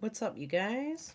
What's up, you guys?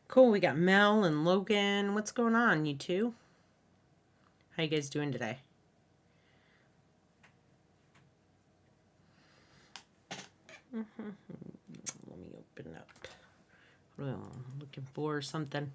Cool, we got Mel and Logan. What's going on, you two? How you guys doing today? Let me open up. Well, looking for something.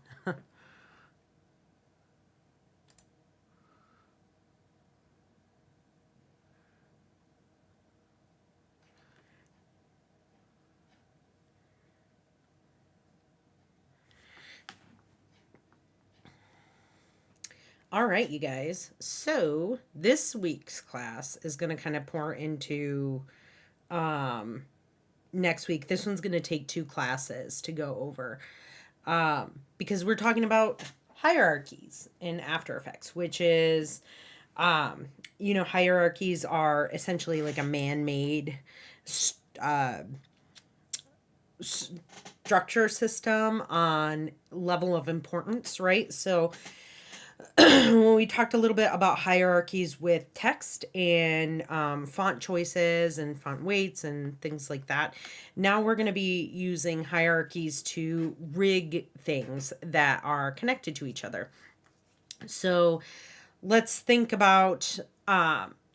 All right, you guys. So this week's class is going to kind of pour into next week. This one's going to take 2 classes to go over because we're talking about hierarchies in After Effects, which is, hierarchies are essentially like a man-made structure system on level of importance, right? So when we talked a little bit about hierarchies with text and font choices and font weights and things like that, now we're going to be using hierarchies to rig things that are connected to each other. So let's think about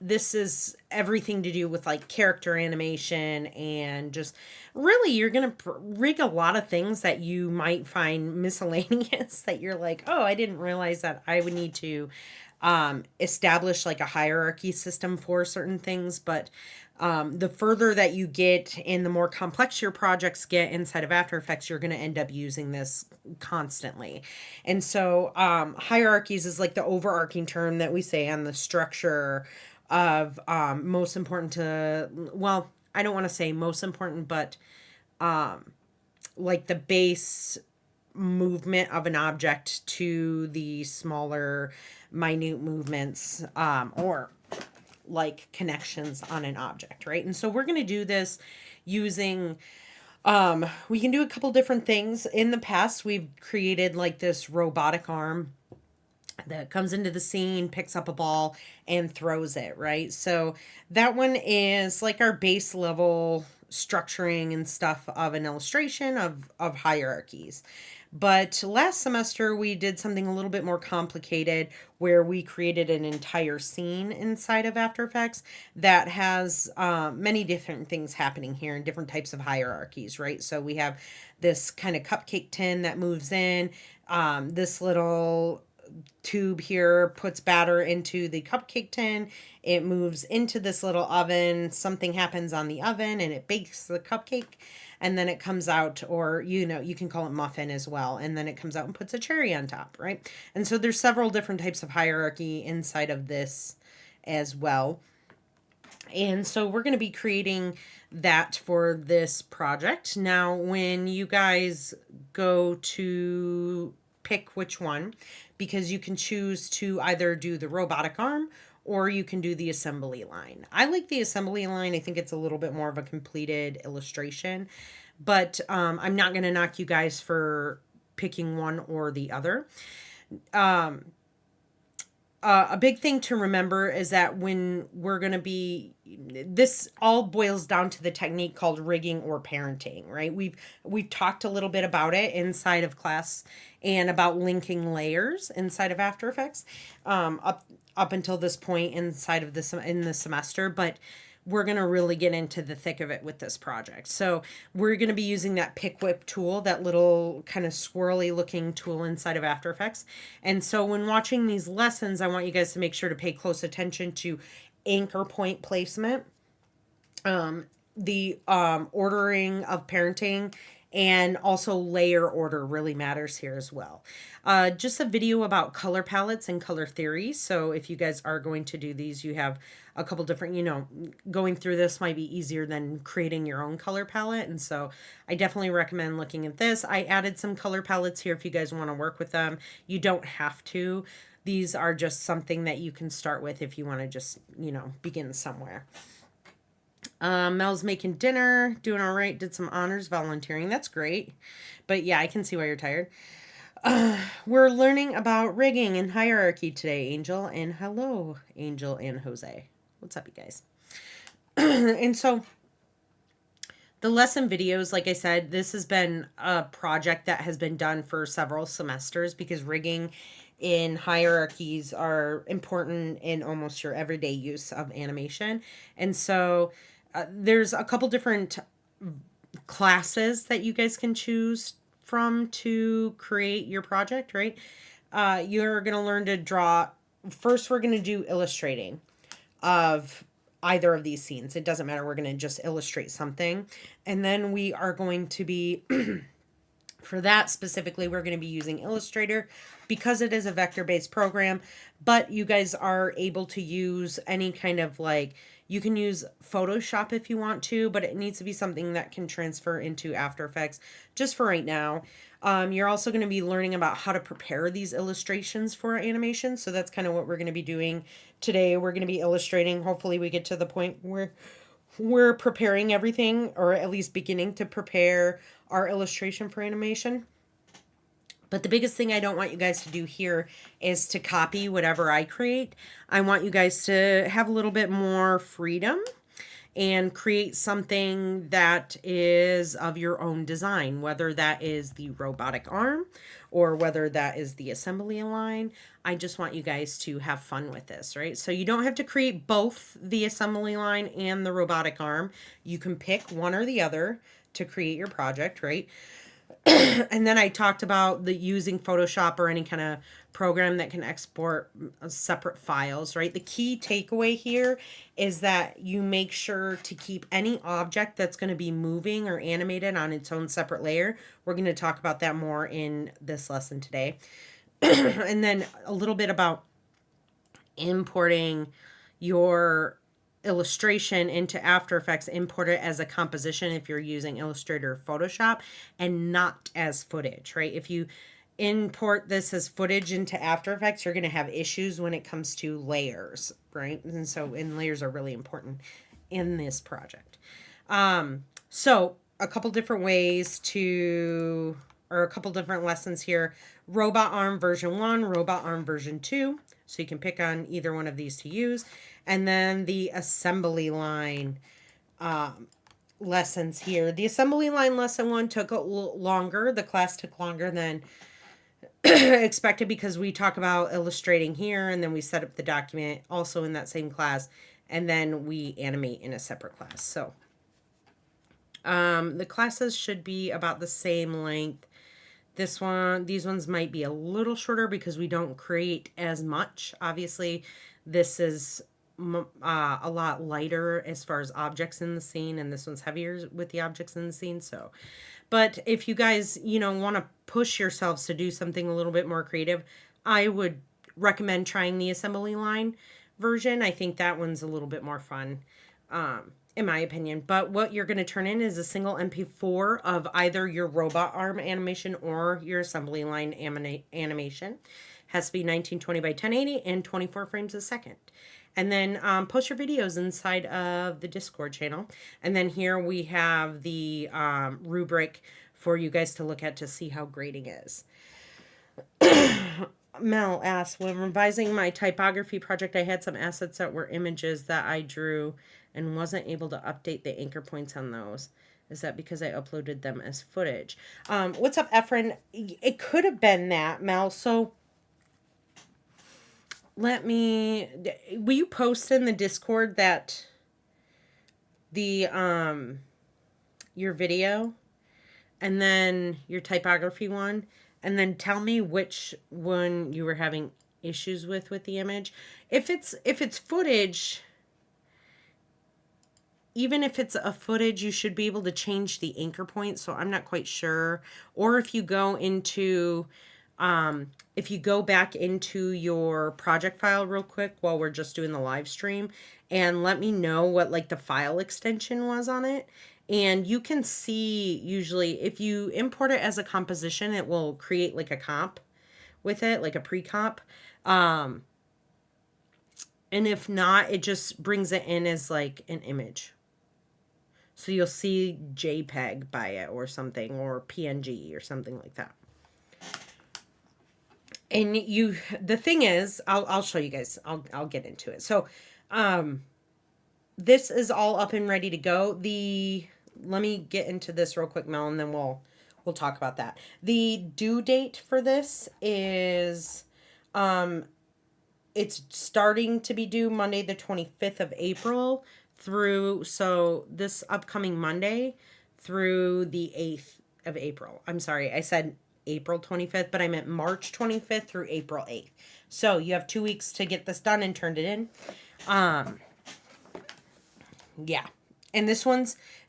this is everything to do with like character animation and just really you're going to rig a lot of things that you might find miscellaneous that you're like, oh, I didn't realize that I would need to establish like a hierarchy system for certain things. But the further that you get and the more complex your projects get inside of After Effects, you're going to end up using this constantly. And so hierarchies is like the overarching term that we say on the structure of most important to, well, I don't want to say most important, but like the base movement of an object to the smaller minute movements or like connections on an object, right? And so we're going to do this using we can do a couple different things. In the past, we've created like this robotic arm that comes into the scene, picks up a ball, and throws it, right? So that one is like our base level structuring and stuff of an illustration of hierarchies. But last semester we did something a little bit more complicated where we created an entire scene inside of After Effects that has many different things happening here and different types of hierarchies, right? So we have this kind of cupcake tin that moves in, this little tube here puts batter into the cupcake tin. It moves into this little oven. Something happens on the oven and it bakes the cupcake. And then it comes out, or, you can call it muffin as well. And then it comes out and puts a cherry on top, right? And so there's several different types of hierarchy inside of this as well. And so we're going to be creating that for this project. Now, when you guys go to pick which one, because you can choose to either do the robotic arm or you can do the assembly line. I like the assembly line. I think it's a little bit more of a completed illustration, but I'm not going to knock you guys for picking one or the other. A big thing to remember is that when we're going to be, this all boils down to the technique called rigging or parenting, right? We've talked a little bit about it inside of class and about linking layers inside of After Effects up until this point inside of this in the semester, but we're going to really get into the thick of it with this project. So we're going to be using that pick whip tool, that little kind of swirly looking tool inside of After Effects. And so when watching these lessons, I want you guys to make sure to pay close attention to anchor point placement, the ordering of parenting, and also layer order really matters here as well. Just a video about color palettes and color theory. So if you guys are going to do these, you have a couple different, going through this might be easier than creating your own color palette. And so I definitely recommend looking at this. I added some color palettes here if you guys want to work with them. You don't have to. These are just something that you can start with if you want to just, begin somewhere. Mel's making dinner, doing all right, did some honors volunteering. That's great. But yeah, I can see why you're tired. We're learning about rigging and hierarchy today, Angel. And hello, Angel and Jose. What's up, you guys? And so the lesson videos, like I said, this has been a project that has been done for several semesters because rigging in hierarchies are important in almost your everyday use of animation. And so there's a couple different classes that you guys can choose from to create your project, right? You're going to learn to draw. First, we're going to do illustrating of either of these scenes. It doesn't matter. We're going to just illustrate something. And then we are going to be, for that specifically, we're going to be using Illustrator because it is a vector-based program. But you guys are able to use any kind of you can use Photoshop if you want to, but it needs to be something that can transfer into After Effects just for right now. You're also going to be learning about how to prepare these illustrations for animation. So that's kind of what we're going to be doing today. We're going to be illustrating. Hopefully we get to the point where we're preparing everything, or at least beginning to prepare our illustration for animation. But the biggest thing I don't want you guys to do here is to copy whatever I create. I want you guys to have a little bit more freedom and create something that is of your own design, whether that is the robotic arm or whether that is the assembly line. I just want you guys to have fun with this, right? So you don't have to create both the assembly line and the robotic arm. You can pick one or the other to create your project, right? And then I talked about using Photoshop or any kind of program that can export separate files, right? The key takeaway here is that you make sure to keep any object that's going to be moving or animated on its own separate layer. We're going to talk about that more in this lesson today. And then a little bit about importing your illustration into After Effects. Import it as a composition if you're using Illustrator or Photoshop, and not as footage, right? If you import this as footage into After Effects, you're going to have issues when it comes to layers, right? And layers are really important in this project. So a couple different ways to, or a couple different lessons here. Robot arm version 1, robot arm version 2. So you can pick on either one of these to use. And then the assembly line lessons here. The assembly line lesson 1 took a little longer. The class took longer than expected because we talk about illustrating here, and then we set up the document also in that same class, and then we animate in a separate class. So the classes should be about the same length. These ones might be a little shorter because we don't create as much. Obviously, this is a lot lighter as far as objects in the scene, and this one's heavier with the objects in the scene. So, but if you guys, want to push yourselves to do something a little bit more creative, I would recommend trying the assembly line version. I think that one's a little bit more fun. In my opinion. But what you're going to turn in is a single MP4 of either your robot arm animation or your assembly line animation. Has to be 1920 by 1080 and 24 frames a second. And then post your videos inside of the Discord channel. And then here we have the rubric for you guys to look at to see how grading is. Mel asks, when revising my typography project, I had some assets that were images that I drew and wasn't able to update the anchor points on those. Is that because I uploaded them as footage? What's up, Efren? It could have been that, Mel. So will you post in the Discord that your video and then your typography one, and then tell me which one you were having issues with the image. If it's footage, even if it's a footage, you should be able to change the anchor point. So I'm not quite sure. Or if you go into, if you go back into your project file real quick while we're just doing the live stream and let me know what like the file extension was on it. And you can see usually if you import it as a composition, it will create like a comp with it, like a pre-comp. And if not, it just brings it in as like an image. So you'll see JPEG by it or something, or PNG or something like that. And the thing is, I'll show you guys. I'll get into it. So, this is all up and ready to go. Let me get into this real quick, Mel, and then we'll talk about that. The due date for this is, it's starting to be due Monday the 25th of April through, so this upcoming Monday through the 8th of April. I'm sorry, I said April 25th, but I meant March 25th through April 8th. So you have 2 weeks to get this done and turned it in. Yeah. And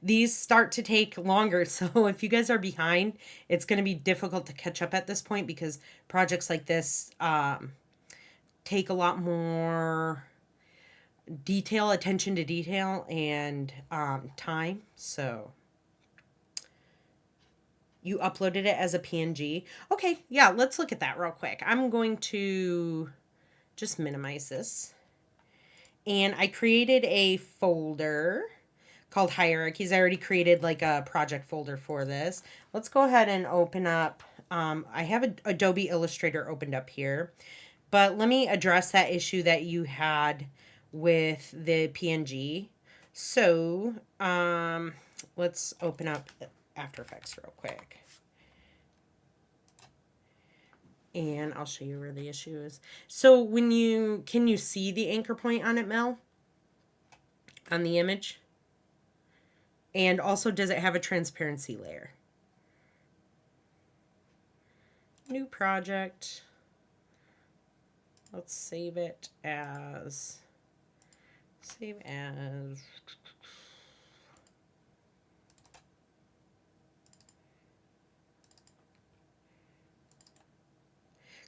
these start to take longer. So if you guys are behind, it's going to be difficult to catch up at this point because projects like this take a lot more attention to detail, and time. So you uploaded it as a PNG. Okay, yeah, let's look at that real quick. I'm going to just minimize this. And I created a folder called hierarchies. I already created like a project folder for this. Let's go ahead and open up. I have Adobe Illustrator opened up here. But let me address that issue that you had with the PNG. So let's open up After Effects real quick. And I'll show you where the issue is. So can you see the anchor point on it, Mel? On the image? And also, does it have a transparency layer? New project. Let's save it as,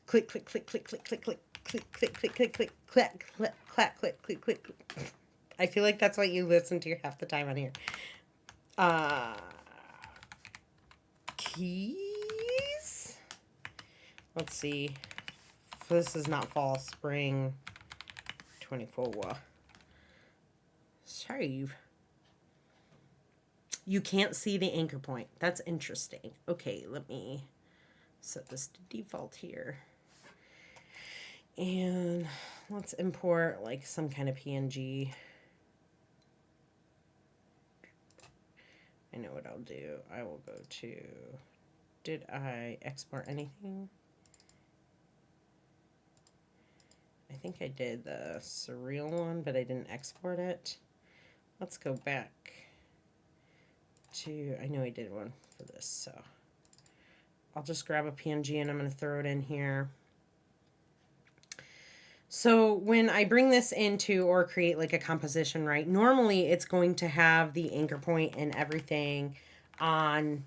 click, click, click, click, click, click, click, click, click, click, click, click, clack, clack, clack, click, click, click. I feel like that's what you listen to half the time on here. Keys. Let's see. This is not fall, spring 24. Sorry. You can't see the anchor point. That's interesting. Okay, let me set this to default here. And let's import like some kind of PNG. I know what I'll do. I will go to, did I export anything? I think I did the surreal one, but I didn't export it. Let's go back to, I know I did one for this, so I'll just grab a PNG and I'm going to throw it in here. So when I bring this into or create like a composition, right, normally it's going to have the anchor point and everything on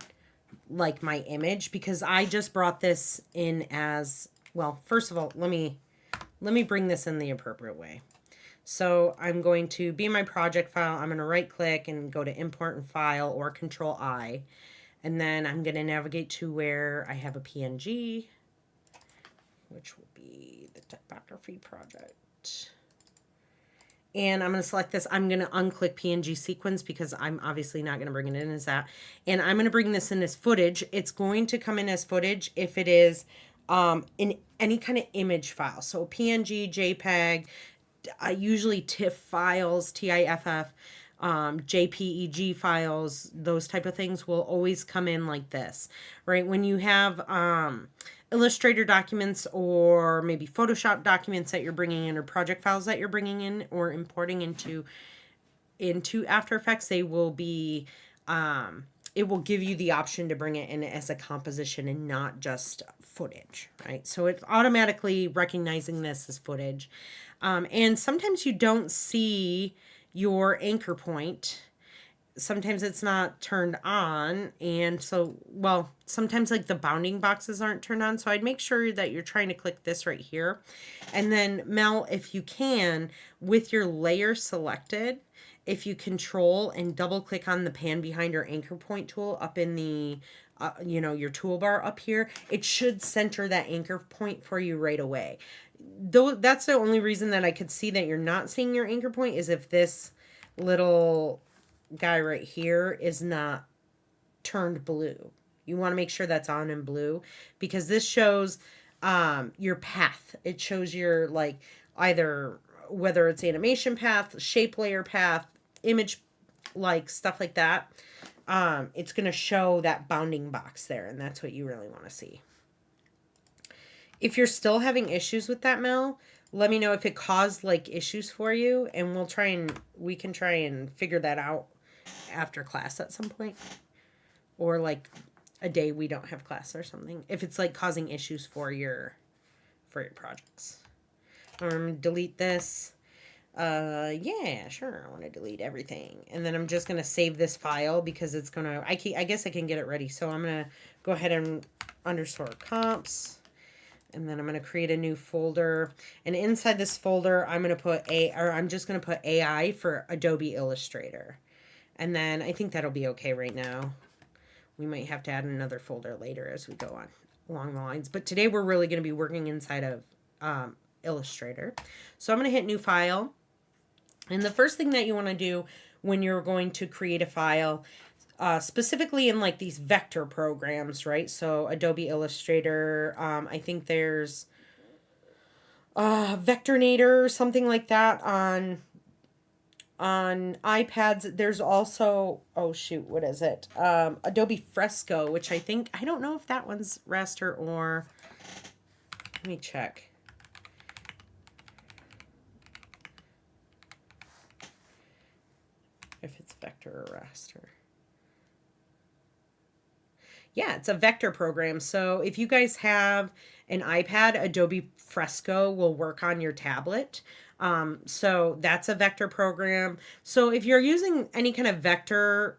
like my image, because I just brought this in as, well, first of all, let me bring this in the appropriate way. So I'm going to be in my project file. I'm going to right click and go to import and file, or Control I. And then I'm going to navigate to where I have a PNG, which will be the typography project. And I'm going to select this. I'm going to unclick PNG sequence because I'm obviously not going to bring it in as that. And I'm going to bring this in as footage. It's going to come in as footage if it is in any kind of image file. So PNG, JPEG, usually TIFF files, TIFF, JPEG files, those type of things will always come in like this, right? When you have Illustrator documents or maybe Photoshop documents that you're bringing in, or project files that you're bringing in or importing into After Effects, they will be, it will give you the option to bring it in as a composition and not just footage, right? So it's automatically recognizing this as footage. And sometimes you don't see your anchor point sometimes it's not turned on. And so, well, sometimes like the bounding boxes aren't turned on. So I'd make sure that you're trying to click this right here. And then Mel, if you can, with your layer selected, if you control and double click on the pan behind or anchor point tool up in the, your toolbar up here, it should center that anchor point for you right away. Though that's the only reason that I could see that you're not seeing your anchor point is if this little guy right here is not turned blue. You want to make sure that's on in blue because this shows your path. It shows your like either whether it's animation path, shape layer path, image like stuff like that. It's going to show that bounding box there, and that's what you really want to see. If you're still having issues with that, Mel, let me know if it caused like issues for you, and we can try and figure that out after class at some point, or like a day we don't have class or something. If it's like causing issues for your projects. Delete this. Yeah, sure. I want to delete everything, and then I'm just gonna save this file because it's gonna. I guess I can get it ready. So I'm gonna go ahead and underscore comps. And then I'm going to create a new folder. And inside this folder, I'm just going to put AI for Adobe Illustrator. And then I think that'll be okay right now. We might have to add another folder later as we go on along the lines. But today we're really going to be working inside of Illustrator. So I'm going to hit new file. And the first thing that you want to do when you're going to create a file, specifically in like these vector programs, right? So Adobe Illustrator, I think there's Vectornator or something like that on iPads. There's also, oh shoot, what is it? Adobe Fresco, which I don't know if that one's raster or, let me check. If it's vector or raster. Yeah, it's a vector program. So if you guys have an iPad, Adobe Fresco will work on your tablet. So that's a vector program. So if you're using any kind of vector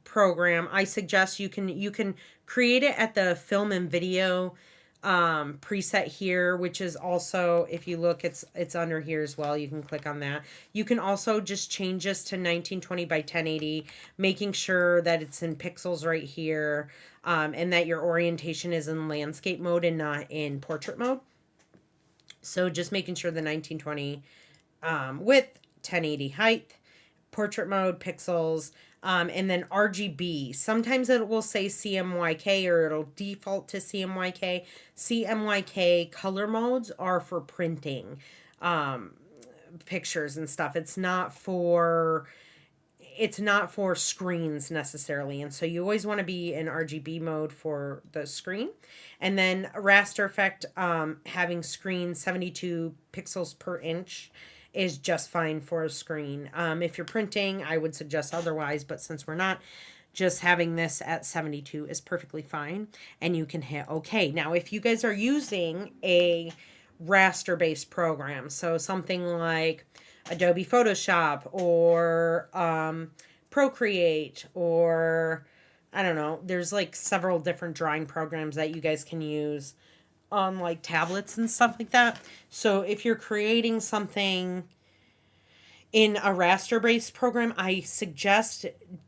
program, I suggest you can create it at the film and video preset here, which is also, if you look, it's under here as well. You can click on that. You can also just change this to 1920 by 1080, making sure that it's in pixels right here, and that your orientation is in landscape mode and not in portrait mode. So just making sure the 1920 width, 1080 height, portrait mode, pixels, and then RGB. Sometimes it will say CMYK or it'll default to CMYK. CMYK color modes are for printing pictures and stuff. It's not for screens necessarily. And so you always want to be in RGB mode for the screen. And then raster effect, having screen 72 pixels per inch is just fine for a screen. If you're printing, I would suggest otherwise, but since we're not, just having this at 72 is perfectly fine, and you can hit OK. Now, if you guys are using a raster-based program, so something like Adobe Photoshop or Procreate, or I don't know, there's like several different drawing programs that you guys can use on like tablets and stuff like that. So if you're creating something in a raster-based program, I suggest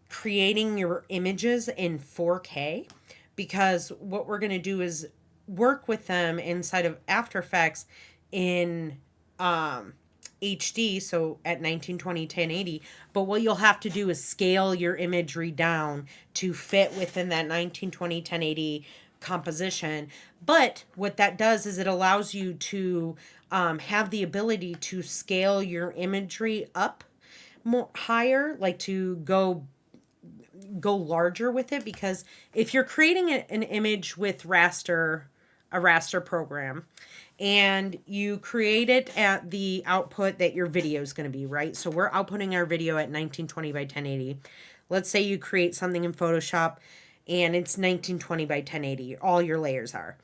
creating your images in 4K, because what we're going to do is work with them inside of After Effects in HD, so at 1920 1080. But what you'll have to do is scale your imagery down to fit within that 1920 1080 composition. But what that does is it allows you to have the ability to scale your imagery up more higher, like to go larger with it. Because if you're creating an image with a raster program, and you create it at the output that your video is going to be, right? So we're outputting our video at 1920 by 1080. Let's say you create something in Photoshop and it's 1920 by 1080. All your layers are.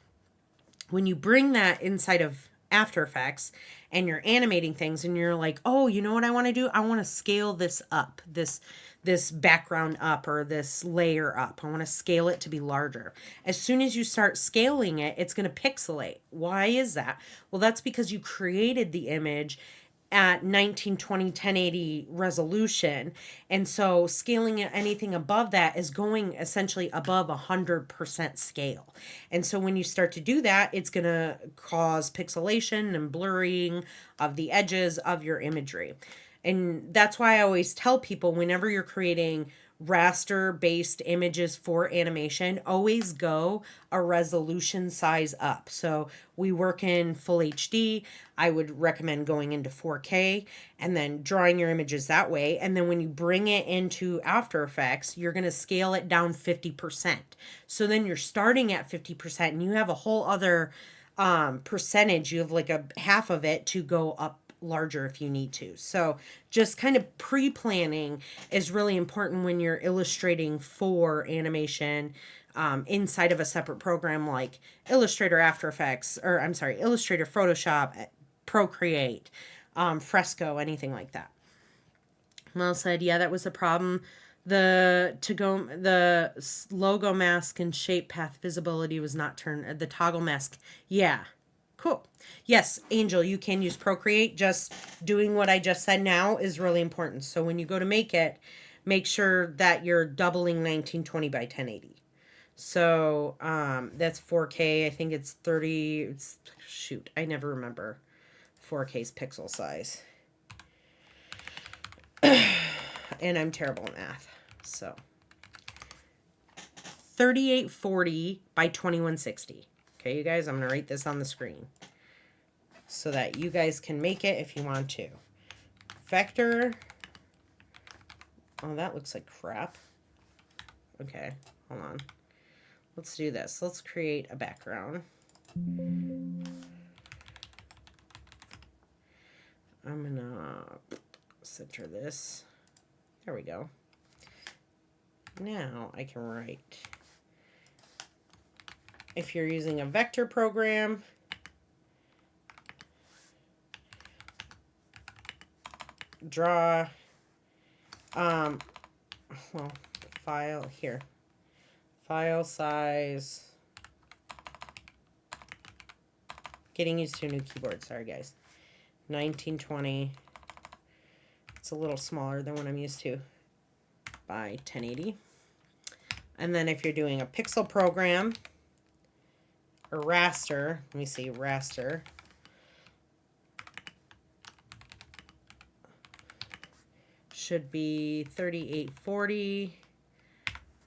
When you bring that inside of After Effects and you're animating things and you're like, oh, you know what I want to do? I want to scale this up, this this background up or this layer up. I want to scale it to be larger. As soon as you start scaling it, it's going to pixelate. Why is that? Well, that's because you created the image at 1920 1080 resolution, and so scaling it anything above that is going essentially above 100% scale. And so when you start to do that, it's going to cause pixelation and blurring of the edges of your imagery. And that's why I always tell people, whenever you're creating raster based images for animation, always go a resolution size up. So we work in full HD. I would recommend going into 4K and then drawing your images that way. And then when you bring it into After Effects, you're going to scale it down 50%. So then you're starting at 50% and you have a whole other percentage. You have like a half of it to go up larger if you need to. So just kind of pre-planning is really important when you're illustrating for animation inside of a separate program like Illustrator, After Effects, or I'm sorry, Illustrator, Photoshop, Procreate, Fresco, anything like that. Mel said, yeah, that was the problem. The logo mask and shape path visibility was not turned. The toggle mask, yeah. Cool. Yes, Angel, you can use Procreate. Just doing what I just said now is really important. So when you go to make it, make sure that you're doubling 1920 by 1080. So that's 4K. I think it's 30. Shoot, I never remember 4K's pixel size. And I'm terrible at math. So 3840 by 2160. Okay, you guys, I'm going to write this on the screen so that you guys can make it if you want to. Vector. Oh, that looks like crap. Okay, hold on. Let's do this. Let's create a background. I'm going to center this. There we go. Now I can write. If you're using a vector program, draw, well, file here, file size, getting used to a new keyboard, sorry guys, 1920, it's a little smaller than what I'm used to, by 1080. And then if you're doing a pixel program, or raster, let me see, raster, should be 3840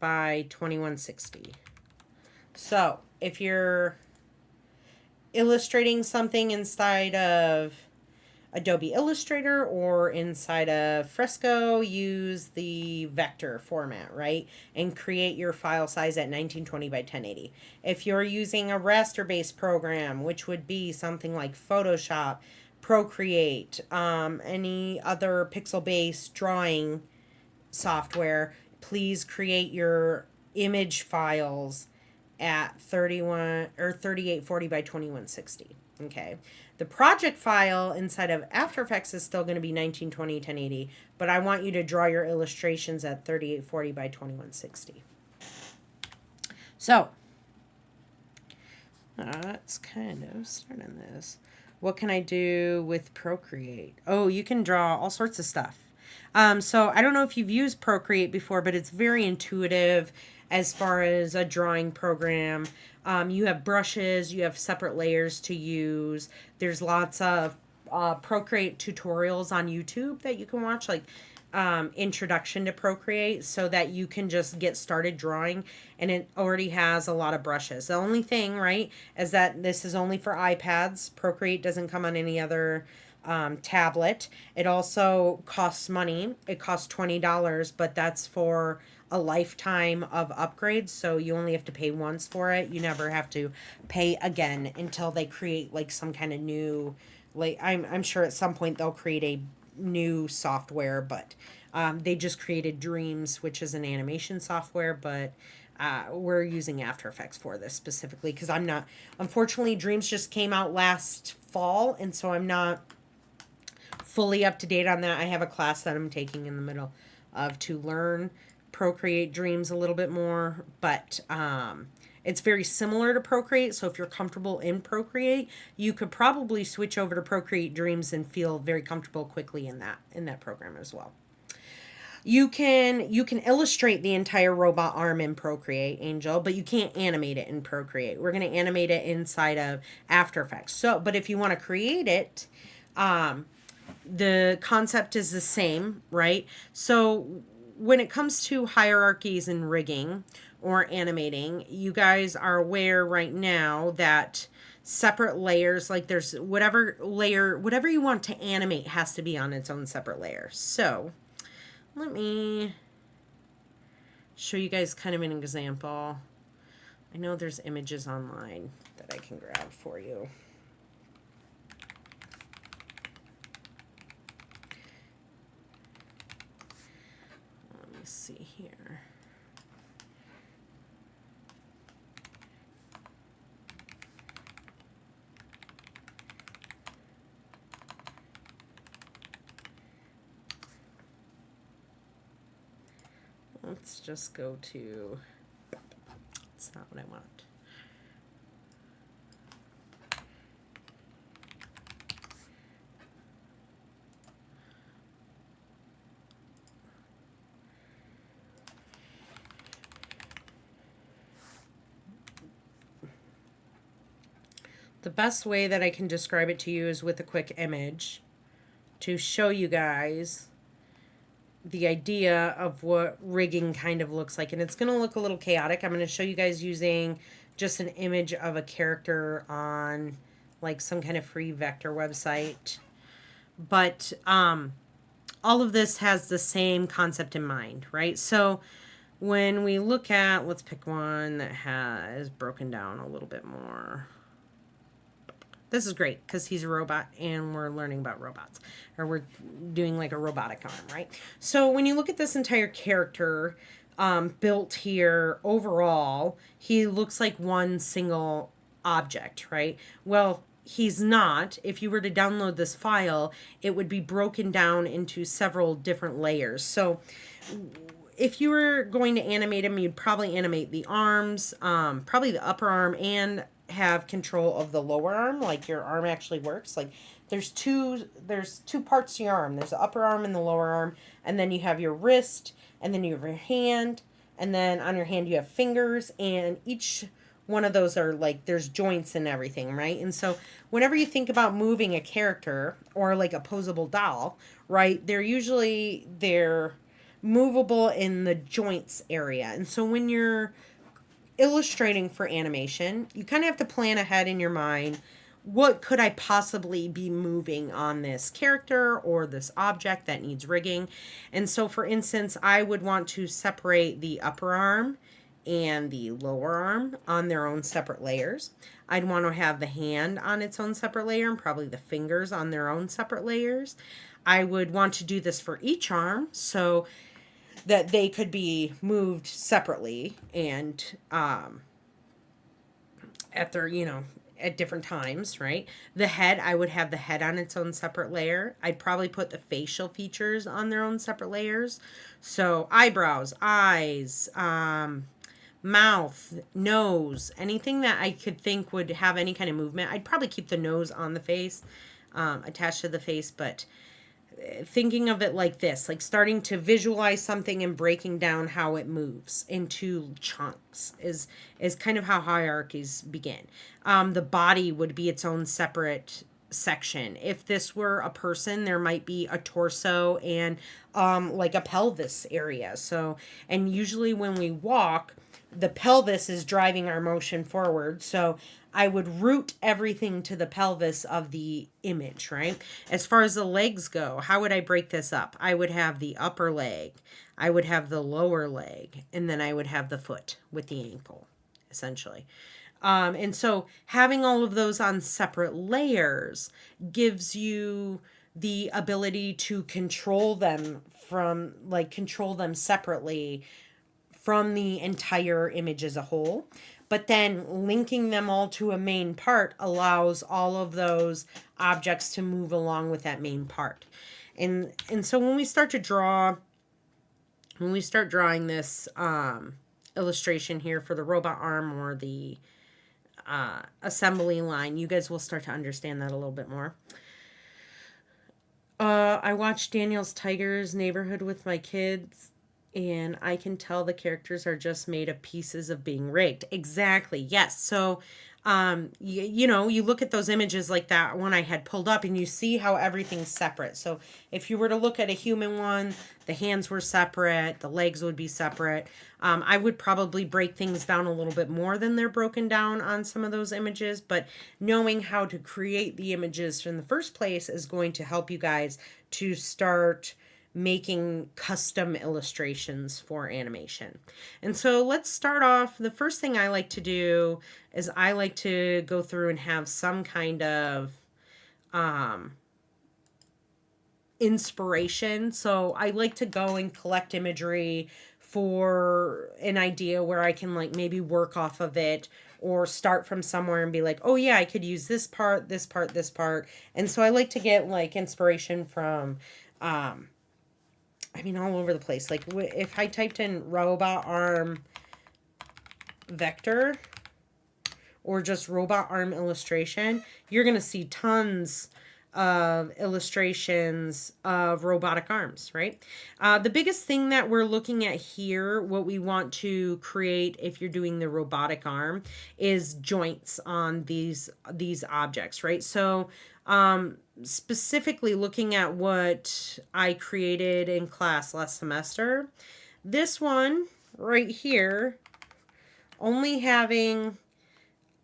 by 2160. So if you're illustrating something inside of Adobe Illustrator or inside of Fresco, use the vector format, right? And create your file size at 1920 by 1080. If you're using a raster-based program, which would be something like Photoshop, Procreate, any other pixel-based drawing software, please create your image files at 3840 by 2160. Okay. The project file inside of After Effects is still going to be 1920 1080, but I want you to draw your illustrations at 3840 by 2160. So, let's kind of start on this. What can I do with Procreate? Oh, you can draw all sorts of stuff. So I don't know if you've used Procreate before, but it's very intuitive as far as a drawing program. You have brushes, you have separate layers to use. There's lots of Procreate tutorials on YouTube that you can watch, like introduction to Procreate, so that you can just get started drawing, and it already has a lot of brushes. The only thing, right, is that this is only for iPads. Procreate doesn't come on any other tablet. It also costs money. It costs $20, but that's for a lifetime of upgrades, so you only have to pay once for it. You never have to pay again until they create like some kind of new, like I'm sure at some point they'll create a new software, but they just created Dreams, which is an animation software, but we're using After Effects for this specifically because I'm not, unfortunately Dreams just came out last fall, and so I'm not fully up to date on that. I have a class that I'm taking in the middle to learn Procreate Dreams a little bit more, but it's very similar to Procreate. So if you're comfortable in Procreate, you could probably switch over to Procreate Dreams and feel very comfortable quickly in that program as well. You can illustrate the entire robot arm in Procreate, Angel, but you can't animate it in Procreate. We're going to animate it inside of After Effects. So, but if you want to create it, the concept is the same, right? So when it comes to hierarchies and rigging or animating, you guys are aware right now that separate layers, like there's whatever layer, whatever you want to animate has to be on its own separate layer. So let me show you guys kind of an example. I know there's images online that I can grab for you. Let me see here. Let's just go to, that's not what I want. The best way that I can describe it to you is with a quick image to show you guys the idea of what rigging kind of looks like. And it's going to look a little chaotic. I'm going to show you guys using just an image of a character on like some kind of free vector website. But all of this has the same concept in mind, right? So when we look at, let's pick one that has broken down a little bit more. This is great because he's a robot and we're learning about robots, or we're doing like a robotic arm, right? So when you look at this entire character built here, overall, he looks like one single object, right? Well, he's not. If you were to download this file, it would be broken down into several different layers. So if you were going to animate him, you'd probably animate the arms, probably the upper arm, and have control of the lower arm, like your arm actually works. Like there's two parts to your arm. There's the upper arm and the lower arm, and then you have your wrist, and then you have your hand, and then on your hand you have fingers, and each one of those are like, there's joints and everything, right? And so whenever you think about moving a character or like a posable doll, right, they're movable in the joints area. And so when you're illustrating for animation, you kind of have to plan ahead in your mind, what could I possibly be moving on this character or this object that needs rigging? And so for instance, I would want to separate the upper arm and the lower arm on their own separate layers. I'd want to have the hand on its own separate layer and probably the fingers on their own separate layers. I would want to do this for each arm so that they could be moved separately and at their, at different times, right? The head, I would have the head on its own separate layer. I'd probably put the facial features on their own separate layers. So eyebrows, eyes, mouth, nose, anything that I could think would have any kind of movement. I'd probably keep the nose on the face, attached to the face, but thinking of it like this, like starting to visualize something and breaking down how it moves into chunks is kind of how hierarchies begin. The body would be its own separate section. If this were a person, there might be a torso and like a pelvis area. So, and usually when we walk, the pelvis is driving our motion forward. So I would root everything to the pelvis of the image, right? As far as the legs go, how would I break this up? I would have the upper leg, I would have the lower leg, and then I would have the foot with the ankle, essentially. And so having all of those on separate layers gives you the ability to control them separately from the entire image as a whole. But then linking them all to a main part allows all of those objects to move along with that main part. And so when we start to draw when we start drawing this illustration here for the robot arm or the assembly line, you guys will start to understand that a little bit more. I watched Daniel's Tiger's Neighborhood with my kids, and I can tell the characters are just made of pieces of being rigged. Exactly. Yes. So, you know, you look at those images like that one I had pulled up, and you see how everything's separate. So, if you were to look at a human one, the hands were separate, the legs would be separate. I would probably break things down a little bit more than they're broken down on some of those images, but knowing how to create the images in the first place is going to help you guys to start making custom illustrations for animation. And so let's start off. The first thing I like to do is I like to go through and have some kind of inspiration. So I like to go and collect imagery for an idea where I can like maybe work off of it or start from somewhere and be like, oh yeah, I could use this part, this part, this part. And so I like to get like inspiration from I mean, all over the place. Like if I typed in robot arm vector or just robot arm illustration, you're going to see tons of illustrations of robotic arms, right? The biggest thing that we're looking at here, what we want to create if you're doing the robotic arm, is joints on these objects, right? So specifically looking at what I created in class last semester, this one right here, only having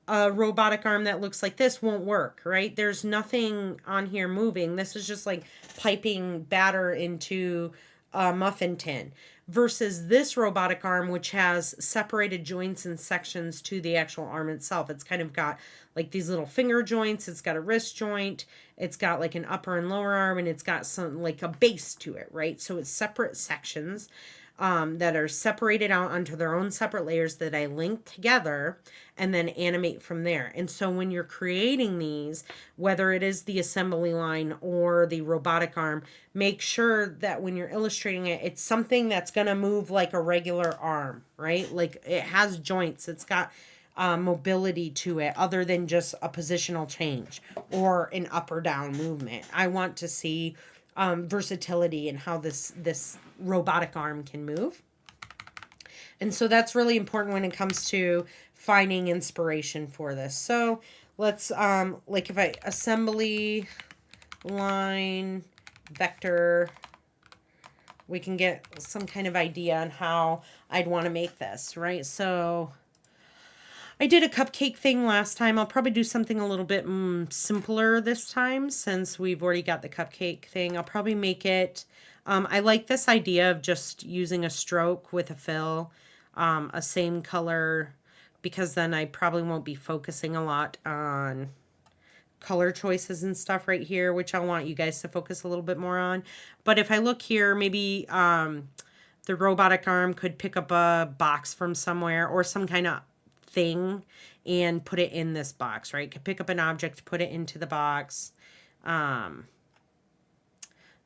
a robotic arm that looks like this won't work, right? There's nothing on here moving. This is just like piping batter into a muffin tin versus this robotic arm, which has separated joints and sections to the actual arm itself. It's kind of got like these little finger joints. It's got a wrist joint. It's got like an upper and lower arm, and it's got some like a base to it, right? So it's separate sections that are separated out onto their own separate layers that I link together and then animate from there. And so when you're creating these, whether it is the assembly line or the robotic arm, make sure that when you're illustrating it, it's something that's going to move like a regular arm, right? Like it has joints, it's got mobility to it other than just a positional change or an up or down movement. I want to see versatility and how this robotic arm can move. And so that's really important when it comes to finding inspiration for this. So let's like if I assembly line vector, we can get some kind of idea on how I'd want to make this, right? So I did a cupcake thing last time. I'll probably do something a little bit simpler this time since we've already got the cupcake thing. I'll probably make it, I like this idea of just using a stroke with a fill, a same color, because then I probably won't be focusing a lot on color choices and stuff right here, which I want you guys to focus a little bit more on. But if I look here, maybe the robotic arm could pick up a box from somewhere or some kind of thing and put it in this box, right? Could pick up an object, put it into the box.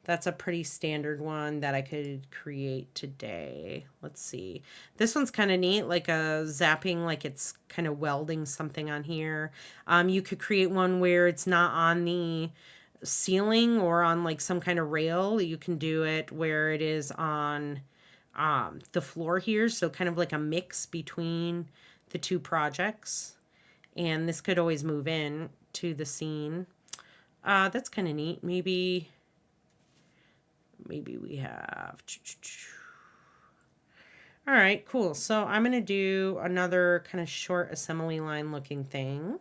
That's a pretty standard one that I could create today. Let's see. This one's kind of neat, like a zapping, like it's kind of welding something on here. You could create one where it's not on the ceiling or on like some kind of rail. You can do it where it is on the floor here. So kind of like a mix between the two projects, and this could always move in to the scene. That's kind of neat. Maybe we have, all right, cool. So I'm gonna do another kind of short assembly line looking thing,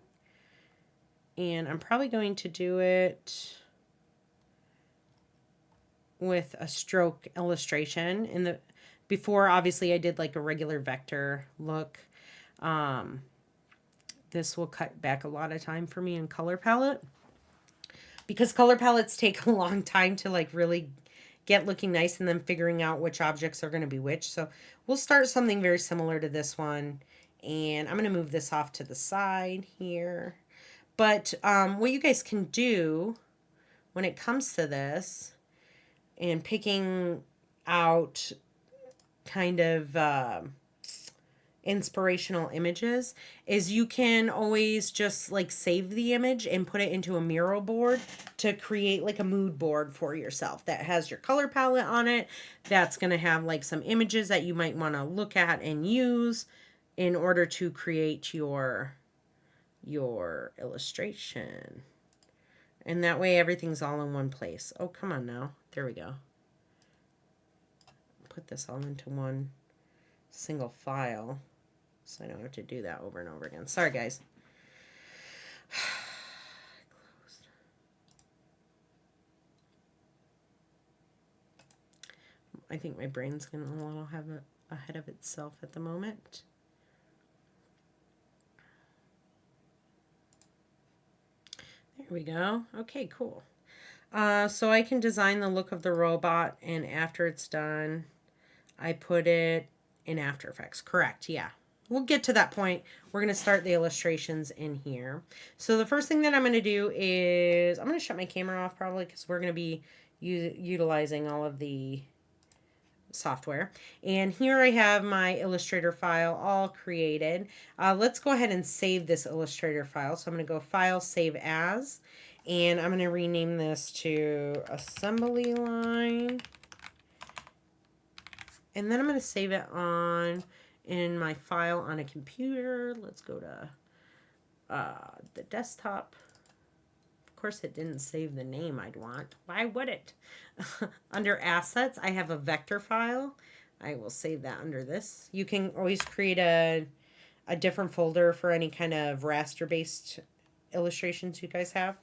and I'm probably going to do it with a stroke illustration. In the before, obviously I did like a regular vector look. This will cut back a lot of time for me in color palette, because color palettes take a long time to like really get looking nice and then figuring out which objects are going to be which. So we'll start something very similar to this one, and I'm going to move this off to the side here. But what you guys can do when it comes to this and picking out kind of inspirational images is you can always just like save the image and put it into a mural board to create like a mood board for yourself that has your color palette on it. That's going to have like some images that you might want to look at and use in order to create your illustration. And that way everything's all in one place. Oh, come on now. There we go. Put this all into one single file so I don't have to do that over and over again. Sorry, guys. I think my brain's going to a little have ahead of itself at the moment. There we go. Okay, cool. So I can design the look of the robot, and after it's done, I put it in After Effects. Correct, yeah. We'll get to that point. We're going to start the illustrations in here. So the first thing that I'm going to do is, I'm going to shut my camera off probably because we're going to be utilizing all of the software. And here I have my Illustrator file all created. Let's go ahead and save this Illustrator file. So I'm going to go File, Save As, and I'm going to rename this to Assembly Line. And then I'm going to save it in my file on a computer. Let's go to the desktop. Of course, it didn't save the name I'd want. Why would it? Under Assets, I have a vector file. I will save that under this. You can always create a different folder for any kind of raster-based illustrations you guys have.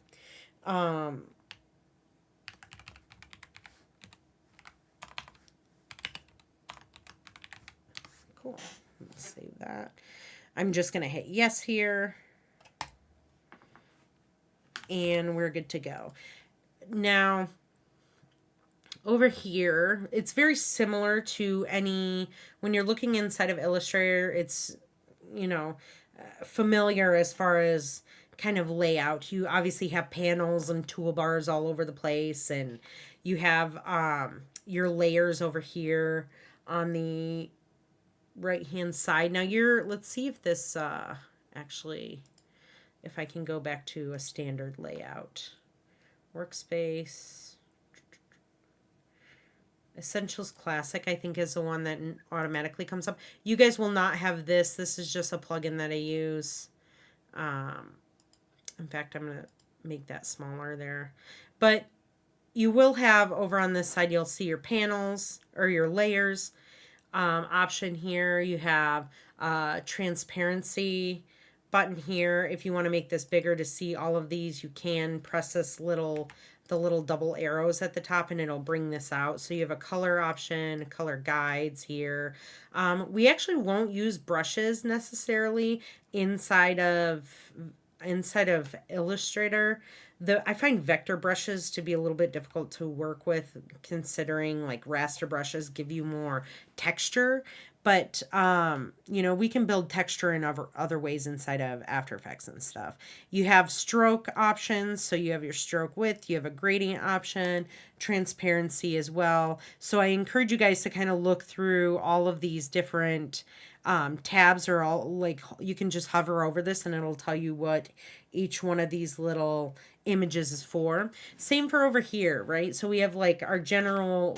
Cool. Let's save that. I'm just going to hit yes here. And we're good to go. Now, over here, it's very similar to when you're looking inside of Illustrator, it's, familiar as far as kind of layout. You obviously have panels and toolbars all over the place, and you have your layers over here on the right hand side. Now let's see if this actually, if I can go back to a standard layout. Workspace. Essentials Classic, I think, is the one that automatically comes up. You guys will not have this. This is just a plugin that I use. In fact, I'm going to make that smaller there. But you will have over on this side, you'll see your panels or your layers option here. You have transparency button here. If you want to make this bigger to see all of these, you can press the little double arrows at the top and it'll bring this out. So you have a color option, color guides here. We actually won't use brushes necessarily inside of Illustrator. I find vector brushes to be a little bit difficult to work with, considering like raster brushes give you more texture. But, we can build texture in other ways inside of After Effects and stuff. You have stroke options. So you have your stroke width. You have a gradient option, transparency as well. So I encourage you guys to kind of look through all of these different tabs, or all, like, you can just hover over this and it'll tell you what each one of these little images is for. Same for over here, right? So we have like general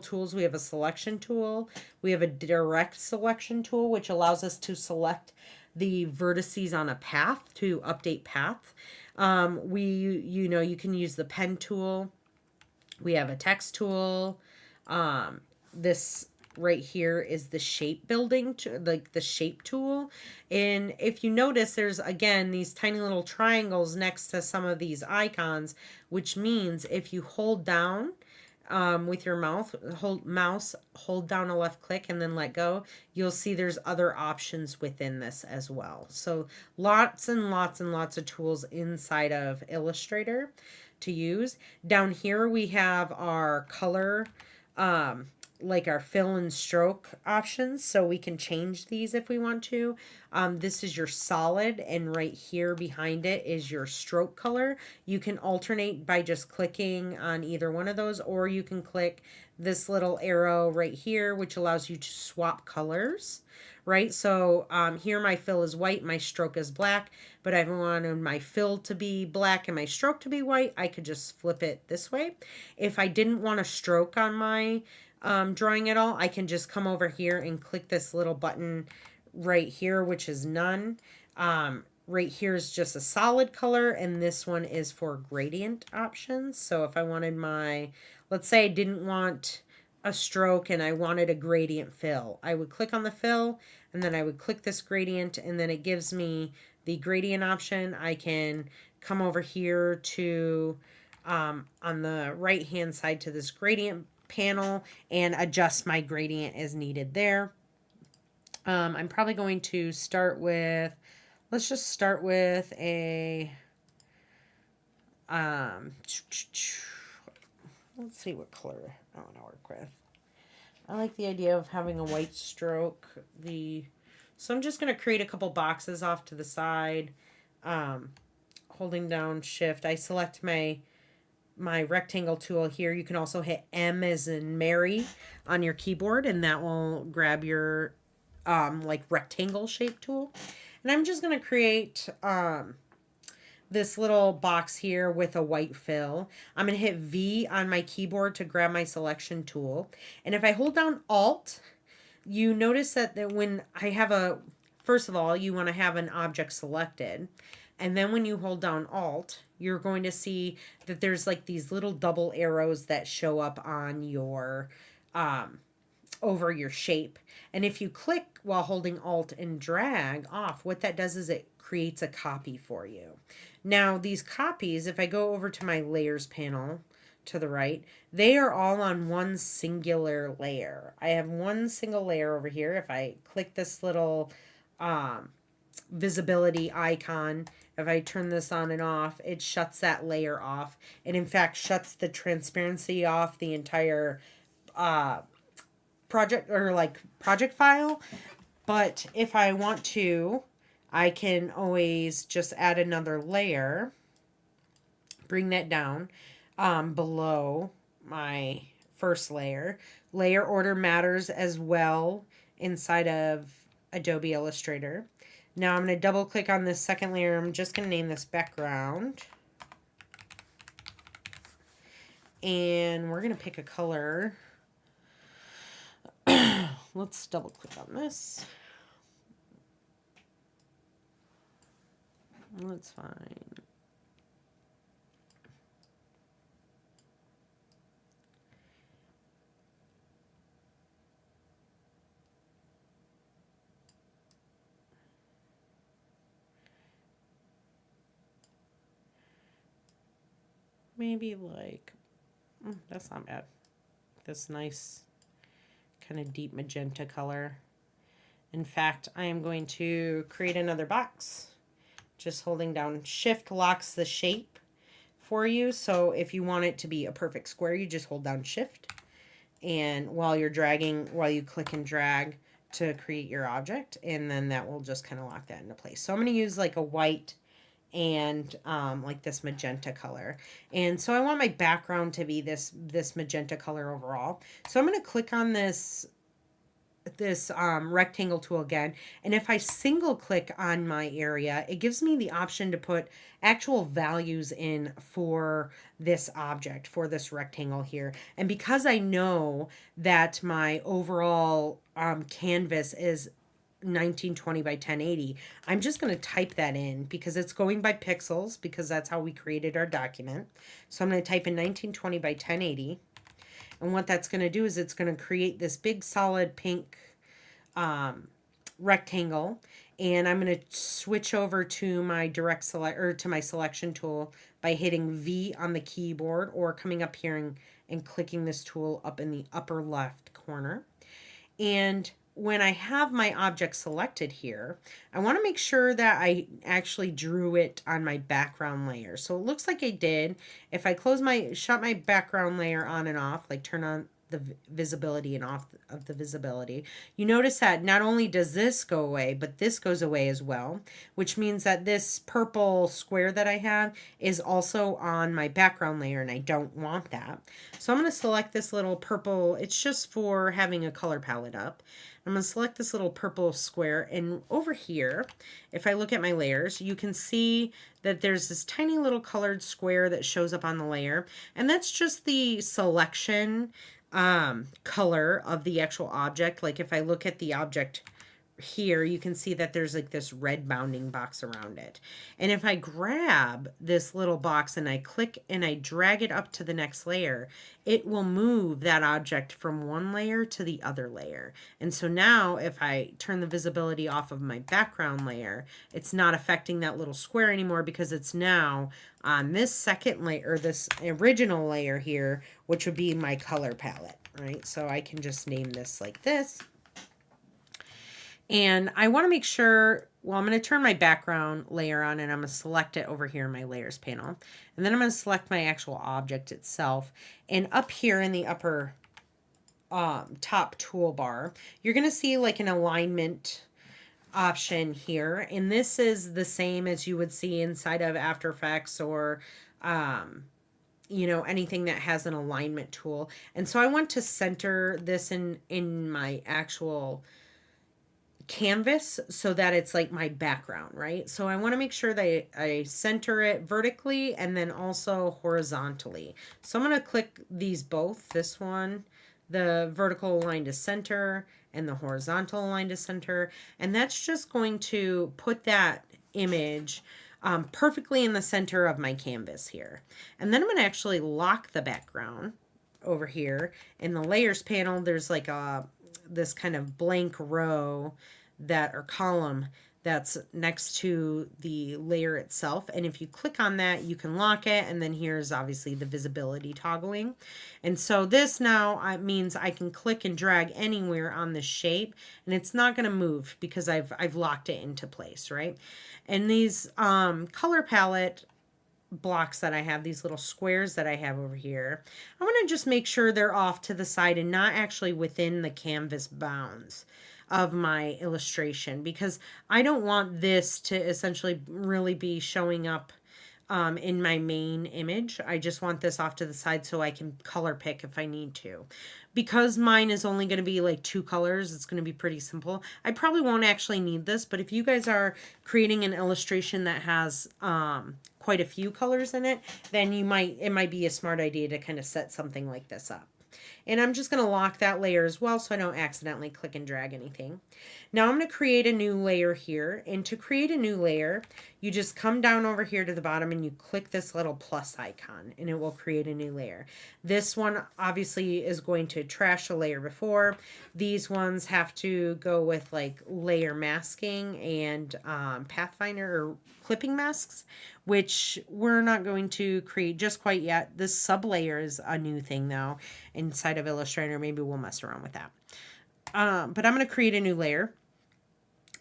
tools. We have a selection tool. We have a direct selection tool, which allows us to select the vertices on a path to update path. You can use the pen tool. We have a text tool. This right here is the shape building, like the shape tool. And if you notice, there's again these tiny little triangles next to some of these icons, which means if you hold down with your mouse, hold down a left click and then let go, you'll see there's other options within this as well. So lots and lots and lots of tools inside of Illustrator to use. Down here we have our color like our fill and stroke options, so we can change these if we want to. This is your solid, and right here behind it is your stroke color. You can alternate by just clicking on either one of those, or you can click this little arrow right here, which allows you to swap colors, right? So here my fill is white, my stroke is black, but I wanted my fill to be black and my stroke to be white, I could just flip it this way. If I didn't want a stroke on my drawing at all, I can just come over here and click this little button right here, which is none. Right here is just a solid color, and this one is for gradient options. So if I wanted my, let's say I didn't want a stroke and I wanted a gradient fill, I would click on the fill, and then I would click this gradient, and then it gives me the gradient option. I can come over here to on the right hand side to this gradient panel and adjust my gradient as needed there. I'm probably going to start with, let's just start with a, let's see what color I want to work with. I like the idea of having a white stroke. So I'm just going to create a couple boxes off to the side, holding down shift. I select my rectangle tool here. You can also hit M as in Mary on your keyboard, and that will grab your like rectangle shape tool. And I'm just going to create this little box here with a white fill. I'm going to hit V on my keyboard to grab my selection tool. And if I hold down Alt, you notice that when I have first of all, you want to have an object selected. And then when you hold down Alt, you're going to see that there's like these little double arrows that show up on your, over your shape. And if you click while holding Alt and drag off, what that does is it creates a copy for you. Now these copies, if I go over to my layers panel to the right, they are all on one singular layer. I have one single layer over here. If I click this little visibility icon, if I turn this on and off, it shuts that layer off. It in fact shuts the transparency off the entire project file. But if I want to, I can always just add another layer, bring that down below my first layer. Layer order matters as well inside of Adobe Illustrator. Now I'm going to double click on this second layer. I'm just going to name this background. And we're going to pick a color. Let's double click on this. That's fine. Maybe like, that's not bad. This nice kind of deep magenta color. In fact, I am going to create another box. Just holding down shift locks the shape for you. So if you want it to be a perfect square, you just hold down shift. And while you're dragging, while you click and drag to create your object, and then that will just kind of lock that into place. So I'm going to use like a white and like this magenta color. And so I want my background to be this magenta color overall. So I'm going to click on this rectangle tool again, and if I single click on my area, it gives me the option to put actual values in for this object, for this rectangle here. And because I know that my overall canvas is 1920 by 1080, I'm just going to type that in because it's going by pixels, because that's how we created our document. So I'm going to type in 1920 by 1080. And what that's going to do is it's going to create this big solid pink rectangle. And I'm going to switch over to my direct select, or to my selection tool, by hitting V on the keyboard, or coming up here and clicking this tool up in the upper left corner. And when I have my object selected here, I want to make sure that I actually drew it on my background layer. So it looks like I did. If I shut my background layer on and off, like turn on the visibility and off of the visibility, you notice that not only does this go away, but this goes away as well, which means that this purple square that I have is also on my background layer, and I don't want that. So I'm going to select this little purple. It's just for having a color palette up. I'm going to select this little purple square, and over here, if I look at my layers, you can see that there's this tiny little colored square that shows up on the layer, and that's just the selection color of the actual object. Like if I look at the object here, you can see that there's like this red bounding box around it. And if I grab this little box and I click and I drag it up to the next layer, it will move that object from one layer to the other layer. And so now if I turn the visibility off of my background layer, it's not affecting that little square anymore because it's now on this second layer, or this original layer here, which would be my color palette, right? So I can just name this like this. And I want to make sure, well, I'm going to turn my background layer on, and I'm going to select it over here in my layers panel. And then I'm going to select my actual object itself. And up here in the upper top toolbar, you're going to see like an alignment option here. And this is the same as you would see inside of After Effects or you know, anything that has an alignment tool. And so I want to center this in my actual canvas so that it's like my background, right? So I want to make sure that I center it vertically and then also horizontally. So I'm going to click these both, this one, the vertical align to center and the horizontal align to center. And that's just going to put that image perfectly in the center of my canvas here. And then I'm going to actually lock the background over here. In the layers panel, there's like this kind of blank row that, or column, that's next to the layer itself. And if you click on that, you can lock it. And then here's obviously the visibility toggling. And so this now means I can click and drag anywhere on the shape, and it's not going to move because I've locked it into place, right? And these color palette blocks that I have, these little squares that I have over here, I want to just make sure they're off to the side and not actually within the canvas bounds of my illustration, because I don't want this to essentially really be showing up in my main image. I just want this off to the side so I can color pick if I need to. Because mine is only going to be like 2 colors, it's going to be pretty simple. I probably won't actually need this, but if you guys are creating an illustration that has quite a few colors in it, then it might be a smart idea to kind of set something like this up. And I'm just going to lock that layer as well so I don't accidentally click and drag anything. Now I'm going to create a new layer here. And to create a new layer, you just come down over here to the bottom and you click this little plus icon and it will create a new layer. This one obviously is going to trash a layer before. These ones have to go with like layer masking and Pathfinder or clipping masks, which we're not going to create just quite yet. This sub layer is a new thing though inside of Illustrator. Maybe we'll mess around with that. But I'm going to create a new layer.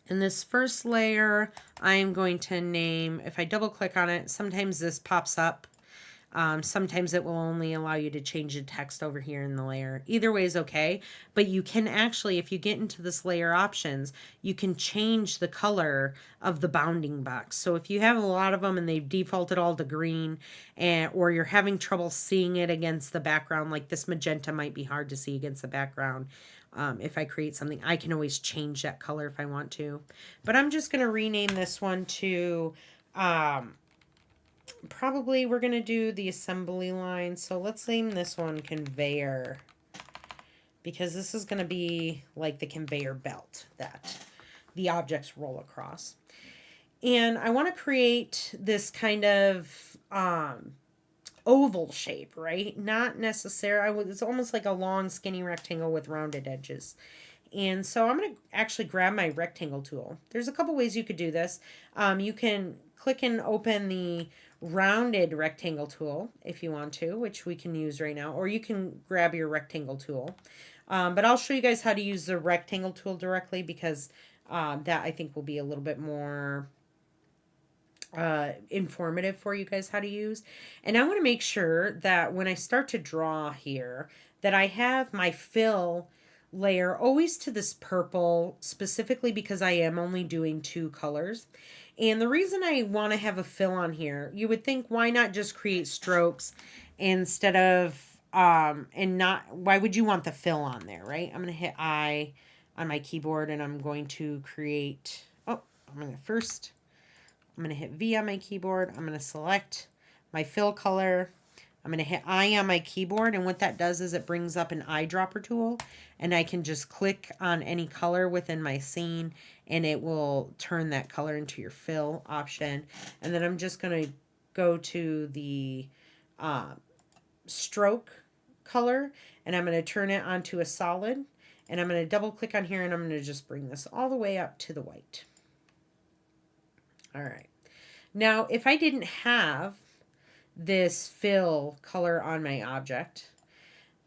And this first layer, I'm going to name, if I double click on it, sometimes this pops up. Sometimes it will only allow you to change the text over here in the layer. Either way is okay. But you can actually, if you get into this layer options, you can change the color of the bounding box. So if you have a lot of them and they've defaulted all to green, or you're having trouble seeing it against the background, like this magenta might be hard to see against the background. If I create something, I can always change that color if I want to. But I'm just going to rename this one to, probably we're going to do the assembly line. So let's name this one Conveyor, because this is going to be like the conveyor belt that the objects roll across. And I want to create this kind of oval shape, right? Not necessarily, it's almost like a long skinny rectangle with rounded edges. And so I'm going to actually grab my rectangle tool. There's a couple ways you could do this. You can click and open the rounded rectangle tool if you want to, which we can use right now, or you can grab your rectangle tool. But I'll show you guys how to use the rectangle tool directly, because that I think will be a little bit more informative for you guys how to use. And I want to make sure that when I start to draw here, that I have my fill layer always to this purple, specifically because I am only doing 2 colors. And the reason I want to have a fill on here, you would think, why not just create strokes instead of, and not, why would you want the fill on there, right? I'm going to hit I on my keyboard and I'm going to create, I'm going to hit V on my keyboard. I'm going to select my fill color. I'm going to hit I on my keyboard, and what that does is it brings up an eyedropper tool, and I can just click on any color within my scene, and it will turn that color into your fill option. And then I'm just going to go to the stroke color, and I'm going to turn it onto a solid, and I'm going to double click on here, and I'm going to just bring this all the way up to the white. All right. Now, if I didn't have this fill color on my object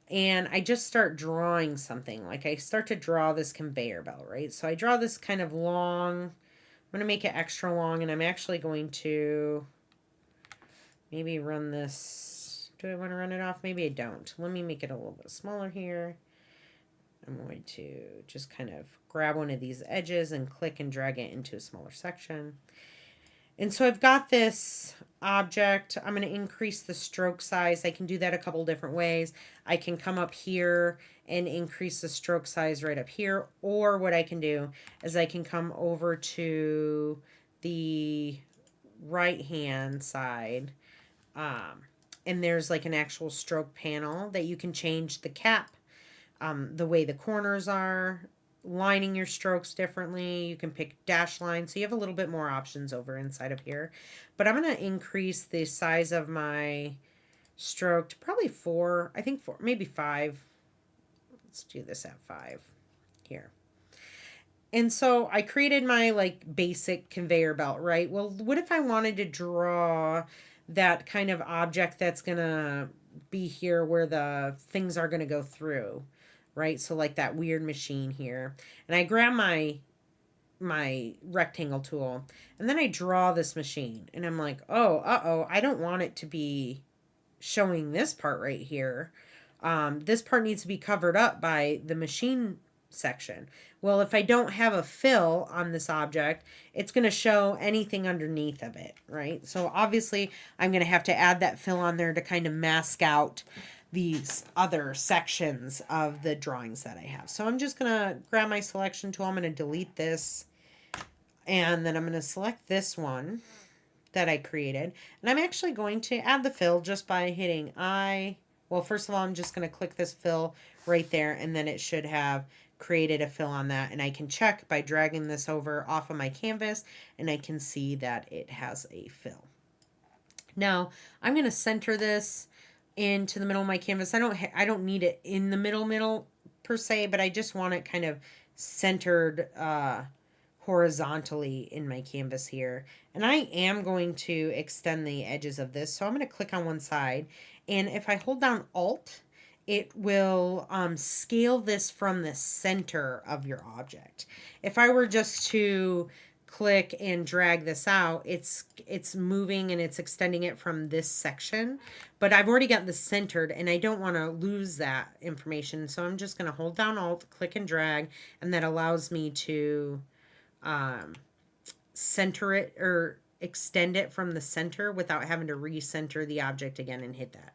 and I just start drawing something, like I start to draw this conveyor belt, right? So I draw this kind of long, I'm going to make it extra long, and I'm actually going to maybe run this. Do I want to run it off? Maybe I don't. Let me make it a little bit smaller here. I'm going to just kind of grab one of these edges and click and drag it into a smaller section. And so I've got this object. I'm going to increase the stroke size. I can do that a couple different ways. I can come up here and increase the stroke size right up here. Or what I can do is I can come over to the right hand side. And there's like an actual stroke panel that you can change the cap, the way the corners are, lining your strokes differently. You can pick dash lines, so you have a little bit more options over inside of here. But I'm going to increase the size of my stroke to probably 4, I think 4, maybe 5. Let's do this at 5 here. And so I created my like basic conveyor belt, right? Well, what if I wanted to draw that kind of object that's going to be here where the things are going to go through? Right? So like that weird machine here. And I grab my rectangle tool, and then I draw this machine, and I'm like, oh, I don't want it to be showing this part right here. This part needs to be covered up by the machine section. Well, if I don't have a fill on this object, it's going to show anything underneath of it, right? So obviously I'm going to have to add that fill on there to kind of mask out these other sections of the drawings that I have. So I'm just going to grab my selection tool. I'm going to delete this, and then I'm going to select this one that I created. And I'm actually going to add the fill just by hitting I. Well, first of all, I'm just going to click this fill right there, and then it should have created a fill on that. And I can check by dragging this over off of my canvas, and I can see that it has a fill. Now, I'm going to center this into the middle of my canvas. I don't need it in the middle per se, but I just want it kind of centered horizontally in my canvas here. And I am going to extend the edges of this. So I'm going to click on one side, and if I hold down Alt, it will scale this from the center of your object. If I were just to click and drag this out, it's moving and it's extending it from this section, but I've already got this centered and I don't want to lose that information. So I'm just going to hold down Alt, click and drag, and that allows me to center it or extend it from the center without having to recenter the object again and hit that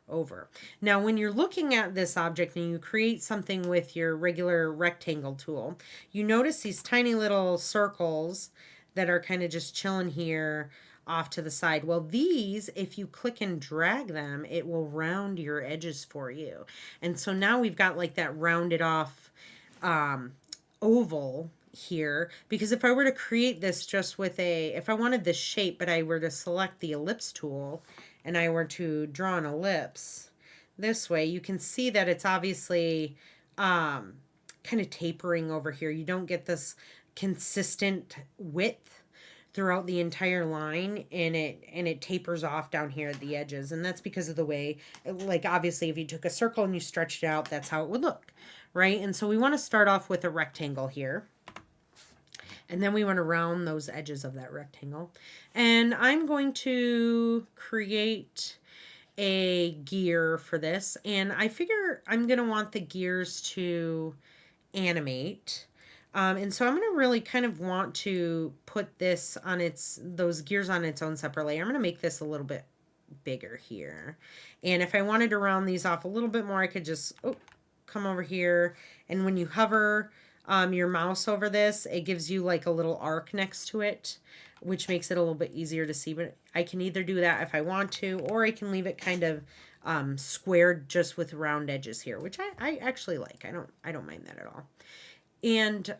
over. Now, when you're looking at this object and you create something with your regular rectangle tool, you notice these tiny little circles that are kind of just chilling here off to the side. Well, these, if you click and drag them, it will round your edges for you. And so now we've got like that rounded off oval here, because if I were to create this just with if I wanted this shape, but I were to select the ellipse tool and I were to draw an ellipse this way, you can see that it's obviously kind of tapering over here. You don't get this consistent width throughout the entire line, and it tapers off down here at the edges. And that's because of the way, like obviously if you took a circle and you stretched it out, that's how it would look, right? And so we want to start off with a rectangle here. And then we want to round those edges of that rectangle. And I'm going to create a gear for this, and I figure I'm going to want the gears to animate. And so I'm going to really kind of want to put this on those gears on its own separate layer. I'm going to make this a little bit bigger here. And if I wanted to round these off a little bit more, I could just come over here. And when you hover your mouse over this, it gives you like a little arc next to it, which makes it a little bit easier to see. But I can either do that if I want to, or I can leave it kind of squared just with round edges here, which I actually like. I don't mind that at all. And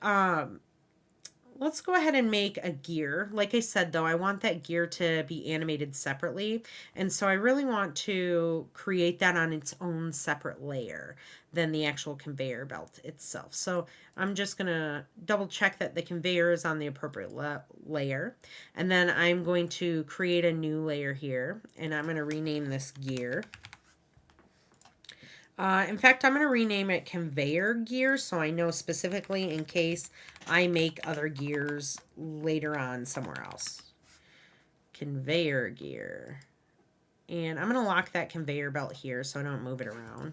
let's go ahead and make a gear. Like I said, though, I want that gear to be animated separately. And so I really want to create that on its own separate layer than the actual conveyor belt itself. So I'm just going to double check that the conveyor is on the appropriate layer. And then I'm going to create a new layer here. And I'm going to rename this gear. In fact, I'm going to rename it conveyor gear so I know specifically in case I make other gears later on somewhere else. Conveyor gear. And I'm going to lock that conveyor belt here so I don't move it around.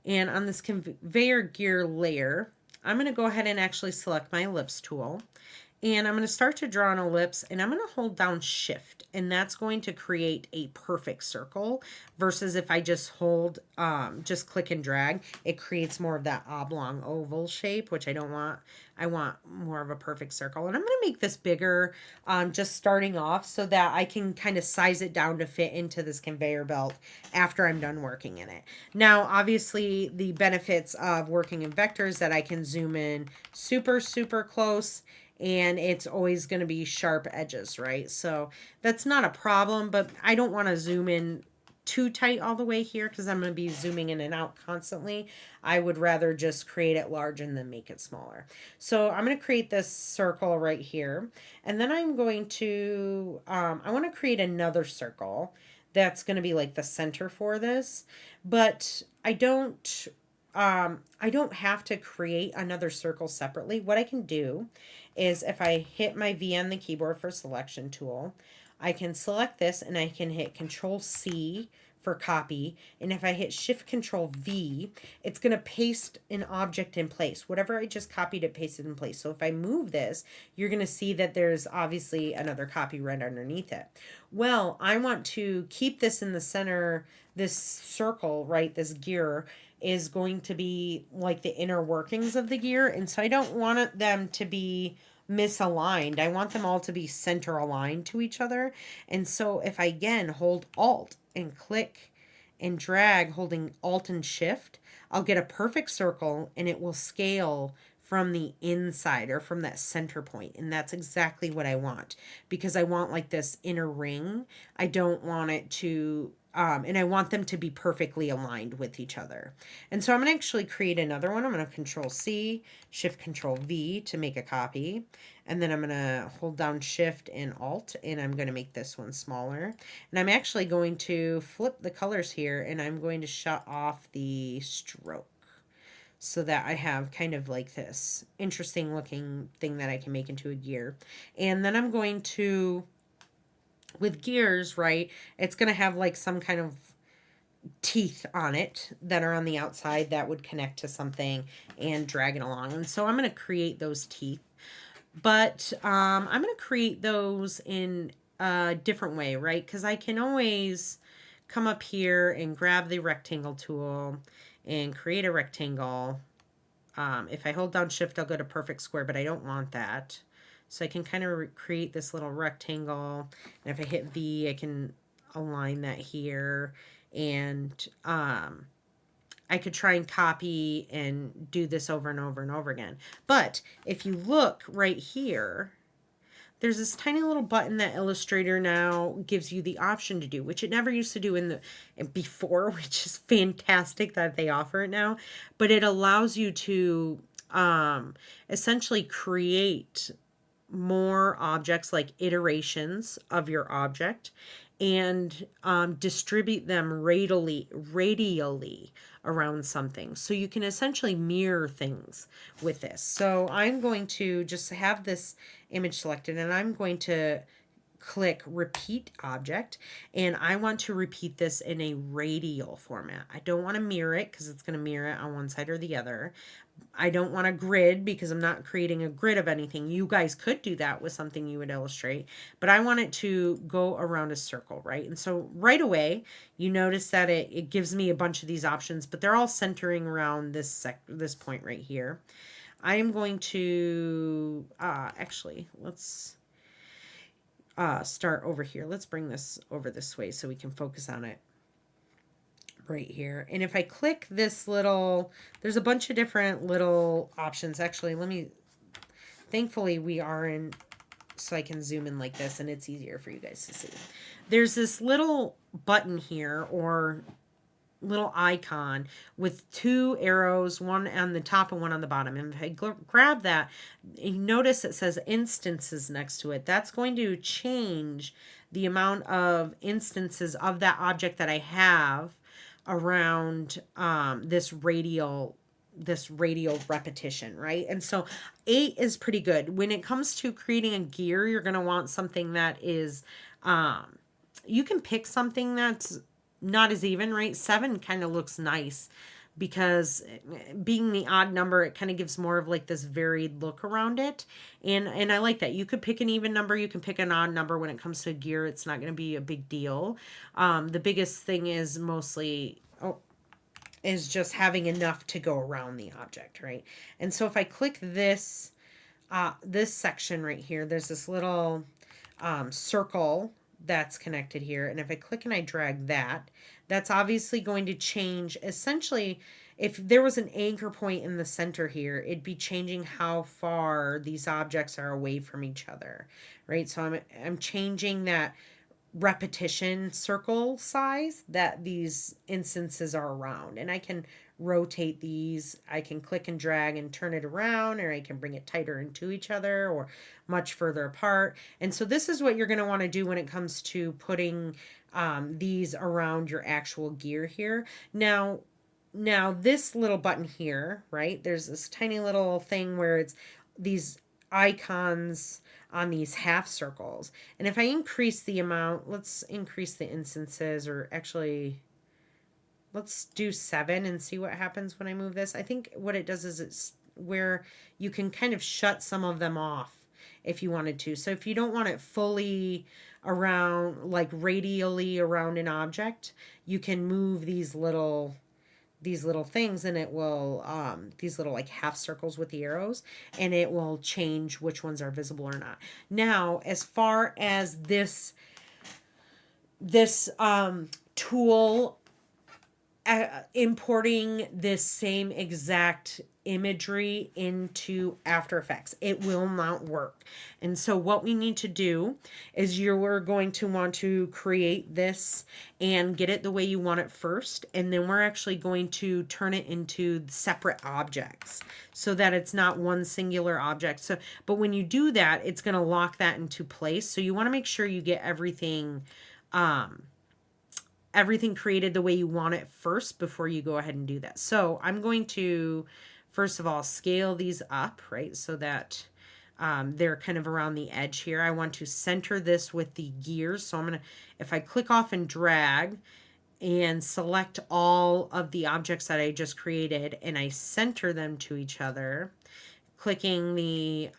And on this conveyor gear layer, I'm going to go ahead and actually select my ellipse tool. And I'm going to start to draw an ellipse, and I'm going to hold down shift, and that's going to create a perfect circle versus if I just hold, just click and drag, it creates more of that oblong oval shape, which I don't want. I want more of a perfect circle. And I'm going to make this bigger, just starting off so that I can kind of size it down to fit into this conveyor belt after I'm done working in it. Now, obviously, the benefits of working in vectors that I can zoom in super, super close, and it's always going to be sharp edges, right? So that's not a problem, but I don't want to zoom in too tight all the way here because I'm going to be zooming in and out constantly. I would rather just create it large and then make it smaller. So I'm going to create this circle right here. And then I'm going to, I want to create another circle that's going to be like the center for this, but I don't have to create another circle separately. What I can do is if I hit my V on the keyboard for selection tool, I can select this and I can hit Control C for copy. And if I hit Shift Control V, it's going to paste an object in place. Whatever I just copied, it pasted in place. So if I move this, you're going to see that there's obviously another copy right underneath it. Well, I want to keep this in the center, this circle, right? This gear is going to be like the inner workings of the gear. And so I don't want them to be misaligned. I want them all to be center aligned to each other. And so if I again hold Alt and click and drag holding Alt and Shift, I'll get a perfect circle and it will scale from the inside or from that center point. And that's exactly what I want because I want like this inner ring. I don't want it to and I want them to be perfectly aligned with each other. And so I'm going to actually create another one. I'm going to Control C, Shift Control V to make a copy. And then I'm going to hold down Shift and Alt, and I'm going to make this one smaller. And I'm actually going to flip the colors here, and I'm going to shut off the stroke so that I have kind of like this interesting looking thing that I can make into a gear. And then I'm going to, with gears, right, it's going to have like some kind of teeth on it that are on the outside that would connect to something and drag it along. And so I'm going to create those teeth, but I'm going to create those in a different way, right? Because I can always come up here and grab the rectangle tool and create a rectangle. If I hold down Shift, I'll go to perfect square, but I don't want that. So I can kind of create this little rectangle. And if I hit V, I can align that here. And I could try and copy and do this over and over and over again. But if you look right here, there's this tiny little button that Illustrator now gives you the option to do, which it never used to do in before, which is fantastic that they offer it now. But it allows you to essentially create more objects, like iterations of your object, and distribute them radially around something. So you can essentially mirror things with this. So I'm going to just have this image selected, and I'm going to click repeat object, and I want to repeat this in a radial format. I don't want to mirror it because it's going to mirror it on one side or the other. I don't want a grid because I'm not creating a grid of anything. You guys could do that with something you would illustrate, but I want it to go around a circle, right? And so right away, you notice that it gives me a bunch of these options, but they're all centering around this point right here. I am going to, actually, let's start over here. Let's bring this over this way so we can focus on it right here. And if I click this little, there's a bunch of different little options. Actually, thankfully we are in, so I can zoom in like this and it's easier for you guys to see. There's this little button here, or little icon with two arrows, one on the top and one on the bottom. And if I grab that, you notice it says instances next to it. That's going to change the amount of instances of that object that I have around this radial repetition, right? And so 8 is pretty good. When it comes to creating a gear, you're going to want something that is, you can pick something that's not as even, right? 7 kind of looks nice because being the odd number, it kind of gives more of like this varied look around it. And I like that. You could pick an even number, you can pick an odd number. When it comes to gear, it's not going to be a big deal. The biggest thing is mostly, is just having enough to go around the object, right? And so if I click this, this section right here, there's this little circle that's connected here. And if I click and I drag that, that's obviously going to change. Essentially, if there was an anchor point in the center here, it'd be changing how far these objects are away from each other, right? So I'm changing that repetition circle size that these instances are around. And I can rotate these. I can click and drag and turn it around, or I can bring it tighter into each other or much further apart. And so this is what you're going to want to do when it comes to putting these around your actual gear here. Now this little button here, right? There's this tiny little thing where it's these icons on these half circles. And if I increase the amount, let's increase the instances, or actually let's do 7 and see what happens when I move this. I think what it does is it's where you can kind of shut some of them off if you wanted to. So if you don't want it fully around, like radially around an object, you can move these little things, and it will these little like half circles with the arrows, and it will change which ones are visible or not. Now, as far as this tool importing this same exact imagery into After Effects, it will not work. And so what we need to do is you're going to want to create this and get it the way you want it first, and then we're actually going to turn it into separate objects so that it's not one singular object. So but when you do that, it's going to lock that into place. So you want to make sure you get everything created the way you want it first before you go ahead and do that. So I'm going to, first of all, scale these up, right? So that they're kind of around the edge here. I want to center this with the gears. So I'm going to, if I click off and drag and select all of the objects that I just created and I center them to each other, clicking the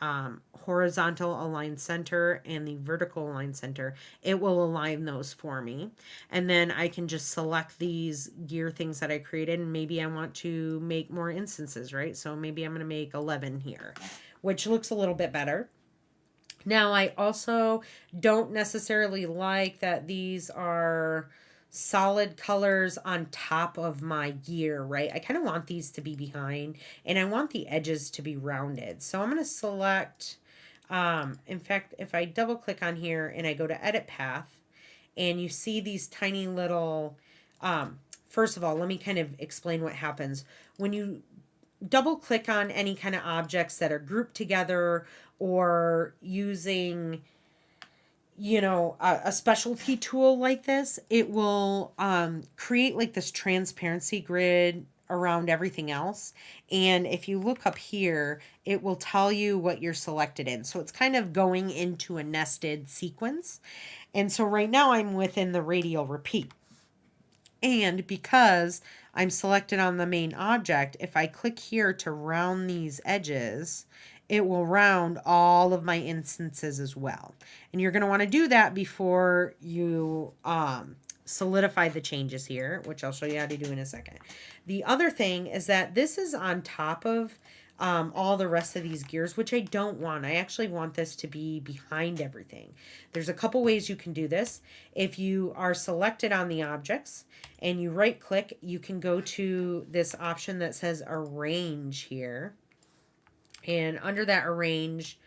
horizontal align center and the vertical align center, it will align those for me. And then I can just select these gear things that I created, and maybe I want to make more instances, right? So maybe I'm going to make 11 here, which looks a little bit better. Now, I also don't necessarily like that these are solid colors on top of my gear, right? I kind of want these to be behind, and I want the edges to be rounded. So I'm going to select, in fact, if I double click on here and I go to edit path, and you see these tiny little, first of all, let me kind of explain what happens. When you double click on any kind of objects that are grouped together, or using, you know, a specialty tool like this, it will create like this transparency grid around everything else. And if you look up here, it will tell you what you're selected in. So it's kind of going into a nested sequence. And so right now I'm within the radial repeat. And because I'm selected on the main object, if I click here to round these edges, it will round all of my instances as well. And you're going to want to do that before you solidify the changes here, which I'll show you how to do in a second. The other thing is that this is on top of all the rest of these gears, which I don't want. I actually want this to be behind everything. There's a couple ways you can do this. If you are selected on the objects and you right click, you can go to this option that says arrange here. And under that arrange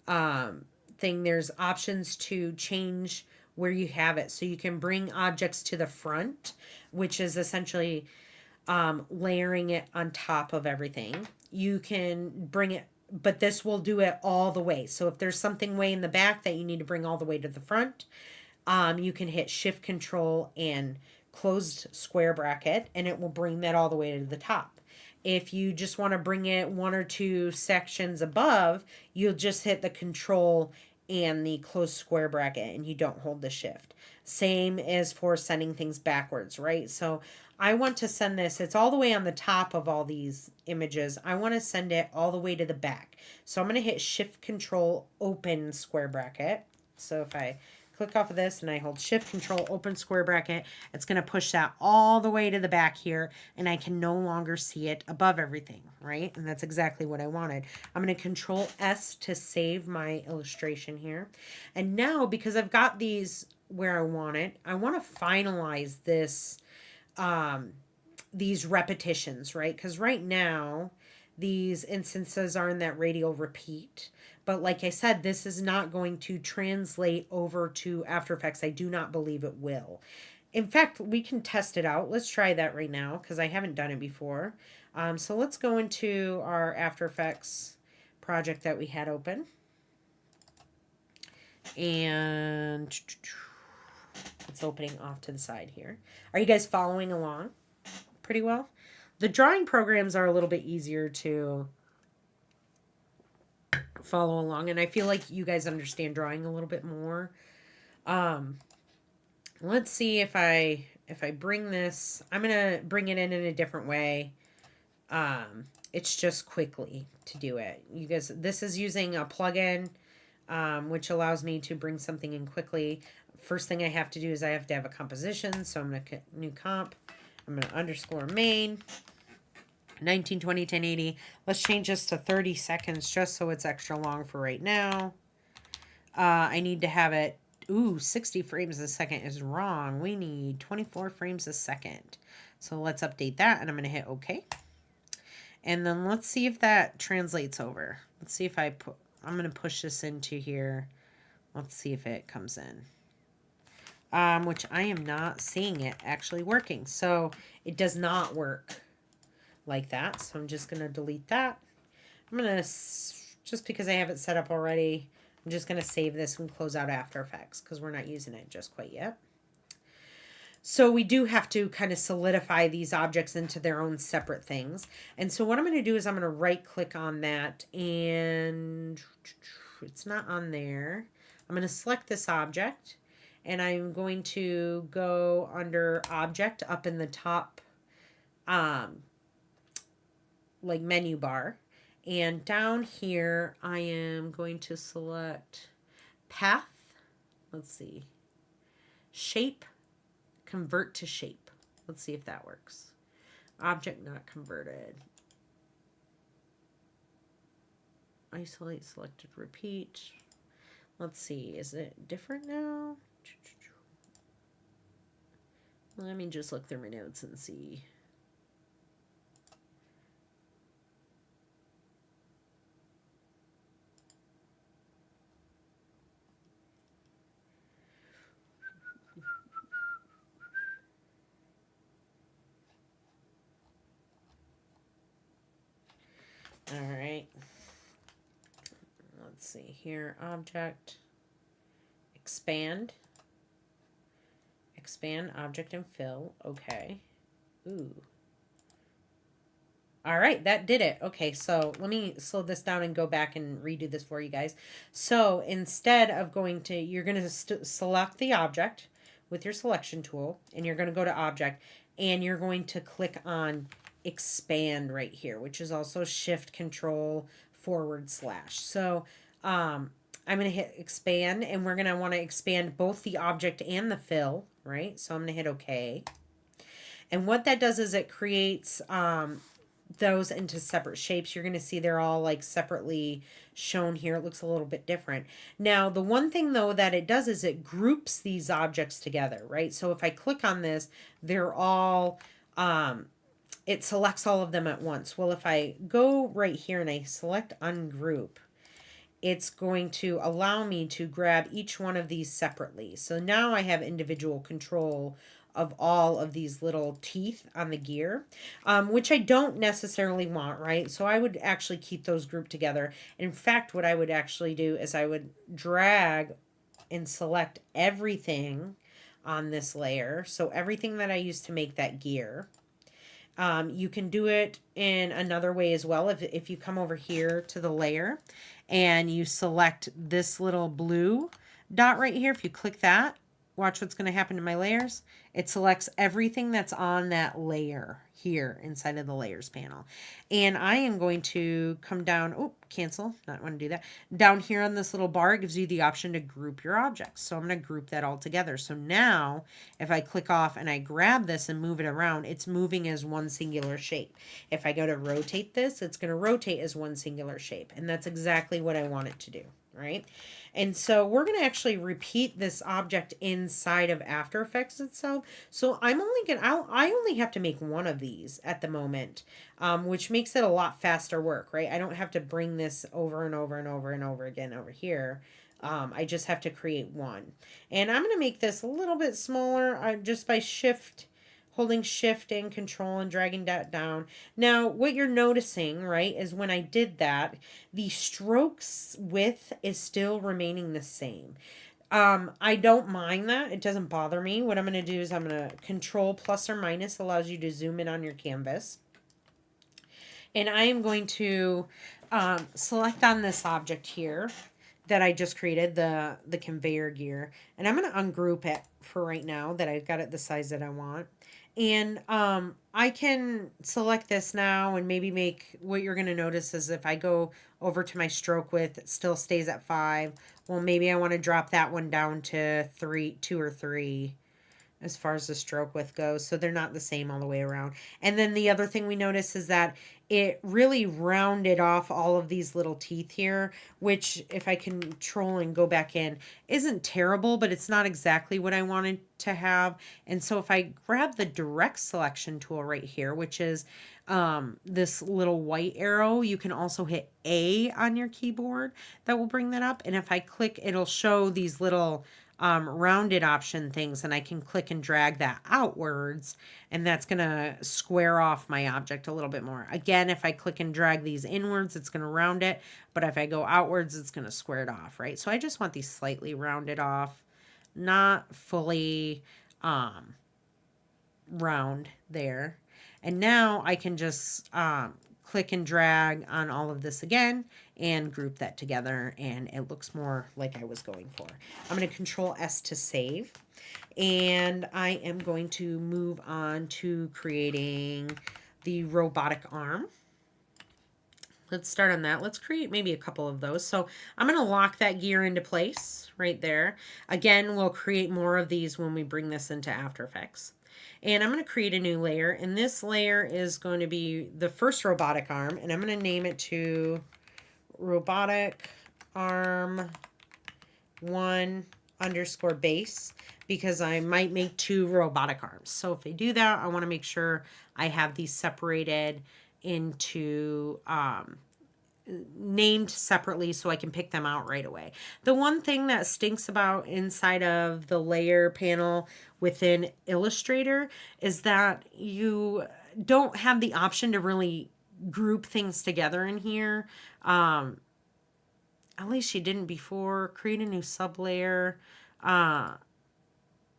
thing, there's options to change where you have it. So you can bring objects to the front, which is essentially layering it on top of everything. You can bring it, but this will do it all the way. So if there's something way in the back that you need to bring all the way to the front, you can hit Shift Control and closed square bracket, and it will bring that all the way to the top. If you just want to bring it one or two sections above, you'll just hit the Control and the closed square bracket, and you don't hold the Shift. Same as for sending things backwards, right? So I want to send this, it's all the way on the top of all these images. I want to send it all the way to the back. So I'm going to hit Shift Control open square bracket. So if I click off of this and I hold Shift Control open square bracket, it's going to push that all the way to the back here, and I can no longer see it above everything, right? And that's exactly what I wanted. I'm going to Control S to save my illustration here. And now, because I've got these where I want it, I want to finalize this these repetitions, right? Because right now these instances are in that radial repeat, but like I said, this is not going to translate over to After Effects. I do not believe it will. In fact, we can test it out. Let's try that right now because I haven't done it before. So let's go into our After Effects project that we had open, and it's opening off to the side here. Are you guys following along pretty well? The drawing programs are a little bit easier to follow along, and I feel like you guys understand drawing a little bit more. Let's see if I bring this, I'm gonna bring it in a different way. It's just quickly to do it. You guys, this is using a plugin, which allows me to bring something in quickly. First thing I have to do is I have to have a composition. So I'm going to new comp. I'm going to underscore main 1920 1080. Let's change this to 30 seconds just so it's extra long for right now. I need to have it. 60 frames a second is wrong. We need 24 frames a second. So let's update that, and I'm going to hit OK. And then let's see if that translates over. Let's see if I'm going to push this into here. Let's see if it comes in. Which I am not seeing it actually working. So it does not work like that. So I'm just going to delete that. I'm going to, just because I have it set up already, I'm just going to save this and close out After Effects because we're not using it just quite yet. So we do have to kind of solidify these objects into their own separate things. And so what I'm going to do is I'm going to right click on that, and it's not on there. I'm going to select this object, and I'm going to go under object up in the top like menu bar, and down here I am going to select path. Let's see, shape, convert to shape. Let's see if that works. Object not converted. Isolate, selected, repeat. Let's see, is it different now? Let me just look through my notes and see. All right. Let's see here. Object. Expand. Expand object and fill. Okay. Ooh. All right, that did it. Okay, so let me slow this down and go back and redo this for you guys. So instead of going to, you're going to select the object with your selection tool, and you're going to go to object, and you're going to click on expand right here, which is also shift control forward slash. So I'm going to hit expand, and we're going to want to expand both the object and the fill, right? So I'm going to hit OK. And what that does is it creates those into separate shapes. You're going to see they're all like separately shown here. It looks a little bit different. Now, the one thing though that it does is it groups these objects together, right? So if I click on this, they're all, it selects all of them at once. Well, if I go right here and I select ungroup, it's going to allow me to grab each one of these separately. So now I have individual control of all of these little teeth on the gear, which I don't necessarily want, right? So I would actually keep those grouped together. In fact, what I would actually do is I would drag and select everything on this layer. So everything that I used to make that gear. You can do it in another way as well. If you come over here to the layer and you select this little blue dot right here, if you click that, watch what's going to happen to my layers. It selects everything that's on that layer here inside of the layers panel. And I am going to come down, oh, cancel, not want to do that. Down here on this little bar, it gives you the option to group your objects. So I'm going to group that all together. So now if I click off and I grab this and move it around, it's moving as one singular shape. If I go to rotate this, it's going to rotate as one singular shape. And that's exactly what I want it to do, right? And so we're going to actually repeat this object inside of After Effects itself. So I only have to make one of these at the moment, which makes it a lot faster work, right? I don't have to bring this over and over and over and over again over here. I just have to create one. And I'm going to make this a little bit smaller just by holding shift and control and dragging that down. Now, what you're noticing, right, is when I did that, the strokes width is still remaining the same. I don't mind that. It doesn't bother me. What I'm going to do is I'm going to control plus or minus allows you to zoom in on your canvas. And I am going to select on this object here that I just created, the conveyor gear. And I'm going to ungroup it for right now that I've got it the size that I want. And I can select this now and maybe make, what you're going to notice is if I go over to my stroke width, it still stays at 5. Well, maybe I want to drop that one down to 2 or 3 as far as the stroke width goes. So they're not the same all the way around. And then the other thing we notice is that it really rounded off all of these little teeth here, which if I control and go back in, isn't terrible, but it's not exactly what I wanted to have. And so if I grab the direct selection tool right here, which is this little white arrow, you can also hit A on your keyboard. That will bring that up. And if I click, it'll show these little rounded option things, and I can click and drag that outwards, and that's going to square off my object a little bit more. Again, if I click and drag these inwards, it's going to round it, but if I go outwards, it's going to square it off, right? So I just want these slightly rounded off, not fully round there. And now I can just click and drag on all of this again and group that together, and it looks more like I was going for. I'm going to control S to save, and I am going to move on to creating the robotic arm. Let's start on that. Let's create maybe a couple of those. So I'm going to lock that gear into place right there. Again, we'll create more of these when we bring this into After Effects. And I'm going to create a new layer, and this layer is going to be the first robotic arm, and I'm going to name it to robotic arm 1 underscore base, because I might make 2 robotic arms. So if I do that, I want to make sure I have these separated into named separately so I can pick them out right away. The one thing that stinks about inside of the layer panel within Illustrator is that you don't have the option to really group things together in here. At least you didn't before. Create a new sublayer.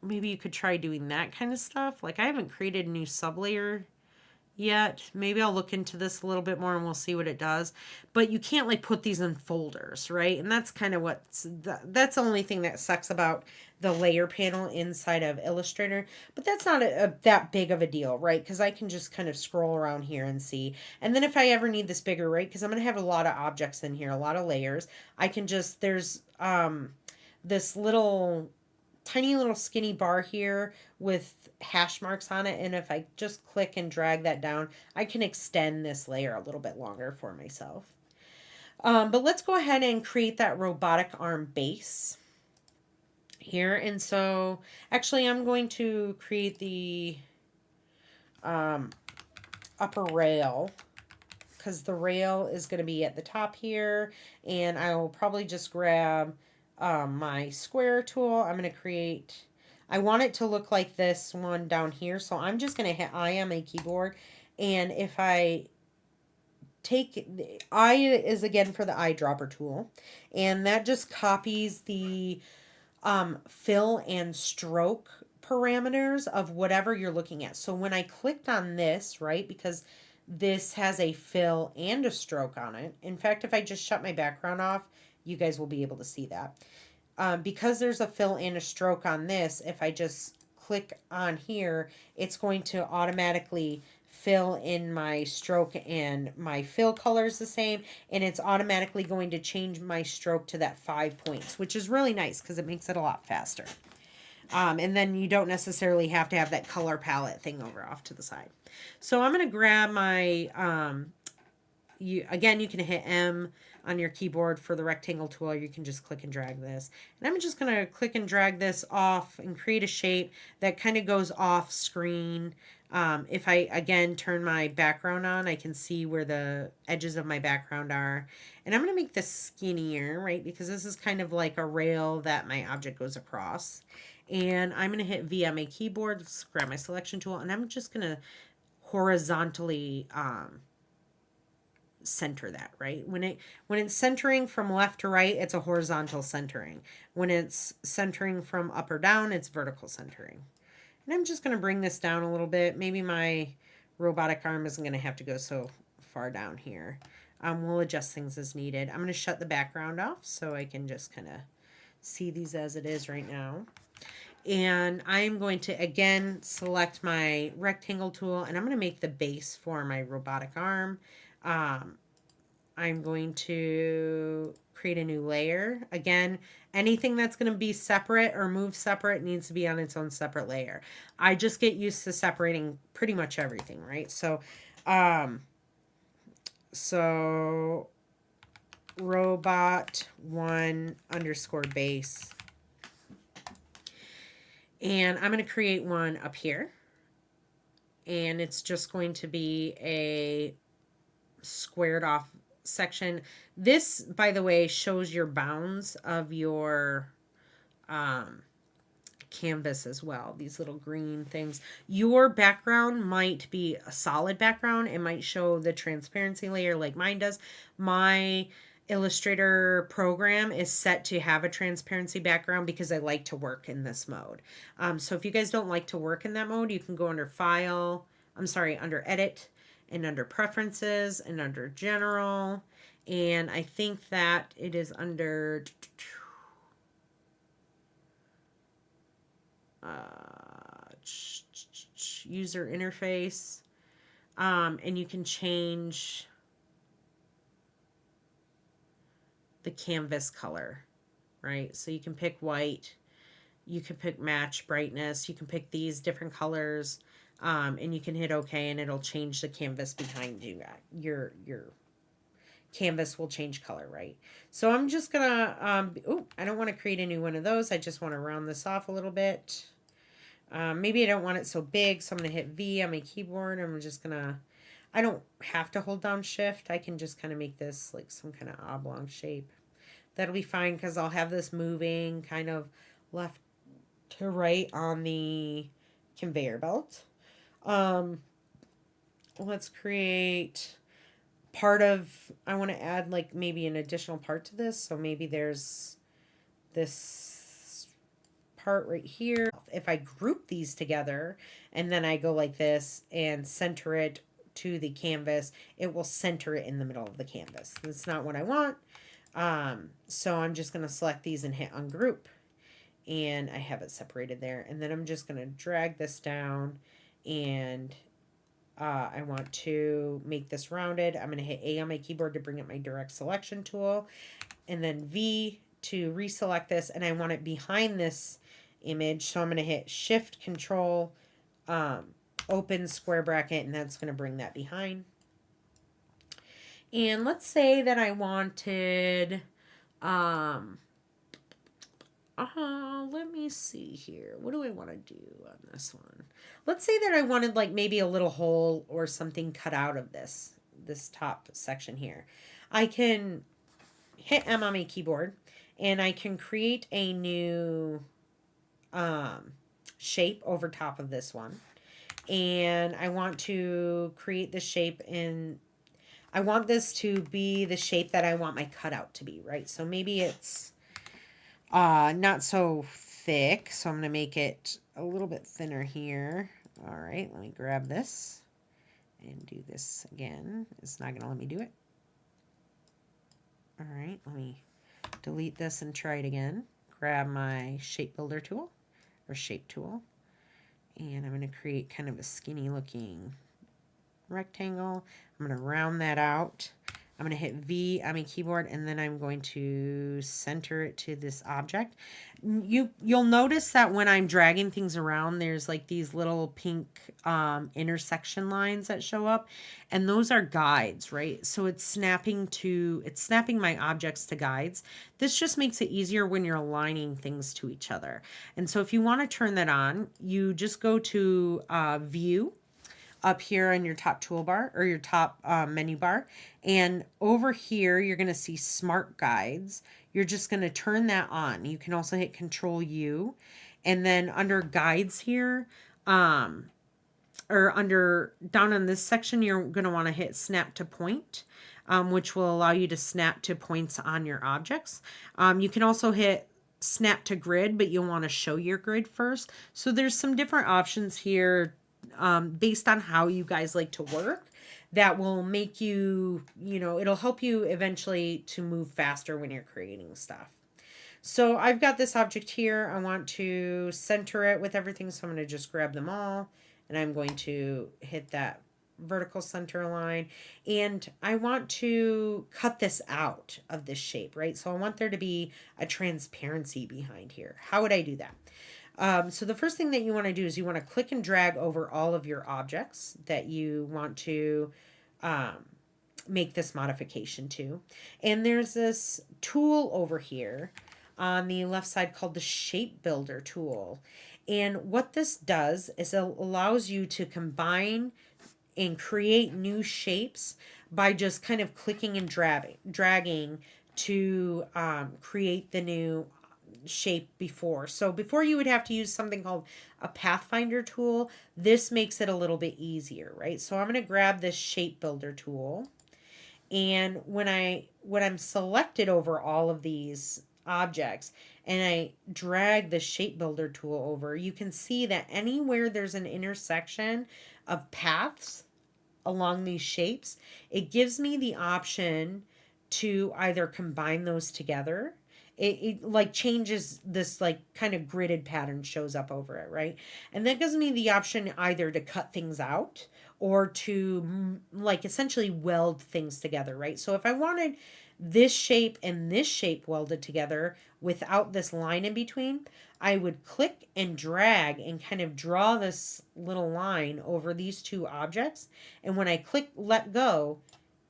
Maybe you could try doing that kind of stuff. Like I haven't created a new sublayer yet. Maybe I'll look into this a little bit more and we'll see what it does. But you can't like put these in folders, right? And that's kind of that's the only thing that sucks about the layer panel inside of Illustrator. But that's not that big of a deal, right? Because I can just kind of scroll around here and see. And then if I ever need this bigger, right? Because I'm going to have a lot of objects in here, a lot of layers. I can just, there's this little tiny little skinny bar here with hash marks on it, and if I just click and drag that down, I can extend this layer a little bit longer for myself. But let's go ahead and create that robotic arm base here. And so actually I'm going to create the upper rail, because the rail is going to be at the top here, and I will probably just grab my square tool. I'm going to create, I want it to look like this one down here, so I'm just going to hit I on my keyboard, and if I take, I is again for the eyedropper tool, and that just copies the fill and stroke parameters of whatever you're looking at. So when I clicked on this, right, because this has a fill and a stroke on it. In fact, if I just shut my background off, you guys will be able to see that. Because there's a fill and a stroke on this, if I just click on here, it's going to automatically fill in my stroke, and my fill color is the same, and it's automatically going to change my stroke to that 5 points, which is really nice because it makes it a lot faster. And then you don't necessarily have to have that color palette thing over off to the side. So I'm going to grab my, you can hit M on your keyboard for the rectangle tool, or you can just click and drag this. And I'm just going to click and drag this off and create a shape that kind of goes off screen. If I, again, turn my background on, I can see where the edges of my background are. And I'm going to make this skinnier, right? Because this is kind of like a rail that my object goes across. And I'm going to hit V on my keyboard, let's grab my selection tool, and I'm just going to horizontally center that, right? When it's centering from left to right, it's a horizontal centering. When it's centering from up or down, it's vertical centering. And I'm just going to bring this down a little bit. Maybe my robotic arm isn't going to have to go so far down here. We'll adjust things as needed. I'm going to shut the background off so I can just kind of see these as it is right now. And I'm going to, again, select my rectangle tool, and I'm going to make the base for my robotic arm. I'm going to create a new layer. Again, anything that's going to be separate or move separate needs to be on its own separate layer. I just get used to separating pretty much everything, right? So robot1 underscore base. And I'm going to create one up here. And it's just going to be a squared off section. This, by the way, shows your bounds of your canvas as well. These little green things. Your background might be a solid background. It might show the transparency layer like mine does. My Illustrator program is set to have a transparency background because I like to work in this mode. So if you guys don't like to work in that mode, you can go under under Edit, and under Preferences, and under General. And I think that it is under User Interface. And you can change the canvas color, right? So you can pick white, you can pick match brightness, you can pick these different colors, and you can hit OK, and it'll change the canvas behind you. Your canvas will change color, right? So I'm just gonna, I don't want to create a new one of those. I just want to round this off a little bit. Maybe I don't want it so big, so I'm gonna hit V on my keyboard. I'm just gonna, I don't have to hold down Shift. I can just kind of make this like some kind of oblong shape. That'll be fine because I'll have this moving kind of left to right on the conveyor belt. Let's create I want to add like maybe an additional part to this. So maybe there's this part right here. If I group these together and then I go like this and center it to the canvas, it will center it in the middle of the canvas. That's not what I want. So I'm just going to select these and hit ungroup. And I have it separated there. And then I'm just going to drag this down, and I want to make this rounded. I'm going to hit A on my keyboard to bring up my direct selection tool, and then V to reselect this, and I want it behind this image. So I'm going to hit Shift Control open square bracket, and that's going to bring that behind. And let's say that I wanted, let me see here. What do I want to do on this one? Let's say that I wanted like maybe a little hole or something cut out of this top section here. I can hit M on my keyboard, and I can create a new shape over top of this one. And I want to create the shape in, I want this to be the shape that I want my cutout to be, right? So maybe it's not so thick, so I'm going to make it a little bit thinner here. All right, let me grab this and do this again. It's not going to let me do it. All right, let me delete this and try it again. Grab my shape builder tool or shape tool, and I'm going to create kind of a skinny looking rectangle. I'm going to round that out. I'm going to hit V on my keyboard, and then I'm going to center it to this object. You'll notice that when I'm dragging things around, there's like these little pink intersection lines that show up, and those are guides, right? So it's snapping my objects to guides. This just makes it easier when you're aligning things to each other. And so if you want to turn that on, you just go to View up here on your top toolbar or your top menu bar. And over here, you're going to see Smart Guides. You're just going to turn that on. You can also hit Control U. And then under Guides here, or down in this section, you're going to want to hit Snap to Point, which will allow you to snap to points on your objects. You can also hit Snap to Grid, but you'll want to show your grid first. So there's some different options here based on how you guys like to work that will make you, it'll help you eventually to move faster when you're creating stuff. So I've got this object here. I want to center it with everything. So I'm going to just grab them all, and I'm going to hit that vertical center line, and I want to cut this out of this shape, right? So I want there to be a transparency behind here. How would I do that? So the first thing that you want to do is you want to click and drag over all of your objects that you want to make this modification to. And there's this tool over here on the left side called the Shape Builder tool. And what this does is it allows you to combine and create new shapes by just kind of clicking and dragging to create the new shape before. So before you would have to use something called a Pathfinder tool. This makes it a little bit easier, right? So I'm going to grab this Shape Builder tool, and when I'm selected over all of these objects and I drag the Shape Builder tool over, you can see that anywhere there's an intersection of paths along these shapes, it gives me the option to either combine those together. It like changes this like kind of gridded pattern shows up over it, right? And that gives me the option either to cut things out or to like essentially weld things together, right? So if I wanted this shape and this shape welded together without this line in between, I would click and drag and kind of draw this little line over these two objects. And when I click let go,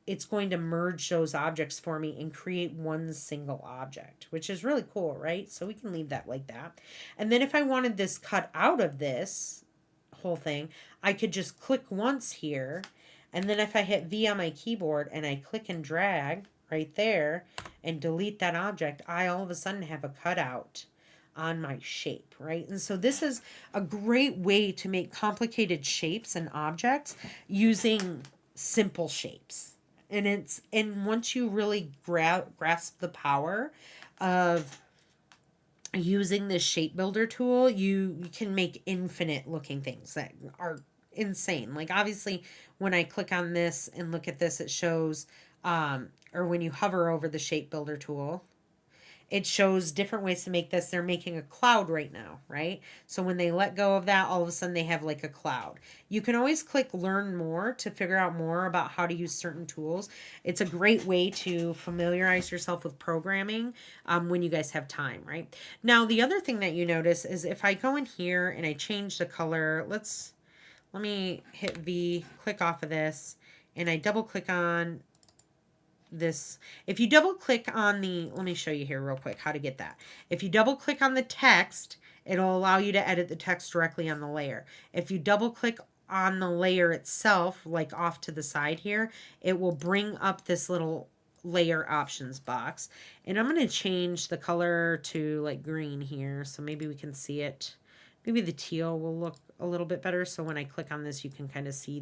it's going to merge those objects for me and create one single object, which is really cool, right? So we can leave that like that. And then if I wanted this cut out of this whole thing, I could just click once here. And then if I hit V on my keyboard and I click and drag right there and delete that object, I all of a sudden have a cutout on my shape, right? And so this is a great way to make complicated shapes and objects using simple shapes. And once you really grasp the power of using this Shape Builder tool, you can make infinite looking things that are insane. Like obviously when I click on this and look at this, it shows, or when you hover over the shape builder tool, it shows different ways to make this. They're making a cloud right now, right? So when they let go of that, all of a sudden they have like a cloud. You can always click learn more to figure out more about how to use certain tools. It's a great way to familiarize yourself with programming when you guys have time, right? Now, the other thing that you notice is if I go in here and I change the color, let me hit V, click off of this, and I double click on this. If you double click on the, let me show you here real quick how to get that. If you double click on the text, it'll allow you to edit the text directly on the layer. If you double click on the layer itself, like off to the side here, it will bring up this little layer options box. And I'm going to change the color to like green here, so maybe we can see it. Maybe the teal will look a little bit better. So when I click on this, you can kind of see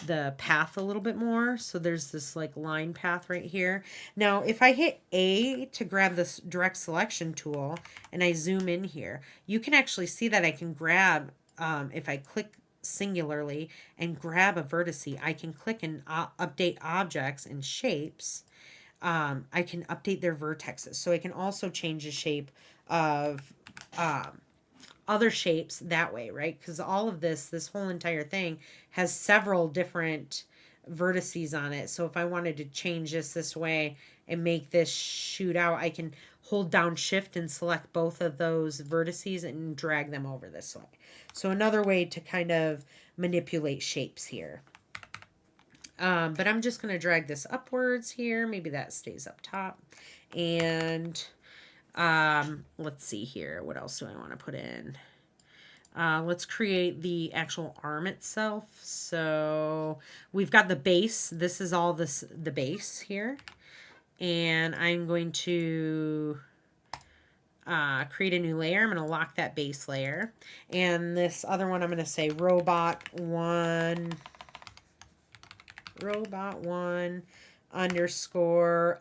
the path a little bit more. So there's this like line path right here. Now, if I hit A to grab this direct selection tool and I zoom in here, you can actually see that I can grab, if I click singularly and grab a vertice, I can click and update objects and shapes. I can update their vertexes. So I can also change the shape of other shapes that way, right? Because all of this whole entire thing has several different vertices on it. So if I wanted to change this way and make this shoot out, I can hold down shift and select both of those vertices and drag them over this way. So another way to kind of manipulate shapes here. But I'm just going to drag this upwards here. Maybe that stays up top. And let's see here. What else do I want to put in? Let's create the actual arm itself. So we've got the base. This is all the base here. And I'm going to create a new layer. I'm going to lock that base layer. And this other one, I'm going to say robot one underscore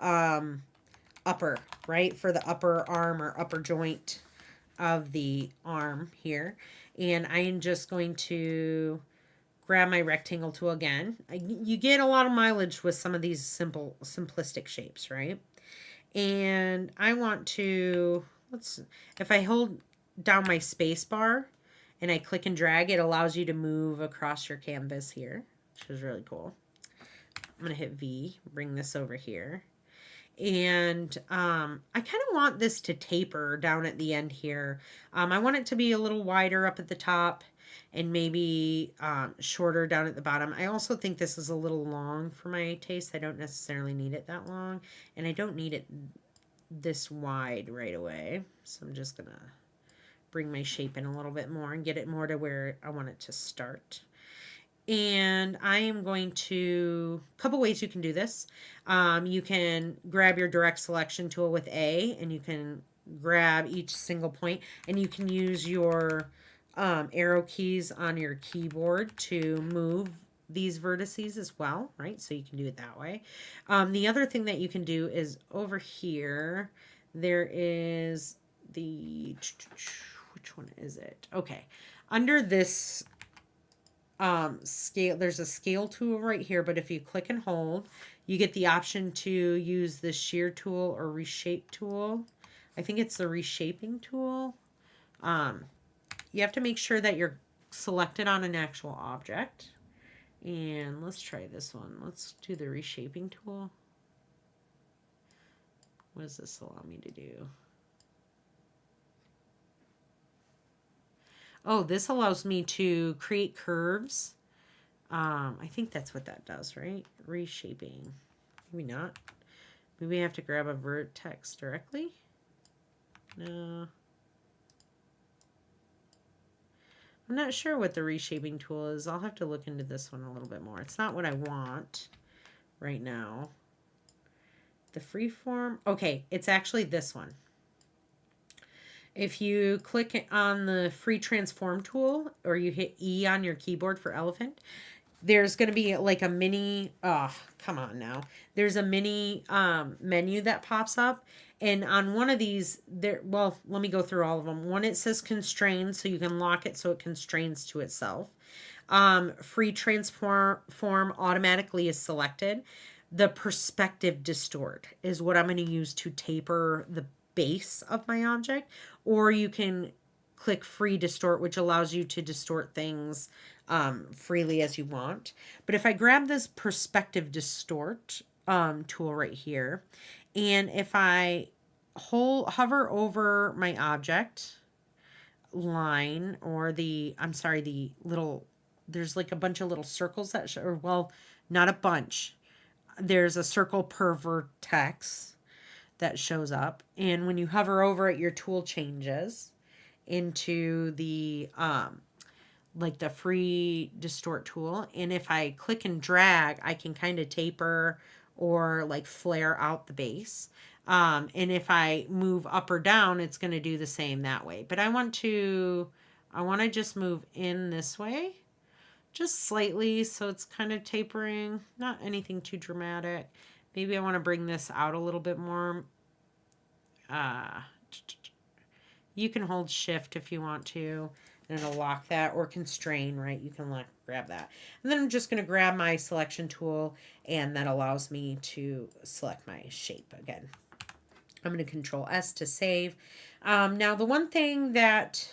upper, right? For the upper arm or upper joint of the arm here. And I am just going to grab my rectangle tool again. You get a lot of mileage with some of these simplistic shapes, right? And I want to, if I hold down my space bar and I click and drag, it allows you to move across your canvas here, which is really cool. I'm going to hit V, bring this over here. And I kind of want this to taper down at the end here. I want it to be a little wider up at the top and maybe shorter down at the bottom. I also think this is a little long for my taste. I don't necessarily need it that long, and I don't need it this wide right away. So I'm just going to bring my shape in a little bit more and get it more to where I want it to start. And I am going to, a couple ways you can do this. You can grab your direct selection tool with A, and you can grab each single point, and you can use your arrow keys on your keyboard to move these vertices as well, right? So you can do it that way. The other thing that you can do is over here, there is the, which one is it? Okay. Under this scale, there's a scale tool right here, but if you click and hold, you get the option to use the shear tool or reshape tool. I think it's the reshaping tool. You have to make sure that you're selected on an actual object. And let's try this one. Let's do the reshaping tool. What does this allow me to do? Oh, this allows me to create curves. I think that's what that does, right? Reshaping. Maybe not. Maybe I have to grab a vertex directly. No. I'm not sure what the reshaping tool is. I'll have to look into this one a little bit more. It's not what I want right now. The freeform. Okay, it's actually this one. If you click on the free transform tool or you hit E on your keyboard for elephant, there's going to be like a mini, oh, come on now. There's a mini menu that pops up. And on one of these, well, let me go through all of them. One, it says constrain, so you can lock it so it constrains to itself. Free transform automatically is selected. The perspective distort is what I'm going to use to taper the base of my object, or you can click free distort, which allows you to distort things freely as you want. But if I grab this perspective distort tool right here, and if I hover over my object line, or the little, there's like a bunch of little circles that show, or well, not a bunch, there's a circle per vertex that shows up, and when you hover over it, your tool changes into the like the free distort tool. And if I click and drag, I can kind of taper or like flare out the base. And if I move up or down, it's going to do the same that way. But I want to just move in this way, just slightly, so it's kind of tapering, not anything too dramatic. Maybe I want to bring this out a little bit more. You can hold shift if you want to, and it'll lock that, or constrain, right? You can grab that. And then I'm just going to grab my selection tool, and that allows me to select my shape again. I'm going to Control S to save. Now, the one thing that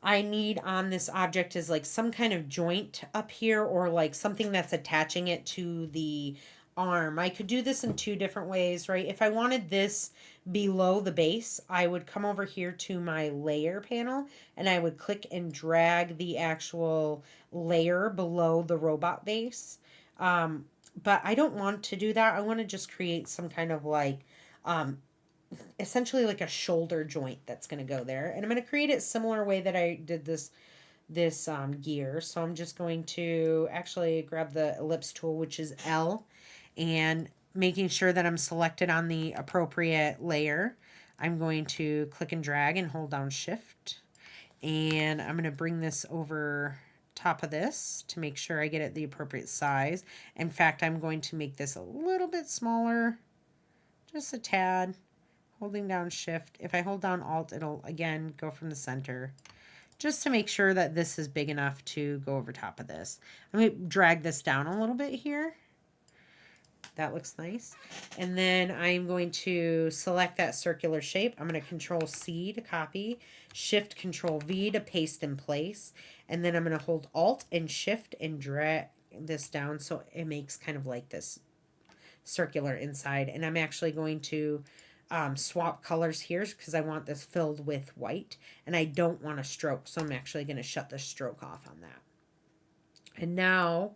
I need on this object is like some kind of joint up here, or like something that's attaching it to the arm. I could do this in two different ways, right? If I wanted this below the base, I would come over here to my layer panel, and I would click and drag the actual layer below the robot base. But I don't want to do that. I want to just create some kind of like essentially like a shoulder joint that's going to go there, and I'm going to create it similar way that I did this gear. So I'm just going to actually grab the ellipse tool, which is L, and making sure that I'm selected on the appropriate layer, I'm going to click and drag and hold down shift, and I'm going to bring this over top of this to make sure I get it the appropriate size. In fact, I'm going to make this a little bit smaller, just a tad, holding down shift. If I hold down alt, it'll again go from the center, just to make sure that this is big enough to go over top of this. I'm going to drag this down a little bit here. That looks nice. And then I'm going to select that circular shape. I'm going to Control C to copy, Shift Control V to paste in place. And then I'm going to hold Alt and Shift and drag this down so it makes kind of like this circular inside. And I'm actually going to swap colors here because I want this filled with white, and I don't want a stroke, so I'm actually going to shut the stroke off on that. And now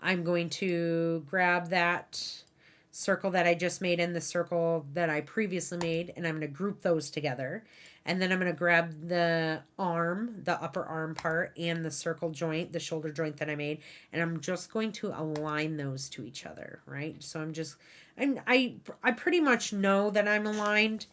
I'm going to grab that circle that I just made and the circle that I previously made, and I'm going to group those together. And then I'm going to grab the arm, the upper arm part, and the circle joint, the shoulder joint that I made, and I'm just going to align those to each other, right? So I'm just, and I pretty much know that I'm aligned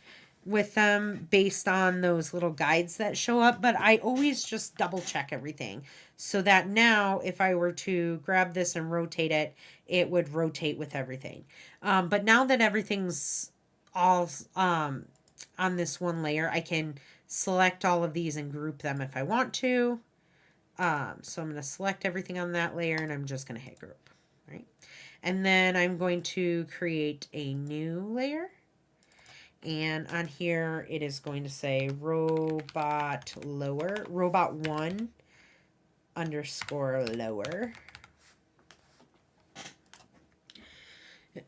with them based on those little guides that show up, but I always just double check everything so that now if I were to grab this and rotate it, it would rotate with everything. But now that everything's all on this one layer, I can select all of these and group them if I want to. So I'm going to select everything on that layer, and I'm just going to hit group, right? And then I'm going to create a new layer. And on here, it is going to say robot lower, robot 1 underscore lower.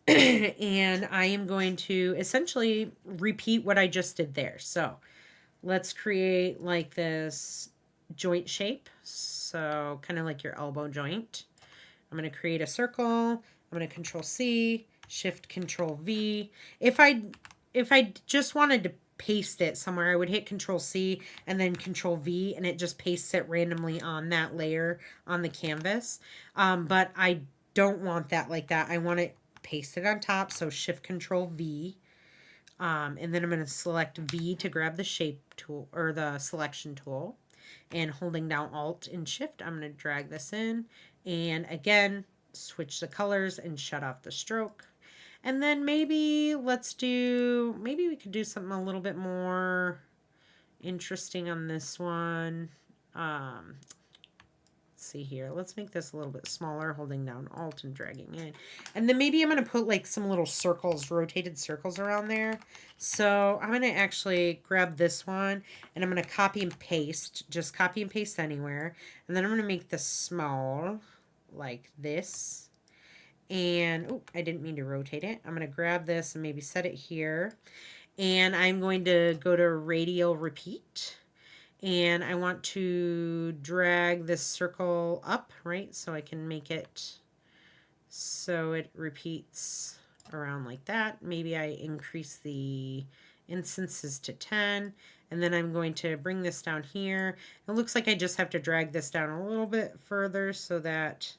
And I am going to essentially repeat what I just did there. So let's create like this joint shape. So kind of like your elbow joint. I'm going to create a circle. I'm going to Control C, Shift Control V. If I just wanted to paste it somewhere, I would hit Control C and then Control V, and it just pastes it randomly on that layer on the canvas. But I don't want that like that. I want it pasted on top, so Shift Control V. And then I'm going to select V to grab the shape tool or the selection tool, and holding down Alt and Shift, I'm going to drag this in, and again switch the colors and shut off the stroke. And then maybe we could do something a little bit more interesting on this one. Let's see here. Let's make this a little bit smaller, holding down Alt and dragging in. And then maybe I'm going to put like some little circles, rotated circles around there. So I'm going to actually grab this one and I'm going to copy and paste, just copy and paste anywhere. And then I'm going to make this small like this. And, oh, I didn't mean to rotate it. I'm going to grab this and maybe set it here. And I'm going to go to radial repeat. And I want to drag this circle up, right? So I can make it so it repeats around like that. Maybe I increase the instances to 10. And then I'm going to bring this down here. It looks like I just have to drag this down a little bit further so that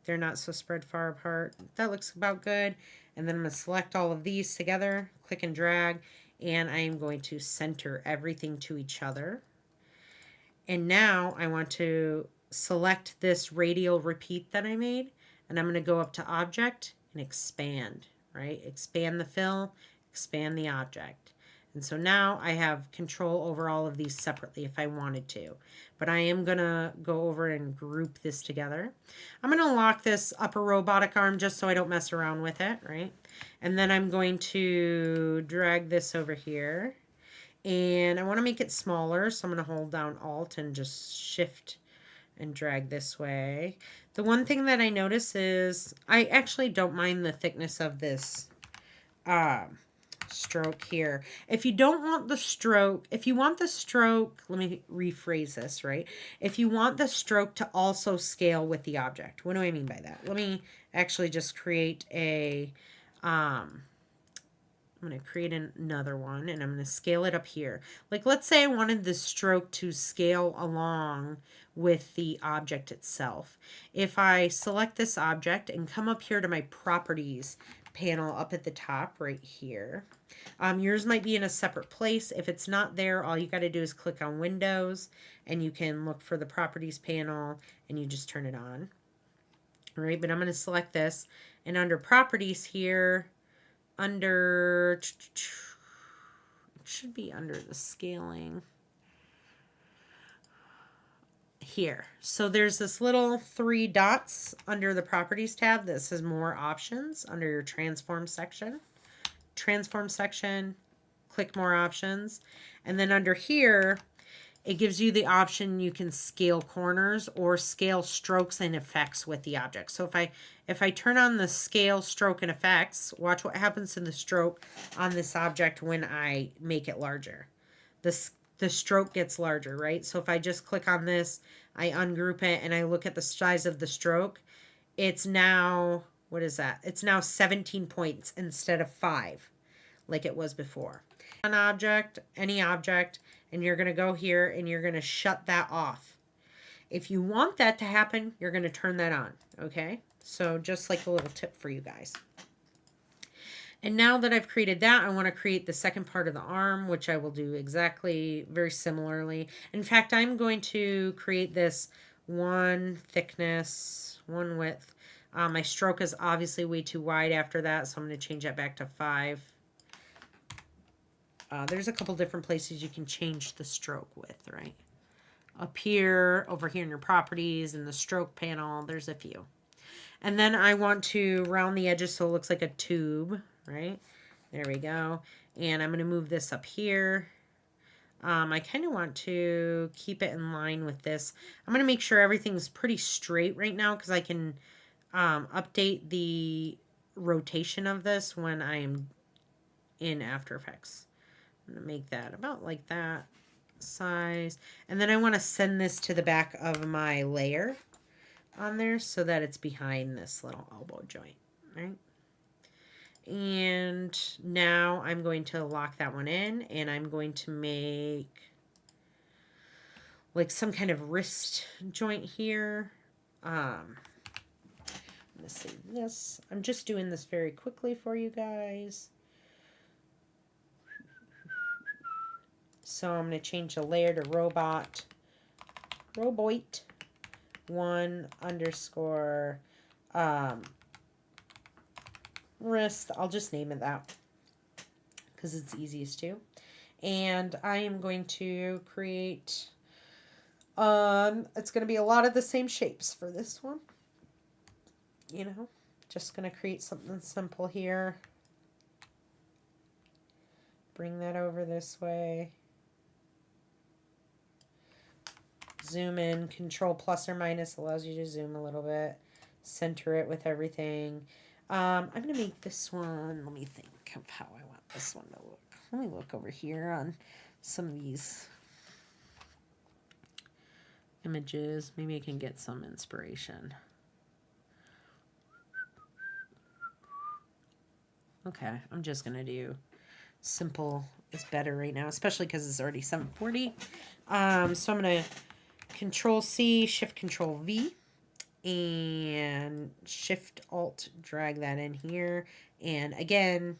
they're not so spread far apart. That looks about good. And then I'm going to select all of these together, click and drag, and I am going to center everything to each other. And now I want to select this radial repeat that I made, and I'm going to go up to Object and Expand, right? Expand the fill, expand the object. And so now I have control over all of these separately if I wanted to. But I am going to go over and group this together. I'm going to lock this upper robotic arm just so I don't mess around with it, right? And then I'm going to drag this over here. And I want to make it smaller, so I'm going to hold down Alt and just shift and drag this way. The one thing that I notice is I actually don't mind the thickness of this stroke here. If you don't want the stroke, if you want the stroke, let me rephrase this, right? If you want the stroke to also scale with the object, what do I mean by that? Let me actually just create a, I'm going to create another one and I'm going to scale it up here. Like let's say I wanted the stroke to scale along with the object itself. If I select this object and come up here to my properties panel up at the top right here, yours might be in a separate place. If it's not there, all you got to do is click on Windows and you can look for the properties panel and you just turn it on. All right, but I'm going to select this and under properties here, under, it should be under the scaling here. So there's this little 3 dots under the properties tab that says more options under your transform section. Transform section, click more options. And then under here, it gives you the option you can scale corners or scale strokes and effects with the object. So if I turn on the scale, stroke, and effects, watch what happens to the stroke on this object when I make it larger. The stroke gets larger, right? So if I just click on this, I ungroup it, and I look at the size of the stroke, it's now, what is that? It's now 17 points instead of 5 like it was before. An object, any object, and you're going to go here and you're going to shut that off. If you want that to happen, you're going to turn that on, okay? So just like a little tip for you guys. And now that I've created that, I want to create the second part of the arm, which I will do exactly very similarly. In fact, I'm going to create this 1 thickness, 1 width. My stroke is obviously way too wide after that, so I'm going to change that back to 5. There's a couple different places you can change the stroke width, right? Up here, over here in your properties, in the stroke panel, there's a few. And then I want to round the edges so it looks like a tube, right? There we go. And I'm going to move this up here. I kind of want to keep it in line with this. I'm going to make sure everything's pretty straight right now because I can update the rotation of this when I'm in After Effects. I'm going to make that about like that size. And then I want to send this to the back of my layer on there so that it's behind this little elbow joint, right? And now I'm going to lock that one in and I'm going to make like some kind of wrist joint here. I'm going to save this. I'm just doing this very quickly for you guys. So I'm going to change the layer to roboit 1 underscore wrist. I'll just name it that because it's easiest to. And I am going to create It's going to be a lot of the same shapes for this one. You know, just going to create something simple here. Bring that over this way. Zoom in. Control plus or minus allows you to zoom a little bit. Center it with everything. I'm going to make this one, let me think of how I want this one to look. Let me look over here on some of these images. Maybe I can get some inspiration. Okay, I'm just going to do simple is better right now, especially because it's already 7:40. So I'm going to Control C, Shift Control V, and Shift Alt drag that in here. And again,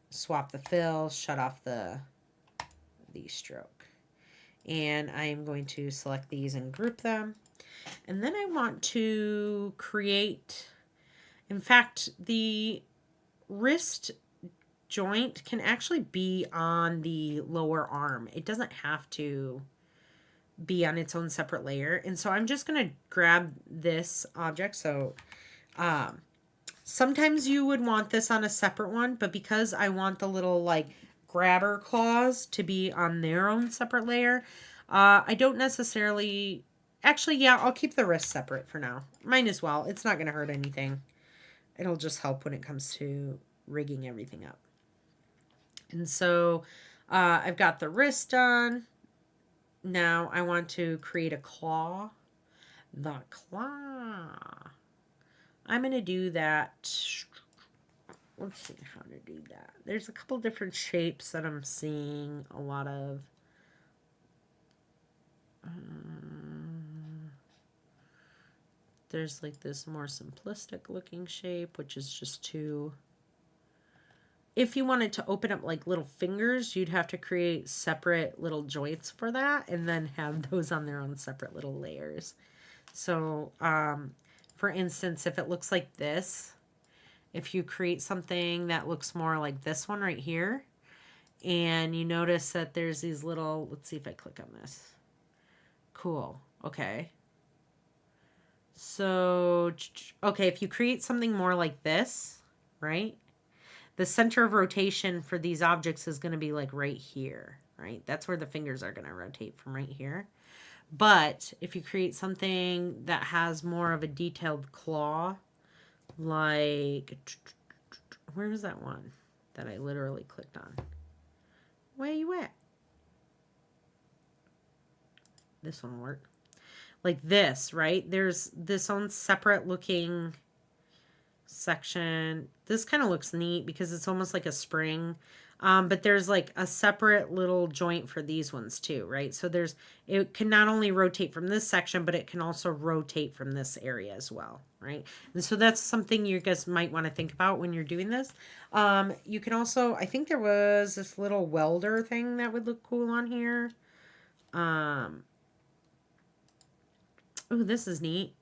swap the fill, shut off the stroke. And I'm going to select these and group them. And then I want to create, in fact, the wrist joint can actually be on the lower arm. It doesn't have to be on its own separate layer. And so I'm just going to grab this object. So sometimes you would want this on a separate one, but because I want the little like grabber claws to be on their own separate layer, I don't necessarily, actually, yeah, I'll keep the wrist separate for now. Mine as well. It's not going to hurt anything. It'll just help when it comes to rigging everything up. And so I've got the wrist done. Now I want to create a claw. The claw. I'm going to do that. Let's see how to do that. There's a couple different shapes that I'm seeing a lot of. There's like this more simplistic looking shape, which is just two. If you wanted to open up like little fingers, you'd have to create separate little joints for that and then have those on their own separate little layers. So, for instance, if it looks like this, if you create something that looks more like this one right here, and you notice that there's these little, let's see if I click on this. Cool. Okay. So, okay, if you create something more like this, right? The center of rotation for these objects is going to be like right here, right? That's where the fingers are going to rotate from right here. But if you create something that has more of a detailed claw, like, where was that one that I literally clicked on? Where you at? This one will work. Like this, right? There's this own separate looking section. This kind of looks neat because it's almost like a spring. But there's like a separate little joint for these ones too, right? So it can not only rotate from this section, but it can also rotate from this area as well, right? And so that's something you guys might want to think about when you're doing this. You can also, I think there was this little welder thing that would look cool on here. Oh, this is neat.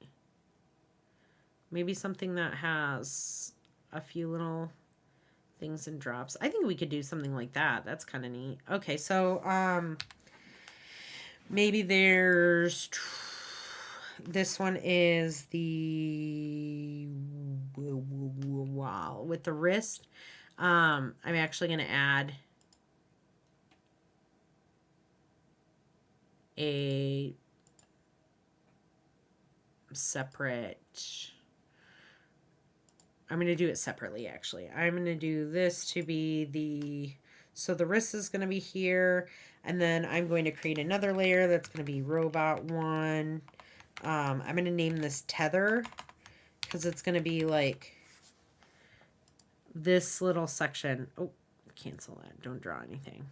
Maybe something that has a few little things and drops. I think we could do something like that. That's kind of neat. Okay, so maybe there's this one is the wow with the wrist. I'm actually going to add a separate. I'm going to do it separately, actually. I'm going to do this to be so the wrist is going to be here, and then I'm going to create another layer that's going to be robot 1. I'm going to name this tether, because it's going to be like this little section. Oh, cancel that. Don't draw anything.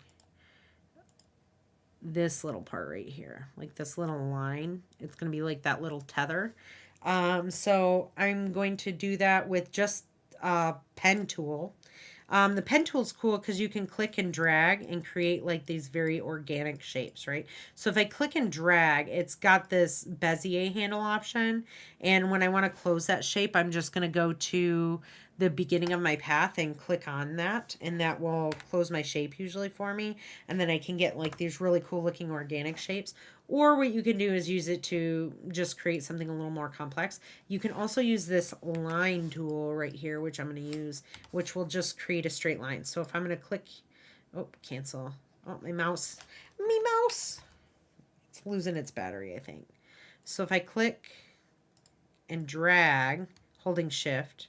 This little part right here, like this little line, it's going to be like that little tether. So I'm going to do that with just a pen tool. The pen tool is cool because you can click and drag and create like these very organic shapes, right? So if I click and drag, it's got this Bezier handle option. And when I want to close that shape, I'm just going to go to the beginning of my path and click on that, and that will close my shape usually for me, and then I can get like these really cool looking organic shapes. Or what you can do is use it to just create something a little more complex. You can also use this line tool right here, which I'm going to use, which will just create a straight line. So if I'm going to click, oh, cancel. Oh, my mouse, it's losing its battery, I think. So if I click and drag, holding shift,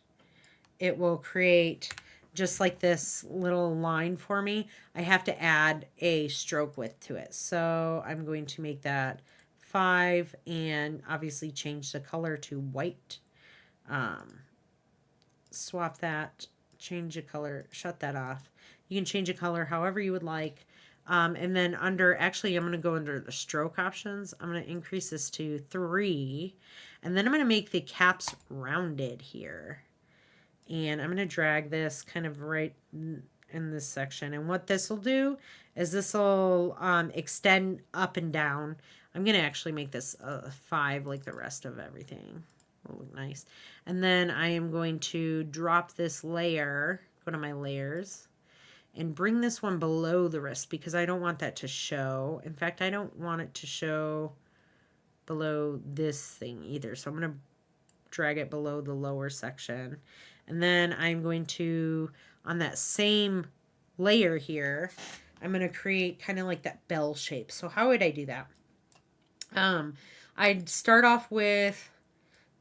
it will create just like this little line for me. I have to add a stroke width to it. So I'm going to make that 5 and obviously change the color to white. Swap that, change the color, shut that off. You can change the color however you would like. And then under, actually, I'm going to go under the stroke options. I'm going to increase this to 3. And then I'm going to make the caps rounded here. And I'm going to drag this kind of right in this section. And what this will do is this will extend up and down. I'm going to actually make this a 5 like the rest of everything. Will look nice. And then I am going to drop this layer, go to my layers, and bring this one below the wrist because I don't want that to show. In fact, I don't want it to show below this thing either. So I'm going to drag it below the lower section. And then I'm going to, on that same layer here, I'm going to create kind of like that bell shape. So how would I do that? I'd start off with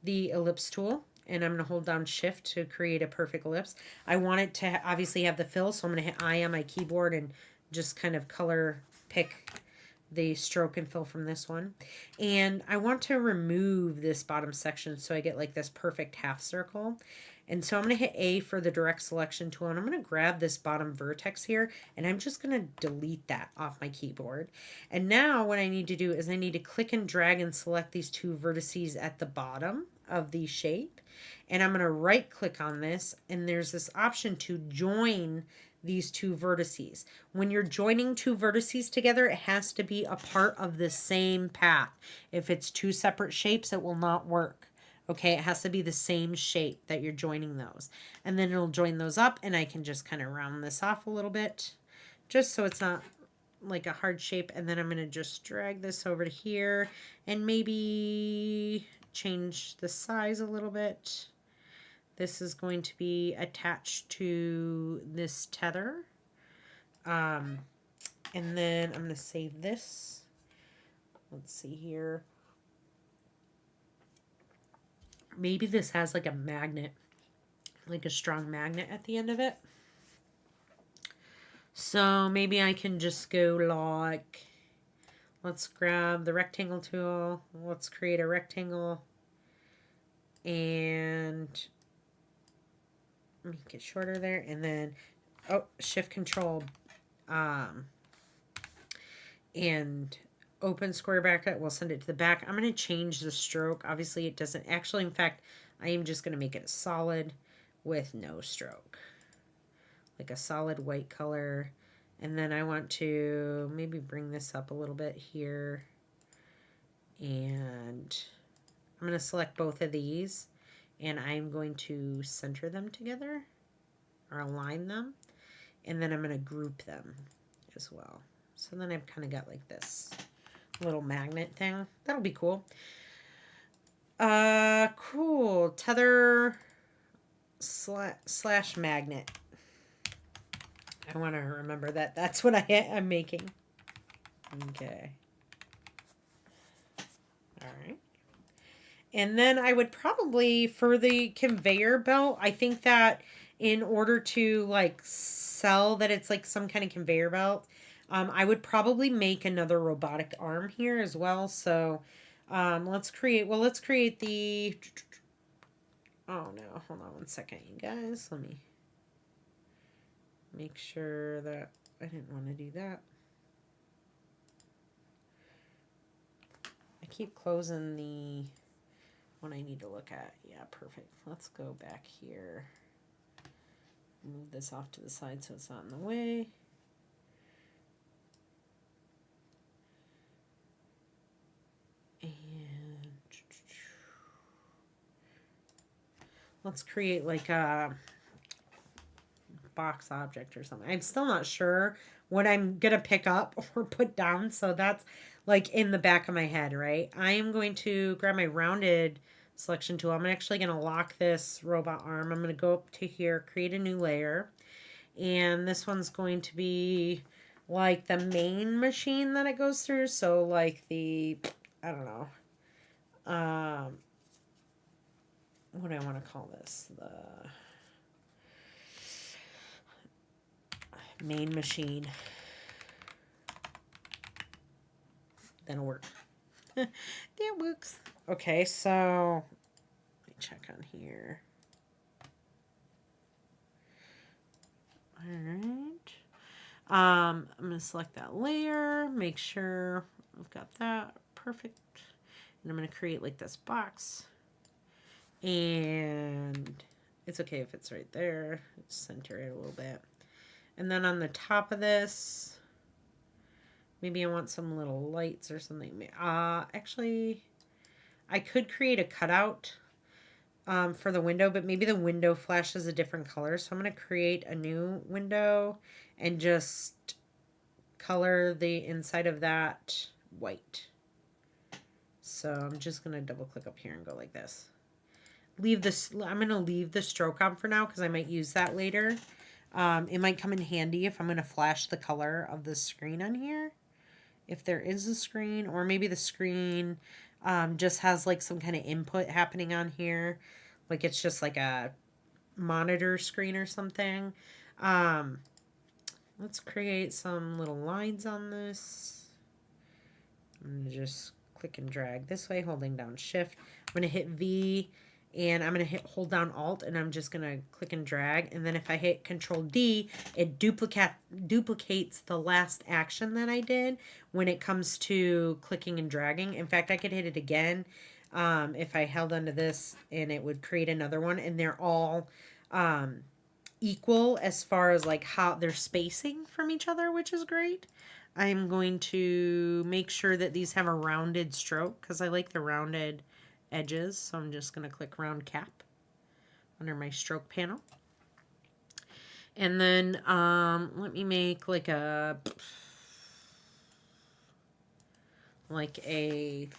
the ellipse tool, and I'm going to hold down shift to create a perfect ellipse. I want it to obviously have the fill, so I'm going to hit I on my keyboard and just kind of color pick the stroke and fill from this one. And I want to remove this bottom section so I get like this perfect half circle. And so I'm going to hit A for the direct selection tool, and I'm going to grab this bottom vertex here, and I'm just going to delete that off my keyboard. And now what I need to do is I need to click and drag and select these 2 vertices at the bottom of the shape. And I'm going to right click on this, and there's this option to join these 2 vertices. When you're joining 2 vertices together, it has to be a part of the same path. If it's 2 separate shapes, it will not work. Okay, it has to be the same shape that you're joining those. And then it'll join those up, and I can just kind of round this off a little bit, just so it's not like a hard shape. And then I'm going to just drag this over to here and maybe change the size a little bit. This is going to be attached to this tether. And then I'm going to save this. Let's see here. Maybe this has like a magnet, like a strong magnet at the end of it. So maybe I can just go like, let's grab the rectangle tool. Let's create a rectangle and make it shorter there. And then, oh, shift control, and open square bracket. We'll send it to the back. I'm going to change the stroke. Obviously it doesn't actually, in fact, I am just going to make it a solid with no stroke, like a solid white color. And then I want to maybe bring this up a little bit here, and I'm going to select both of these, and I'm going to center them together or align them, and then I'm going to group them as well. So then I've kind of got like this little magnet thing. That'll be cool. Cool. Tether slash magnet. I want to remember that. That's what I'm making. Okay. All right. And then I would probably, for the conveyor belt, I think that in order to like sell that it's like some kind of conveyor belt, I would probably make another robotic arm here as well. So let's create the, oh no, hold on one second, you guys. Let me make sure that I didn't want to do that. I keep closing the one I need to look at. Yeah, perfect. Let's go back here. Move this off to the side so it's not in the way. And let's create like a box object or something. I'm still not sure what I'm going to pick up or put down. So that's like in the back of my head, right? I am going to grab my rounded selection tool. I'm actually going to lock this robot arm. I'm going to go up to here, create a new layer. And this one's going to be like the main machine that it goes through. So like the, I don't know, what do I want to call this? The main machine. That'll work. That works. Okay, so let me check on here. All right. I'm going to select that layer, make sure I've got that perfect. And I'm going to create like this box. And it's okay if it's right there. Center it a little bit. And then on the top of this, maybe I want some little lights or something. Actually, I could create a cutout for the window, but maybe the window flashes a different color. So I'm going to create a new window and just color the inside of that white. So I'm just going to double click up here and go like this. Leave this, I'm going to leave the stroke on for now because I might use that later. It might come in handy if I'm going to flash the color of the screen on here. If there is a screen, or maybe the screen just has like some kind of input happening on here. Like it's just like a monitor screen or something. Let's create some little lines on this. I'm going to just click and drag this way, holding down Shift. I'm going to hit V, and I'm going to hold down Alt, and I'm just going to click and drag. And then if I hit Control D, it duplicates the last action that I did when it comes to clicking and dragging. In fact, I could hit it again if I held onto this, and it would create another one. And they're all equal as far as like how they're spacing from each other, which is great. I'm going to make sure that these have a rounded stroke because I like the rounded edges. So I'm just going to click round cap under my stroke panel. And then let me make like a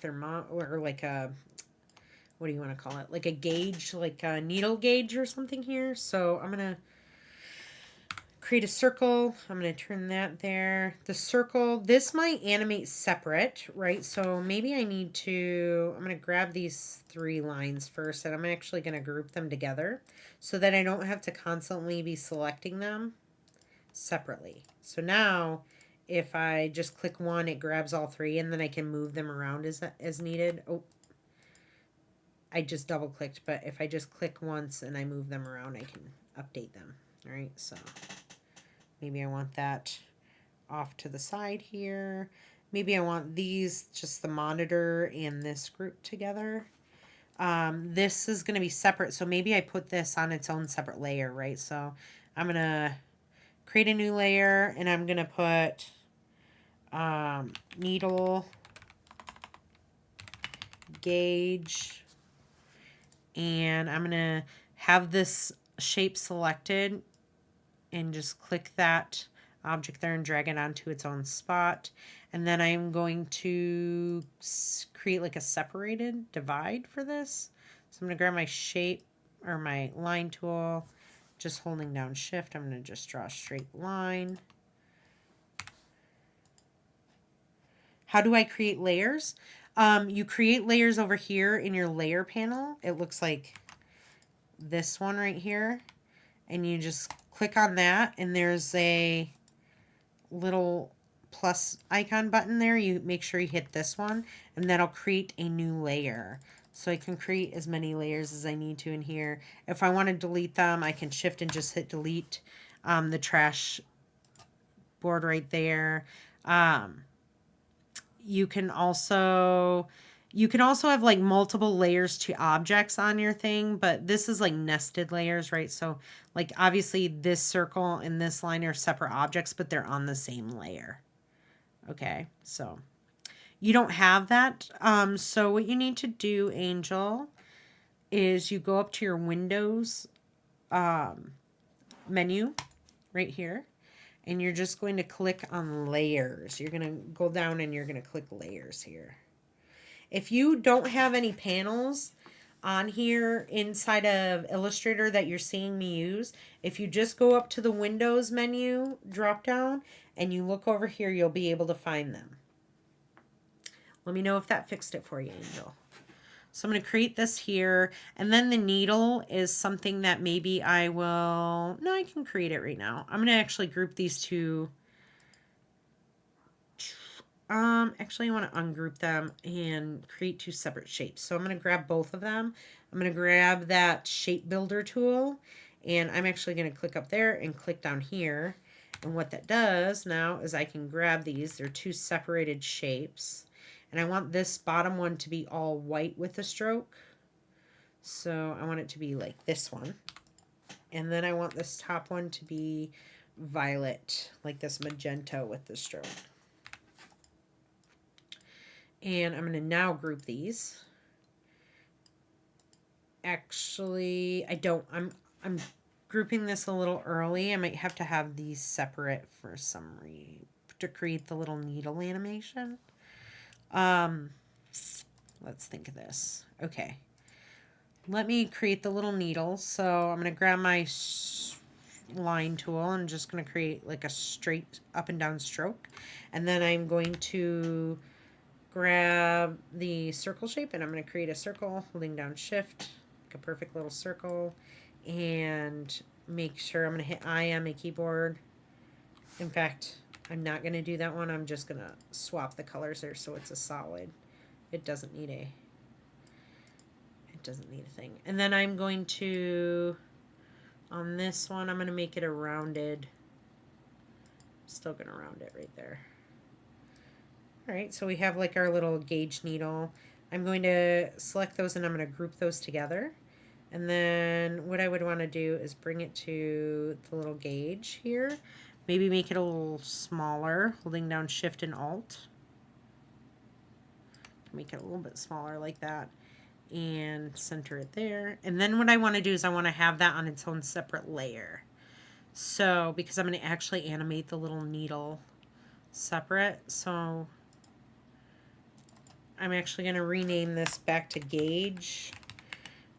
thermo, or like a, what do you want to call it? Like a gauge, like a needle gauge or something here. So I'm going to create a circle. I'm going to turn that there. The circle, this might animate separate, right? So maybe I need to, I'm going to grab these 3 lines first, and I'm actually going to group them together so that I don't have to constantly be selecting them separately. So now if I just click one, it grabs all 3, and then I can move them around as needed. Oh, I just double clicked, but if I just click once and I move them around, I can update them. All right, so maybe I want that off to the side here. Maybe I want these, just the monitor and this group together. This is going to be separate, so maybe I put this on its own separate layer, right? So I'm going to create a new layer, and I'm going to put needle gauge, and I'm going to have this shape selected and just click that object there and drag it onto its own spot. And then I'm going to create like a separated divide for this. So I'm going to grab my shape or my line tool, just holding down Shift. I'm going to just draw a straight line. How do I create layers? You create layers over here in your layer panel. It looks like this one right here. And you just click on that, and there's a little plus icon button there. You make sure you hit this one, and that'll create a new layer. So I can create as many layers as I need to in here. If I want to delete them, I can Shift and just hit delete the trash board right there. You can also have like multiple layers to objects on your thing, but this is like nested layers, right? So like obviously this circle and this line are separate objects, but they're on the same layer. Okay, so you don't have that. So what you need to do, Angel, is you go up to your Windows menu, right here. And you're just going to click on layers. You're going to go down and you're going to click layers here. If you don't have any panels on here inside of Illustrator that you're seeing me use, if you just go up to the Windows menu drop down and you look over here, you'll be able to find them. Let me know if that fixed it for you, Angel. So I'm going to create this here, and then the needle is something that maybe I will, no, I can create it right now. I'm going to actually group these two. Actually I want to ungroup them and create two separate shapes. So I'm going to grab both of them. I'm going to grab that shape builder tool, and I'm actually going to click up there and click down here. And what that does now is I can grab these. They're two separated shapes. And I want this bottom one to be all white with a stroke. So I want it to be like this one. And then I want this top one to be violet, like this magenta with the stroke. And I'm going to now group these. Actually, I'm grouping this a little early. I might have to have these separate for some reason to create the little needle animation. Let's think of this. Okay. Let me create the little needle. So I'm going to grab my line tool. I'm just going to create like a straight up and down stroke. And then I'm going to grab the circle shape, and I'm going to create a circle holding down shift, like a perfect little circle, and make sure I'm going to hit I on my keyboard. In fact, I'm not going to do that one. I'm just going to swap the colors there so it's a solid. It doesn't need a thing. And then I'm going to, on this one, I'm going to make it a rounded, still going to round it right there. All right, so we have like our little gauge needle. I'm going to select those and I'm going to group those together. And then what I would want to do is bring it to the little gauge here. Maybe make it a little smaller, holding down Shift and Alt. Make it a little bit smaller like that. And center it there. And then what I want to do is I want to have that on its own separate layer. So, because I'm going to actually animate the little needle separate. So, I'm actually going to rename this back to gauge.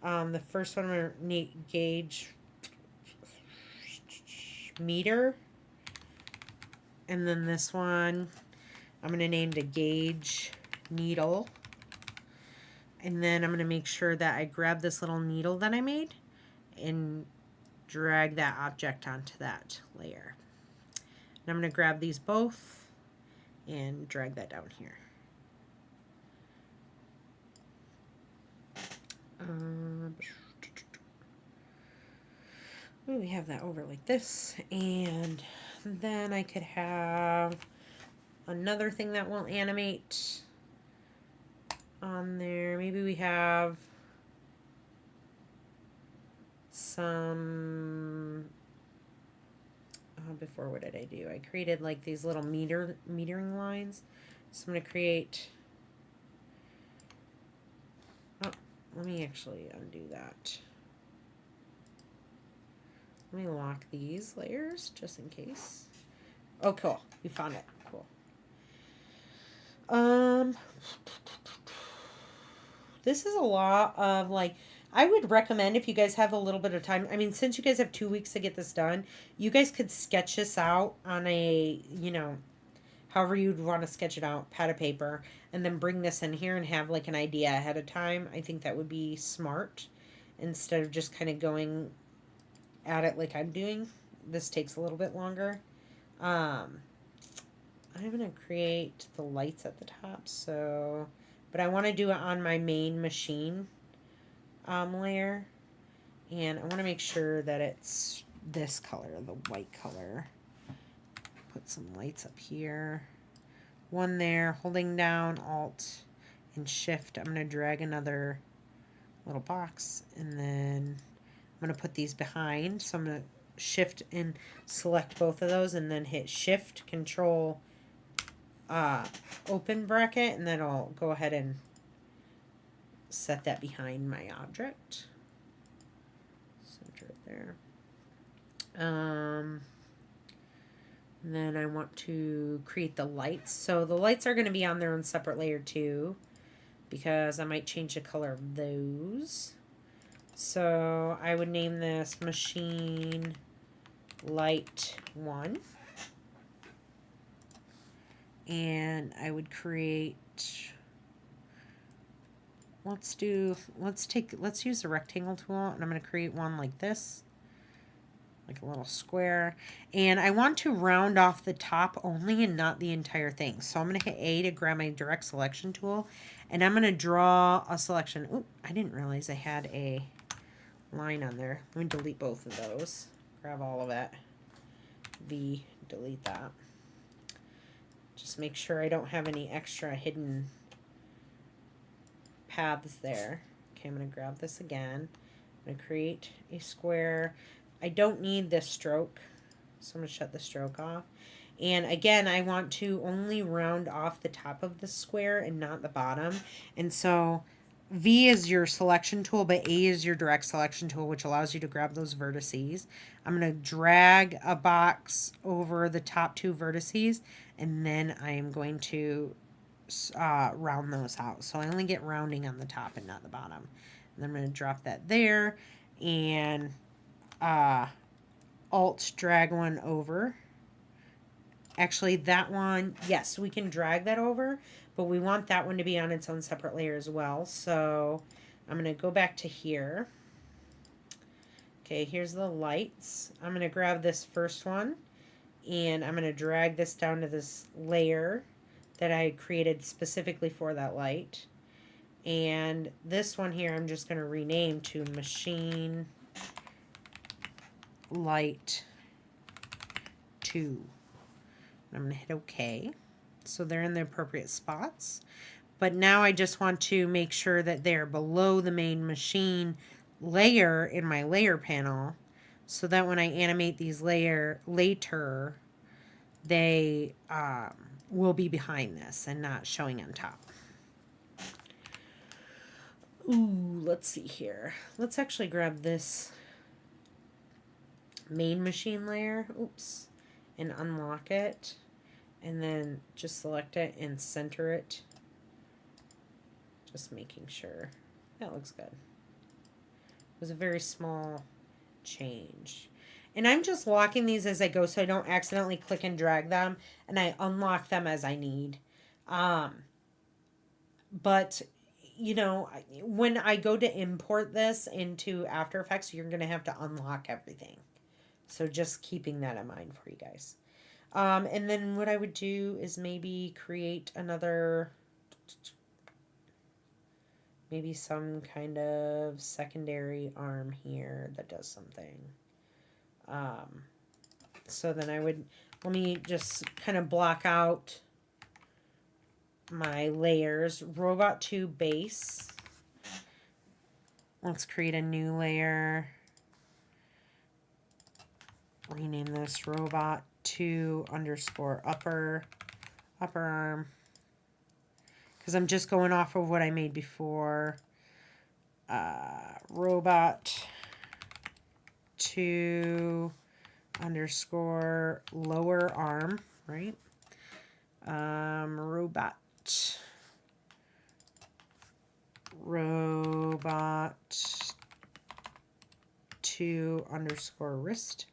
The first one I'm going to name gauge meter. And then this one I'm going to name the gauge needle. And then I'm going to make sure that I grab this little needle that I made and drag that object onto that layer. And I'm going to grab these both and drag that down here. We have that over like this, and then I could have another thing that will animate on there. Maybe we have some before, what did I do? I created like these little metering lines. So I'm going to create, let me actually undo that. Let me lock these layers just in case. Oh, cool. We found it. Cool. This is a lot of like, I would recommend if you guys have a little bit of time. I mean, since you guys have 2 weeks to get this done, you guys could sketch this out on a, however you'd want to sketch it out, pad of paper, and then bring this in here and have like an idea ahead of time. I think that would be smart instead of just kind of going at it like I'm doing. This takes a little bit longer. I'm going to create the lights at the top, but I want to do it on my main machine layer, and I want to make sure that it's this color, the white color. Put some lights up here, one there, holding down Alt and Shift. I'm going to drag another little box, and then I'm going to put these behind. So I'm going to Shift and select both of those, and then hit Shift, Control, open bracket, and then I'll go ahead and set that behind my object. Center it there. And then I want to create the lights. So the lights are going to be on their own separate layer too, because I might change the color of those. So I would name this machine light 1. And I would create, let's use the rectangle tool, and I'm going to create one like this, like a little square. And I want to round off the top only and not the entire thing. So I'm going to hit A to grab my direct selection tool, and I'm going to draw a selection. Oh, I didn't realize I had a line on there. Let me delete both of those. Grab all of it. V, delete that. Just make sure I don't have any extra hidden paths there. Okay, I'm going to grab this again. I'm going to create a square. I don't need this stroke, so I'm going to shut the stroke off. And again, I want to only round off the top of the square and not the bottom. And so V is your selection tool, but A is your direct selection tool, which allows you to grab those vertices. I'm going to drag a box over the top 2 vertices, and then I am going to round those out. So I only get rounding on the top and not the bottom. And I'm going to drop that there, and Alt drag one over. Actually, that one, yes, we can drag that over, but we want that one to be on its own separate layer as well. So I'm going to go back to here. Okay, here's the lights. I'm going to grab this first one, and I'm going to drag this down to this layer that I created specifically for that light. And this one here, I'm just going to rename to machine light 2. I'm going to hit OK. So they're in the appropriate spots. But now I just want to make sure that they're below the main machine layer in my layer panel, so that when I animate these later, they will be behind this and not showing on top. Ooh, let's see here. Let's actually grab this main machine layer, oops, and unlock it, and then just select it and center it. Just making sure. That looks good. It was a very small change. And I'm just locking these as I go so I don't accidentally click and drag them, and I unlock them as I need. But, you know, when I go to import this into After Effects, you're going to have to unlock everything. So just keeping that in mind for you guys. And then what I would do is maybe create another, maybe some kind of secondary arm here that does something. So then let me just kind of block out my layers. Robot 2 base. Let's create a new layer. Rename this robot 2 underscore upper arm. Because I'm just going off of what I made before. Robot 2 underscore lower arm, right? Robot 2 underscore wrist.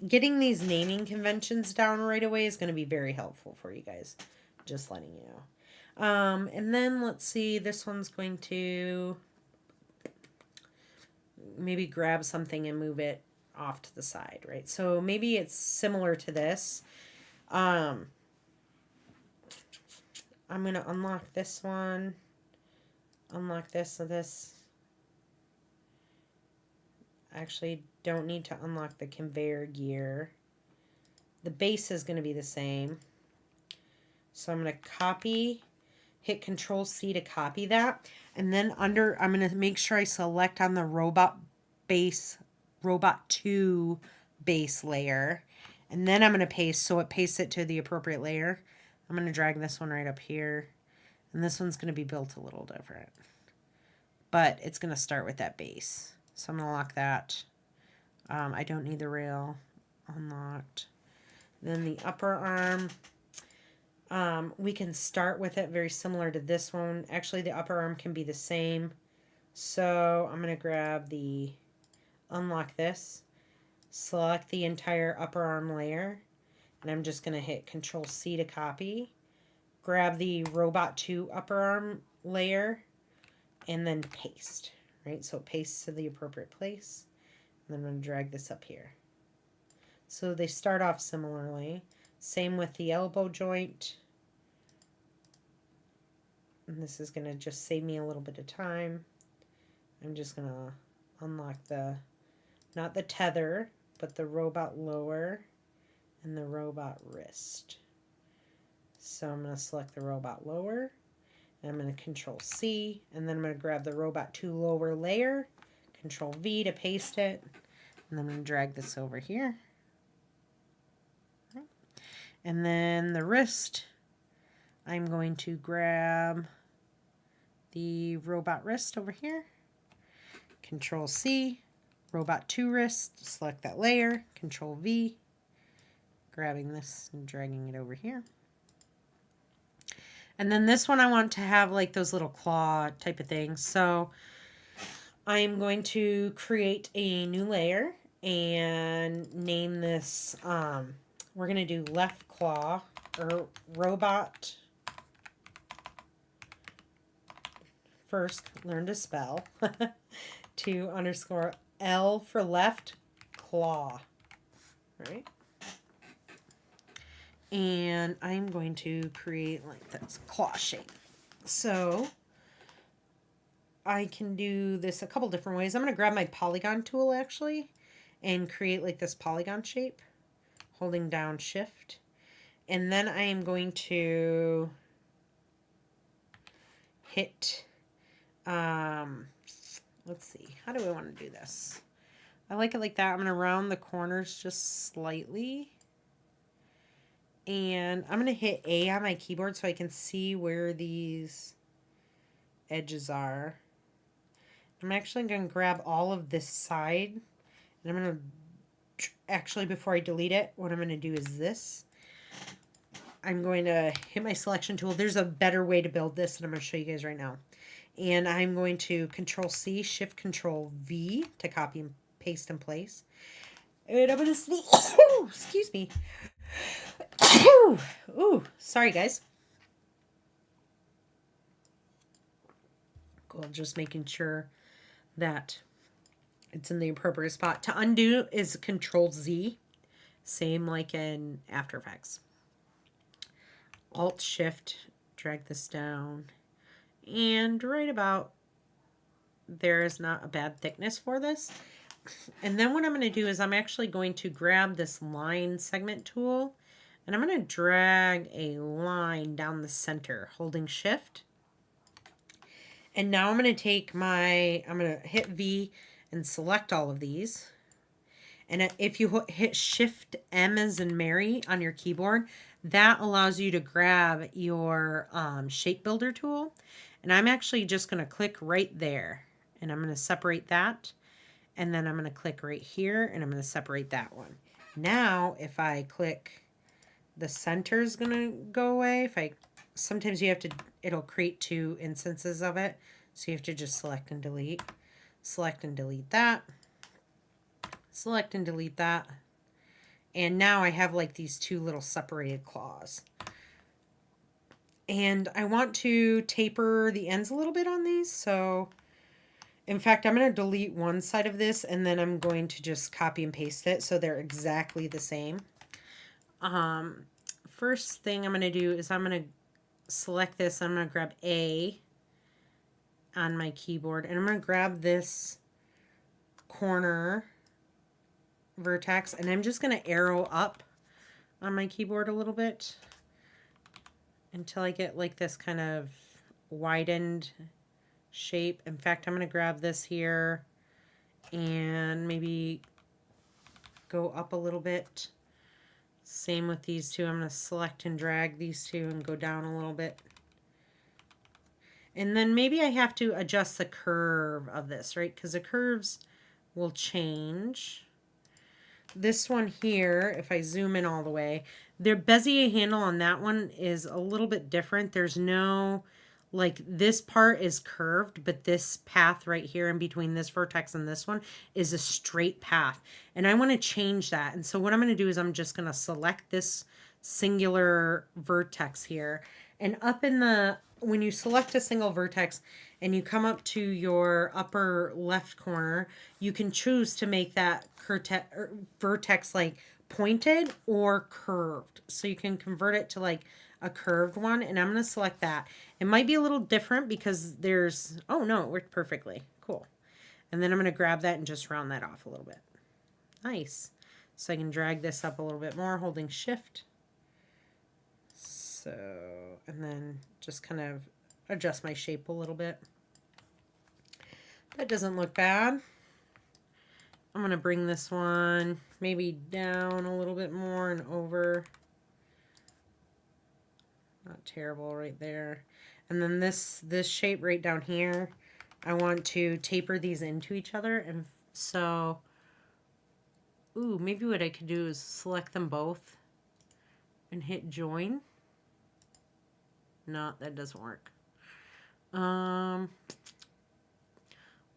Getting these naming conventions down right away is going to be very helpful for you guys. Just letting you know. And then let's see, this one's going to maybe grab something and move it off to the side, right? So maybe it's similar to this. I'm going to unlock this one, unlock this, so this. Actually, don't need to unlock the conveyor gear. The base is going to be the same. So I'm going to copy, hit Control C to copy that. And then I'm going to make sure I select on the robot 2 base layer. And then I'm going to paste, so it pastes it to the appropriate layer. I'm going to drag this one right up here. And this one's going to be built a little different. but it's going to start with that base. So I'm going to lock that. I don't need the rail unlocked. Then the upper arm, we can start with it very similar to this one. Actually, the upper arm can be the same. So I'm going to grab unlock this, select the entire upper arm layer, and I'm just going to hit Control C to copy. Grab the Robot 2 upper arm layer, and then paste. Right, so it pastes to the appropriate place. And then I'm going to drag this up here. So they start off similarly. Same with the elbow joint. And this is going to just save me a little bit of time. I'm just going to unlock not the tether, but the robot lower and the robot wrist. So I'm going to select the robot lower. And I'm going to Control C. And then I'm going to grab the Robot 2 lower layer. Control V to paste it. And then I'm going to drag this over here. And then the wrist, I'm going to grab the robot wrist over here. Control C, Robot 2 wrist, select that layer. Control V, grabbing this and dragging it over here. And then this one I want to have like those little claw type of things. So I'm going to create a new layer and name this, we're going to do left claw or robot. First, learn to spell. 2_L for left claw. Right? And I'm going to create like this claw shape. So I can do this a couple different ways. I'm going to grab my polygon tool actually and create like this polygon shape, holding down Shift. And then I am going to hit, let's see, how do I want to do this? I like it like that. I'm going to round the corners just slightly. And I'm going to hit A on my keyboard so I can see where these edges are. I'm actually going to grab all of this side. And I'm going to, actually before I delete it, what I'm going to do is this. I'm going to hit my selection tool. There's a better way to build this and I'm going to show you guys right now. And I'm going to Control C, Shift Control V to copy and paste in place. And I'm going to sneak, excuse me. Ooh, sorry guys. Cool, just making sure that it's in the appropriate spot. To undo is Control Z, same like in After Effects. Alt Shift, drag this down, and right about there is not a bad thickness for this. And then what I'm going to do is I'm actually going to grab this line segment tool and I'm going to drag a line down the center holding Shift. And now I'm going to take I'm going to hit V and select all of these. And if you hit Shift M as in Mary on your keyboard, that allows you to grab your shape builder tool. And I'm actually just going to click right there. And I'm going to separate that. And then I'm going to click right here and I'm going to separate that one. Now, if I click, the center is going to go away. Sometimes you have to, it'll create two instances of it. So you have to just select and delete. Select and delete that. Select and delete that. And now I have like these two little separated claws. And I want to taper the ends a little bit on these. So in fact, I'm going to delete one side of this and then I'm going to just copy and paste it so they're exactly the same. First thing I'm going to do is I'm going to select this. I'm going to grab A on my keyboard and I'm going to grab this corner vertex and I'm just going to arrow up on my keyboard a little bit until I get like this kind of widened shape. In fact, I'm going to grab this here and maybe go up a little bit. Same with these two. I'm going to select and drag these two and go down a little bit. And then maybe I have to adjust the curve of this, right? Because the curves will change. This one here, if I zoom in all the way, their Bezier handle on that one is a little bit different. There's no, like this part is curved, but this path right here in between this vertex and this one is a straight path. And I want to change that. And so what I'm going to do is I'm just going to select this singular vertex here. And up in the, when you select a single vertex and you come up to your upper left corner, you can choose to make that vertex like pointed or curved. So you can convert it to like a curved one, and I'm going to select that. It might be a little different because there's, oh no, it worked perfectly. Cool. And then I'm going to grab that and just round that off a little bit. Nice. So I can drag this up a little bit more, holding shift. So, and then just kind of adjust my shape a little bit. That doesn't look bad. I'm going to bring this one maybe down a little bit more and over. Not terrible right there. And then this shape right down here, I want to taper these into each other. And so, ooh, maybe what I could do is select them both and hit join. No, that doesn't work.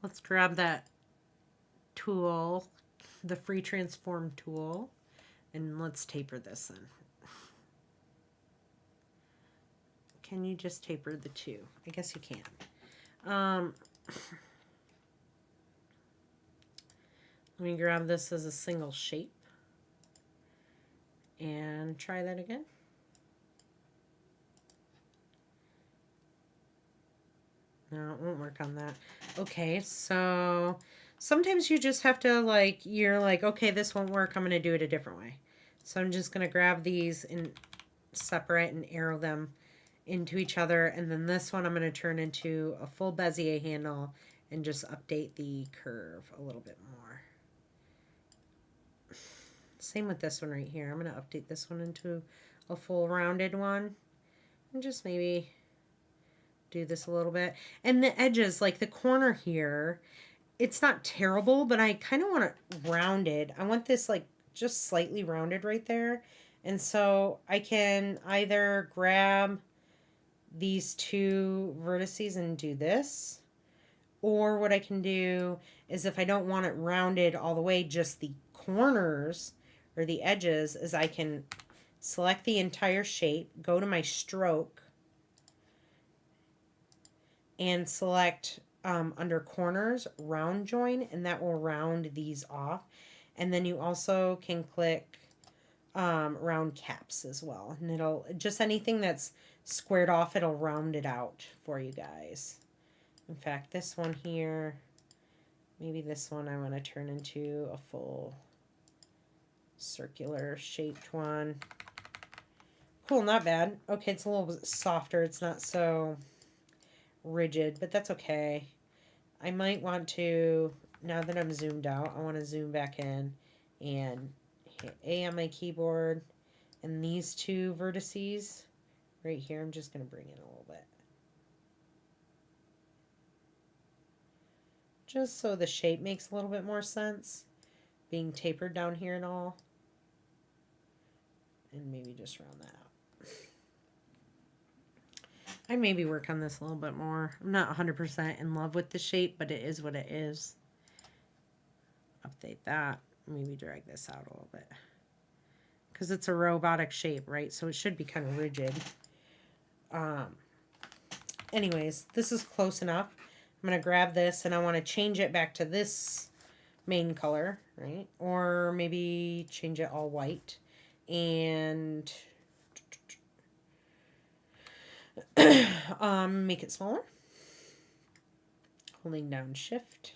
Let's grab that tool, the free transform tool, and let's taper this in. Can you just taper the two? I guess you can. Let me grab this as a single shape and try that again. No, it won't work on that. Okay, so sometimes you just have to like, you're like, okay, this won't work. I'm going to do it a different way. So I'm just going to grab these and separate and arrow them into each other. And then this one I'm going to turn into a full Bezier handle and just update the curve a little bit more. Same with this one right here. I'm going to update this one into a full rounded one. And just maybe do this a little bit. And the edges, like the corner here, it's not terrible, but I kind of want it rounded. I want this like just slightly rounded right there. And so I can either grab these two vertices and do this, or what I can do is, if I don't want it rounded all the way, just the corners or the edges, is I can select the entire shape, go to my stroke, and select under corners, round join, and that will round these off. And then you also can click round caps as well. And it'll, just anything that's squared off, it'll round it out for you guys. In fact, this one here, maybe this one I want to turn into a full circular shaped one. Cool, not bad. Okay, it's a little bit softer. It's not so rigid, but that's okay. I might want to, now that I'm zoomed out, I want to zoom back in and hit A on my keyboard, and these two vertices right here, I'm just going to bring in a little bit. Just so the shape makes a little bit more sense, being tapered down here and all. And maybe just round that out. I maybe work on this a little bit more. I'm not 100% in love with the shape, but it is what it is. Update that. Maybe drag this out a little bit. Because it's a robotic shape, right? So it should be kind of rigid. Anyways, this is close enough. I'm going to grab this and I want to change it back to this main color, right? Or maybe change it all white. And make it smaller, holding down shift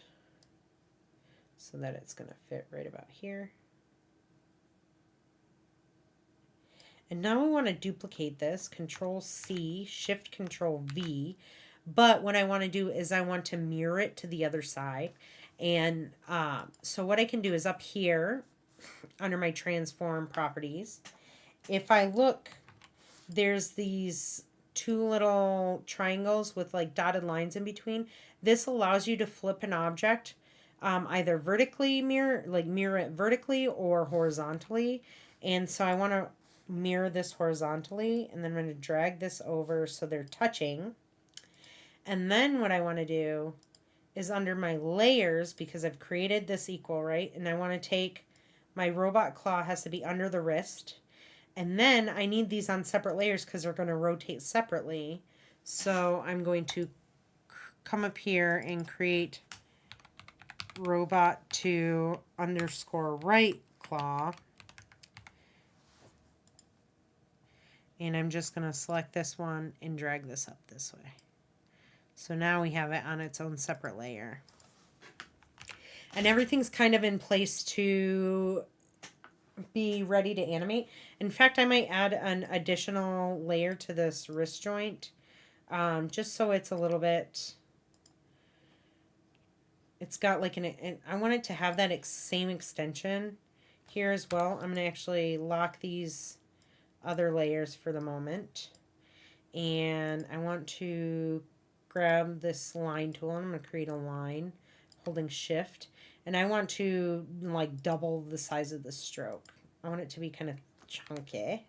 so that it's going to fit right about here. And now we want to duplicate this, Control C, Shift Control V. But what I want to do is I want to mirror it to the other side. And so what I can do is up here under my transform properties, if I look, there's these two little triangles with like dotted lines in between. This allows you to flip an object either vertically mirror it vertically or horizontally. And so I want to mirror this horizontally, and then I'm going to drag this over so they're touching. And then what I want to do is under my layers, because I've created this equal, right? And I want to take my robot claw has to be under the wrist. And then I need these on separate layers because they're going to rotate separately. So I'm going to come up here and create robot to underscore right claw. And I'm just going to select this one and drag this up this way. So now we have it on its own separate layer. And everything's kind of in place to be ready to animate. In fact, I might add an additional layer to this wrist joint, just so it's a little bit, it's got like I want it to have that same extension here as well. I'm going to actually lock these other layers for the moment. And I want to grab this line tool, and I'm going to create a line holding shift. And I want to like double the size of the stroke. I want it to be kind of chunky.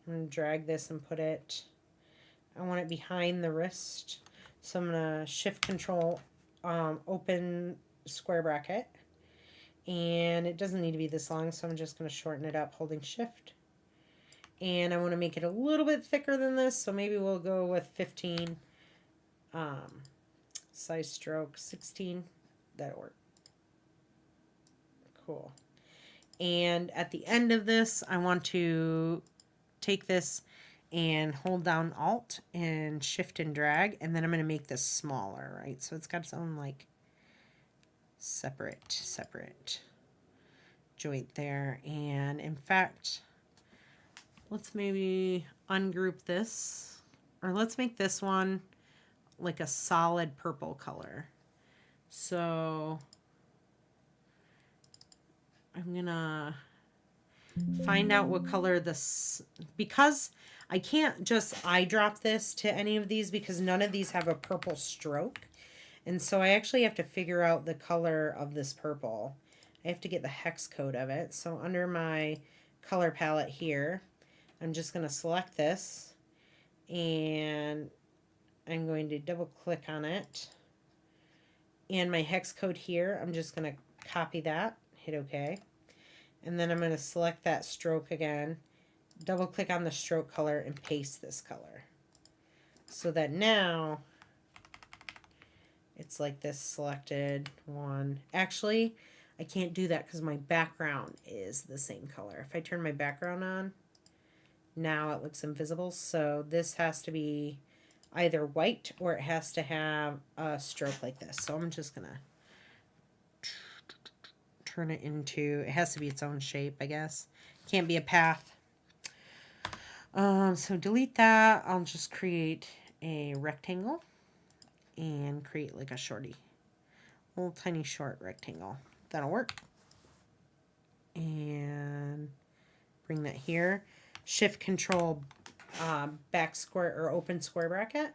I'm going to drag this and put it, I want it behind the wrist. So I'm going to shift control, open square bracket. And it doesn't need to be this long, so I'm just going to shorten it up holding shift. And I want to make it a little bit thicker than this, so maybe we'll go with 15. Size stroke 16. That'll work. Cool. And at the end of this, I want to take this and hold down Alt and shift and drag, and then I'm going to make this smaller, right? So it's got its own like separate joint there. And in fact, let's maybe ungroup this, or let's make this one like a solid purple color. So I'm gonna find out what color this, because I can't just eyedrop this to any of these because none of these have a purple stroke. And so I actually have to figure out the color of this purple. I have to get the hex code of it. So under my color palette here, I'm just going to select this, and I'm going to double click on it. And my hex code here, I'm just going to copy that, hit OK. And then I'm going to select that stroke again, double click on the stroke color, and paste this color. So that now it's like this selected one. Actually, I can't do that because my background is the same color. If I turn my background on, now it looks invisible. So this has to be either white or it has to have a stroke like this. So I'm just going to turn it into, it has to be its own shape, I guess. Can't be a path. So delete that. I'll just create a rectangle and create like a shorty, little tiny short rectangle. That'll work. And bring that here. Shift control back square or open square bracket.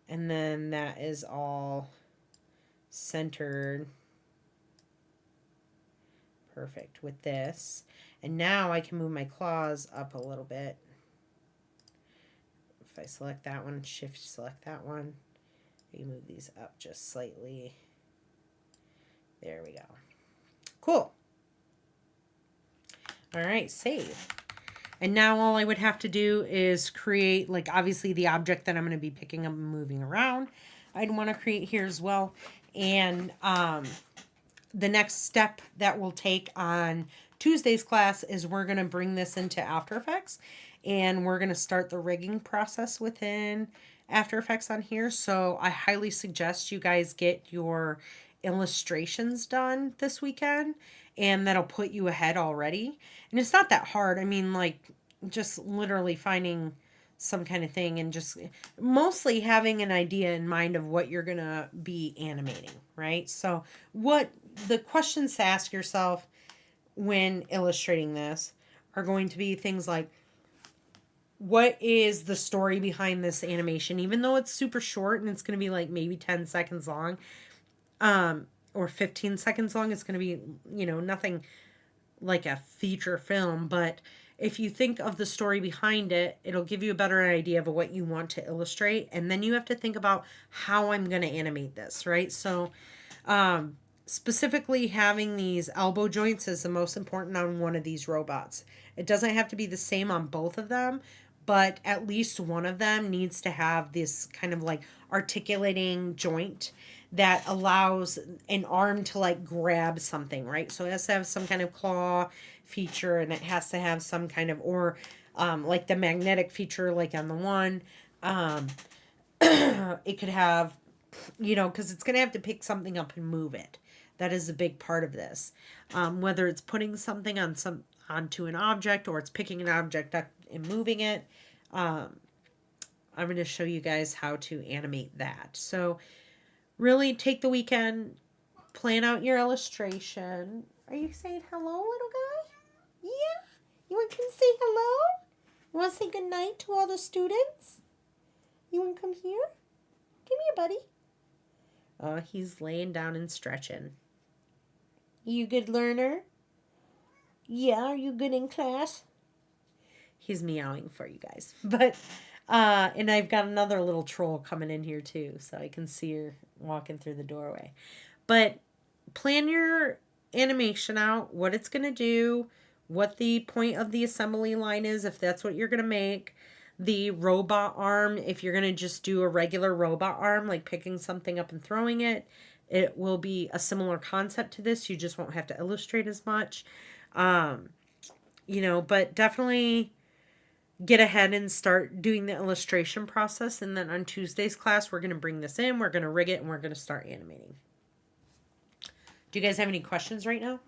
And then that is all centered. Perfect with this. And now I can move my claws up a little bit. If I select that one, shift select that one, we move these up just slightly. There we go. Cool. All right, save. And now all I would have to do is create, like, obviously the object that I'm going to be picking up and moving around. I'd want to create here as well. And the next step that we'll take on Tuesday's class is we're going to bring this into After Effects, and we're going to start the rigging process within After Effects on here. So I highly suggest you guys get your illustrations done this weekend, and that'll put you ahead already. And it's not that hard. I mean, like, just literally finding some kind of thing and just mostly having an idea in mind of what you're going to be animating, right? So what the questions to ask yourself when illustrating this are going to be things like, what is the story behind this animation? Even though it's super short and it's going to be like maybe 10 seconds long, or 15 seconds long, it's going to be, nothing like a feature film, but if you think of the story behind it, it'll give you a better idea of what you want to illustrate. And then you have to think about how I'm going to animate this, right? So, specifically having these elbow joints is the most important on one of these robots. It doesn't have to be the same on both of them, but at least one of them needs to have this kind of like articulating joint that allows an arm to like grab something, right? So it has to have some kind of claw feature, and it has to have some kind of, or like the magnetic feature, like on the one. Um, it could have, because it's going to have to pick something up and move it. That is a big part of this. Whether it's putting something onto an object, or it's picking an object up and moving it. I'm going to show you guys how to animate that. So really take the weekend, plan out your illustration. Are you saying hello, little guy? Yeah? You want to come say hello? You want to say good night to all the students? You want to come here? Come here, buddy. Oh, he's laying down and stretching. You good learner? Yeah, are you good in class? He's meowing for you guys. But, and I've got another little troll coming in here too, so I can see her walking through the doorway. But plan your animation out, what it's going to do, what the point of the assembly line is, if that's what you're going to make. The robot arm, if you're going to just do a regular robot arm, like picking something up and throwing it, it will be a similar concept to this. You just won't have to illustrate as much. But definitely get ahead and start doing the illustration process. And then on Tuesday's class, we're going to bring this in, we're going to rig it, and we're going to start animating. Do you guys have any questions right now?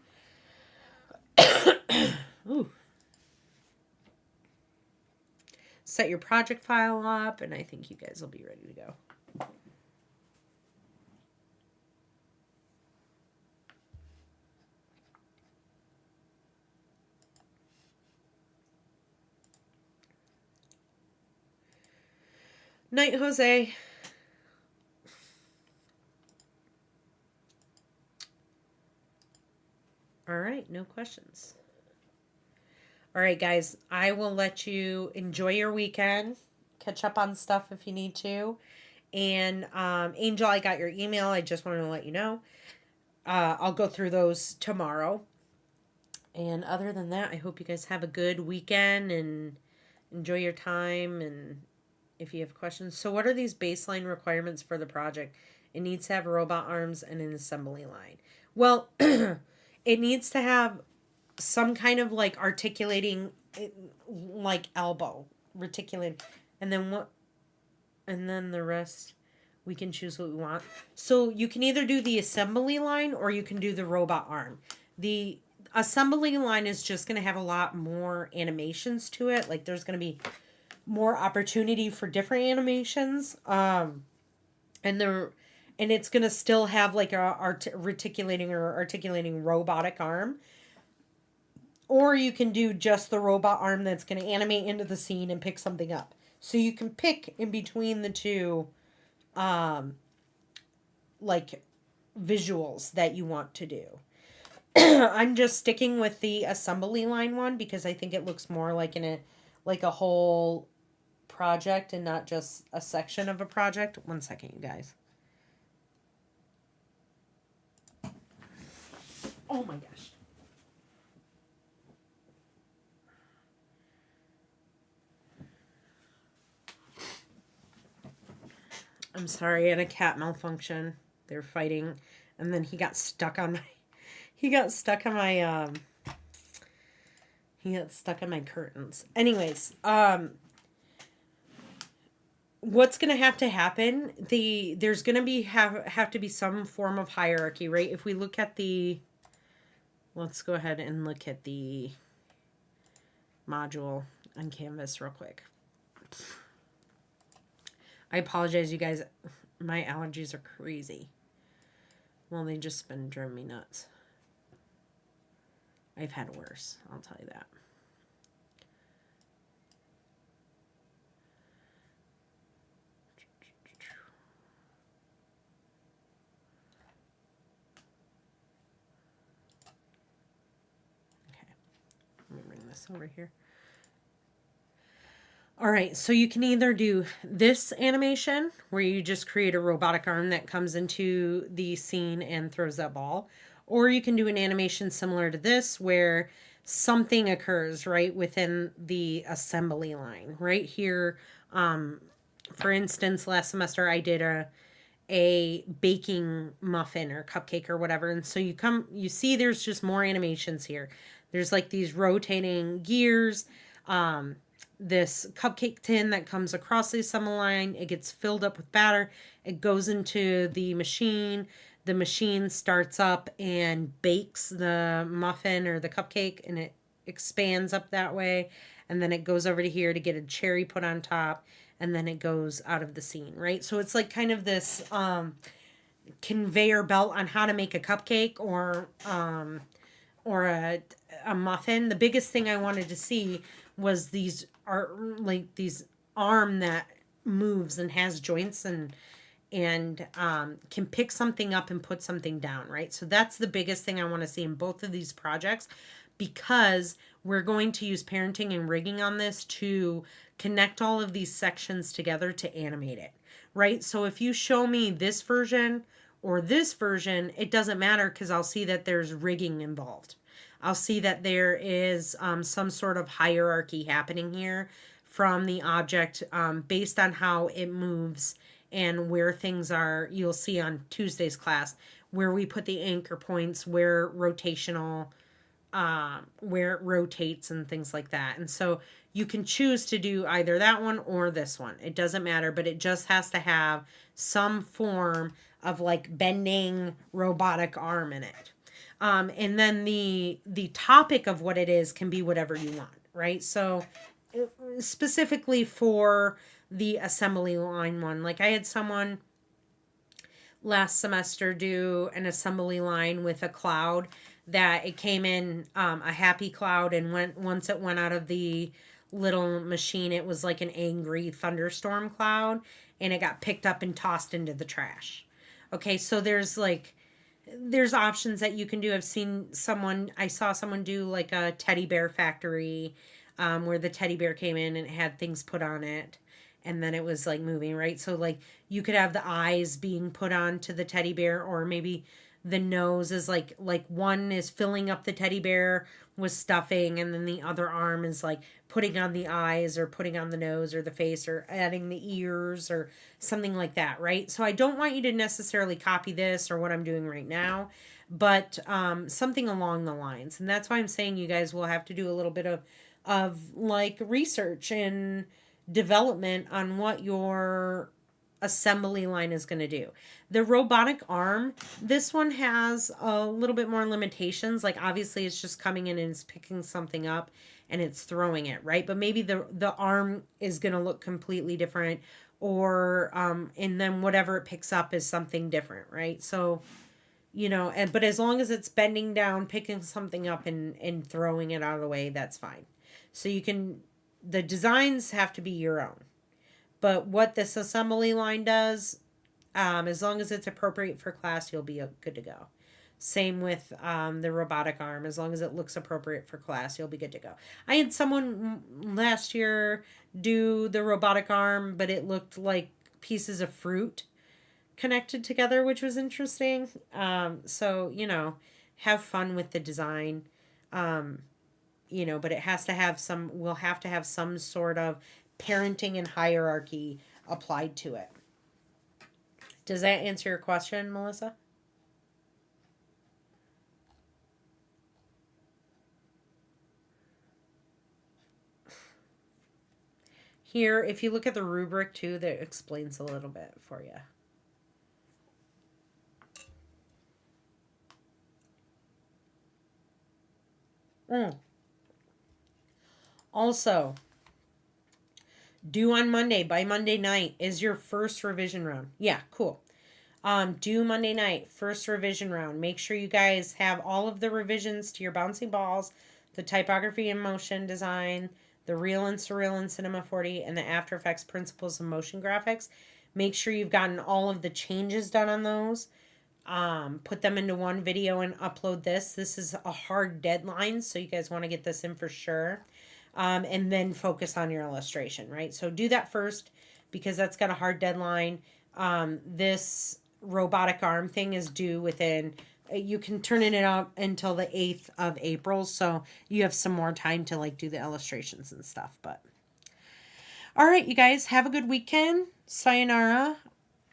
Ooh. Set your project file up, and I think you guys will be ready to go. Night, Jose. All right, no questions. All right, guys, I will let you enjoy your weekend. Catch up on stuff if you need to. And Angel, I got your email. I just wanted to let you know. I'll go through those tomorrow. And other than that, I hope you guys have a good weekend and enjoy your time. And if you have questions. So what are these baseline requirements for the project? It needs to have robot arms and an assembly line. Well, it needs to have some kind of like articulating, like elbow, reticulating. And then what? And then the rest, we can choose what we want. So you can either do the assembly line or you can do the robot arm. The assembly line is just going to have a lot more animations to it. Like there's going to be more opportunity for different animations. And it's going to still have like a articulating robotic arm. Or you can do just the robot arm that's going to animate into the scene and pick something up. So you can pick in between the two, like visuals that you want to do. I'm just sticking with the assembly line one because I think it looks more like a whole project and not just a section of a project. 1 second, you guys. Oh my gosh. I'm sorry, I had a cat malfunction. They were fighting, and then he got stuck on my curtains. Anyways, what's gonna have to happen? There's gonna have to be some form of hierarchy, right? If we look at let's go ahead and look at the module on Canvas real quick. I apologize, you guys. My allergies are crazy. Well, they just been driving me nuts. I've had worse, I'll tell you that. this over here. All right, so you can either do this animation where you just create a robotic arm that comes into the scene and throws that ball, or you can do an animation similar to this where something occurs right within the assembly line. Right here, for instance, last semester I did a baking muffin or cupcake or whatever, and so you see there's just more animations here. There's like these rotating gears, this cupcake tin that comes across the assembly line. It gets filled up with batter. It goes into the machine. The machine starts up and bakes the muffin or the cupcake, and it expands up that way. And then it goes over to here to get a cherry put on top, and then it goes out of the scene, right? So it's like kind of this conveyor belt on how to make a cupcake or a muffin. The biggest thing I wanted to see was these are like these arm that moves and has joints and can pick something up and put something down, right? So that's the biggest thing I want to see in both of these projects, because we're going to use parenting and rigging on this to connect all of these sections together to animate it, right? So if you show me this version or this version, it doesn't matter because I'll see that there's rigging involved. I'll see that there is some sort of hierarchy happening here from the object based on how it moves and where things are. You'll see on Tuesday's class where we put the anchor points, where rotational, where it rotates and things like that. And so you can choose to do either that one or this one. It doesn't matter, but it just has to have some form of like bending robotic arm in it. And then the topic of what it is can be whatever you want, right? So specifically for the assembly line one, like I had someone last semester do an assembly line with a cloud that it came in a happy cloud, and once it went out of the little machine, it was like an angry thunderstorm cloud, and it got picked up and tossed into the trash. Okay, so there's options that you can do. I saw someone do like a teddy bear factory where the teddy bear came in and it had things put on it, and then it was like moving, right? So like you could have the eyes being put onto the teddy bear, or maybe the nose is like one is filling up the teddy bear with stuffing, and then the other arm is like putting on the eyes or putting on the nose or the face or adding the ears or something like that, right? So I don't want you to necessarily copy this or what I'm doing right now, but something along the lines. And that's why I'm saying you guys will have to do a little bit of like research and development on what your assembly line is going to do. The robotic arm, this one has a little bit more limitations. Like obviously it's just coming in and it's picking something up and it's throwing it, right? But maybe the arm is going to look completely different, or and then whatever it picks up is something different, right? So but as long as it's bending down, picking something up and throwing it out of the way, that's fine. So the designs have to be your own. But what this assembly line does, as long as it's appropriate for class, you'll be good to go. Same with the robotic arm. As long as it looks appropriate for class, you'll be good to go. I had someone last year do the robotic arm, but it looked like pieces of fruit connected together, which was interesting. So, have fun with the design. But it has to have we'll have to have some sort of parenting and hierarchy applied to it. Does that answer your question, Melissa? Here, if you look at the rubric too, that explains a little bit for you. Also, due on Monday, by Monday night, is your first revision round. Yeah, cool. Due Monday night, first revision round. Make sure you guys have all of the revisions to your bouncing balls, the typography and motion design, the Real and Surreal and Cinema 40, and the After Effects Principles of Motion Graphics. Make sure you've gotten all of the changes done on those. put them into one video and upload this. This is a hard deadline, so you guys want to get this in for sure. And then focus on your illustration, right? So do that first because that's got a hard deadline. This robotic arm thing is due within, you can turn it out until the 8th of April. So you have some more time to like do the illustrations and stuff. But all right, you guys, have a good weekend. Sayonara.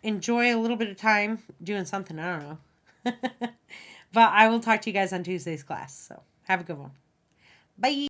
Enjoy a little bit of time doing something. I don't know. But I will talk to you guys on Tuesday's class. So have a good one. Bye.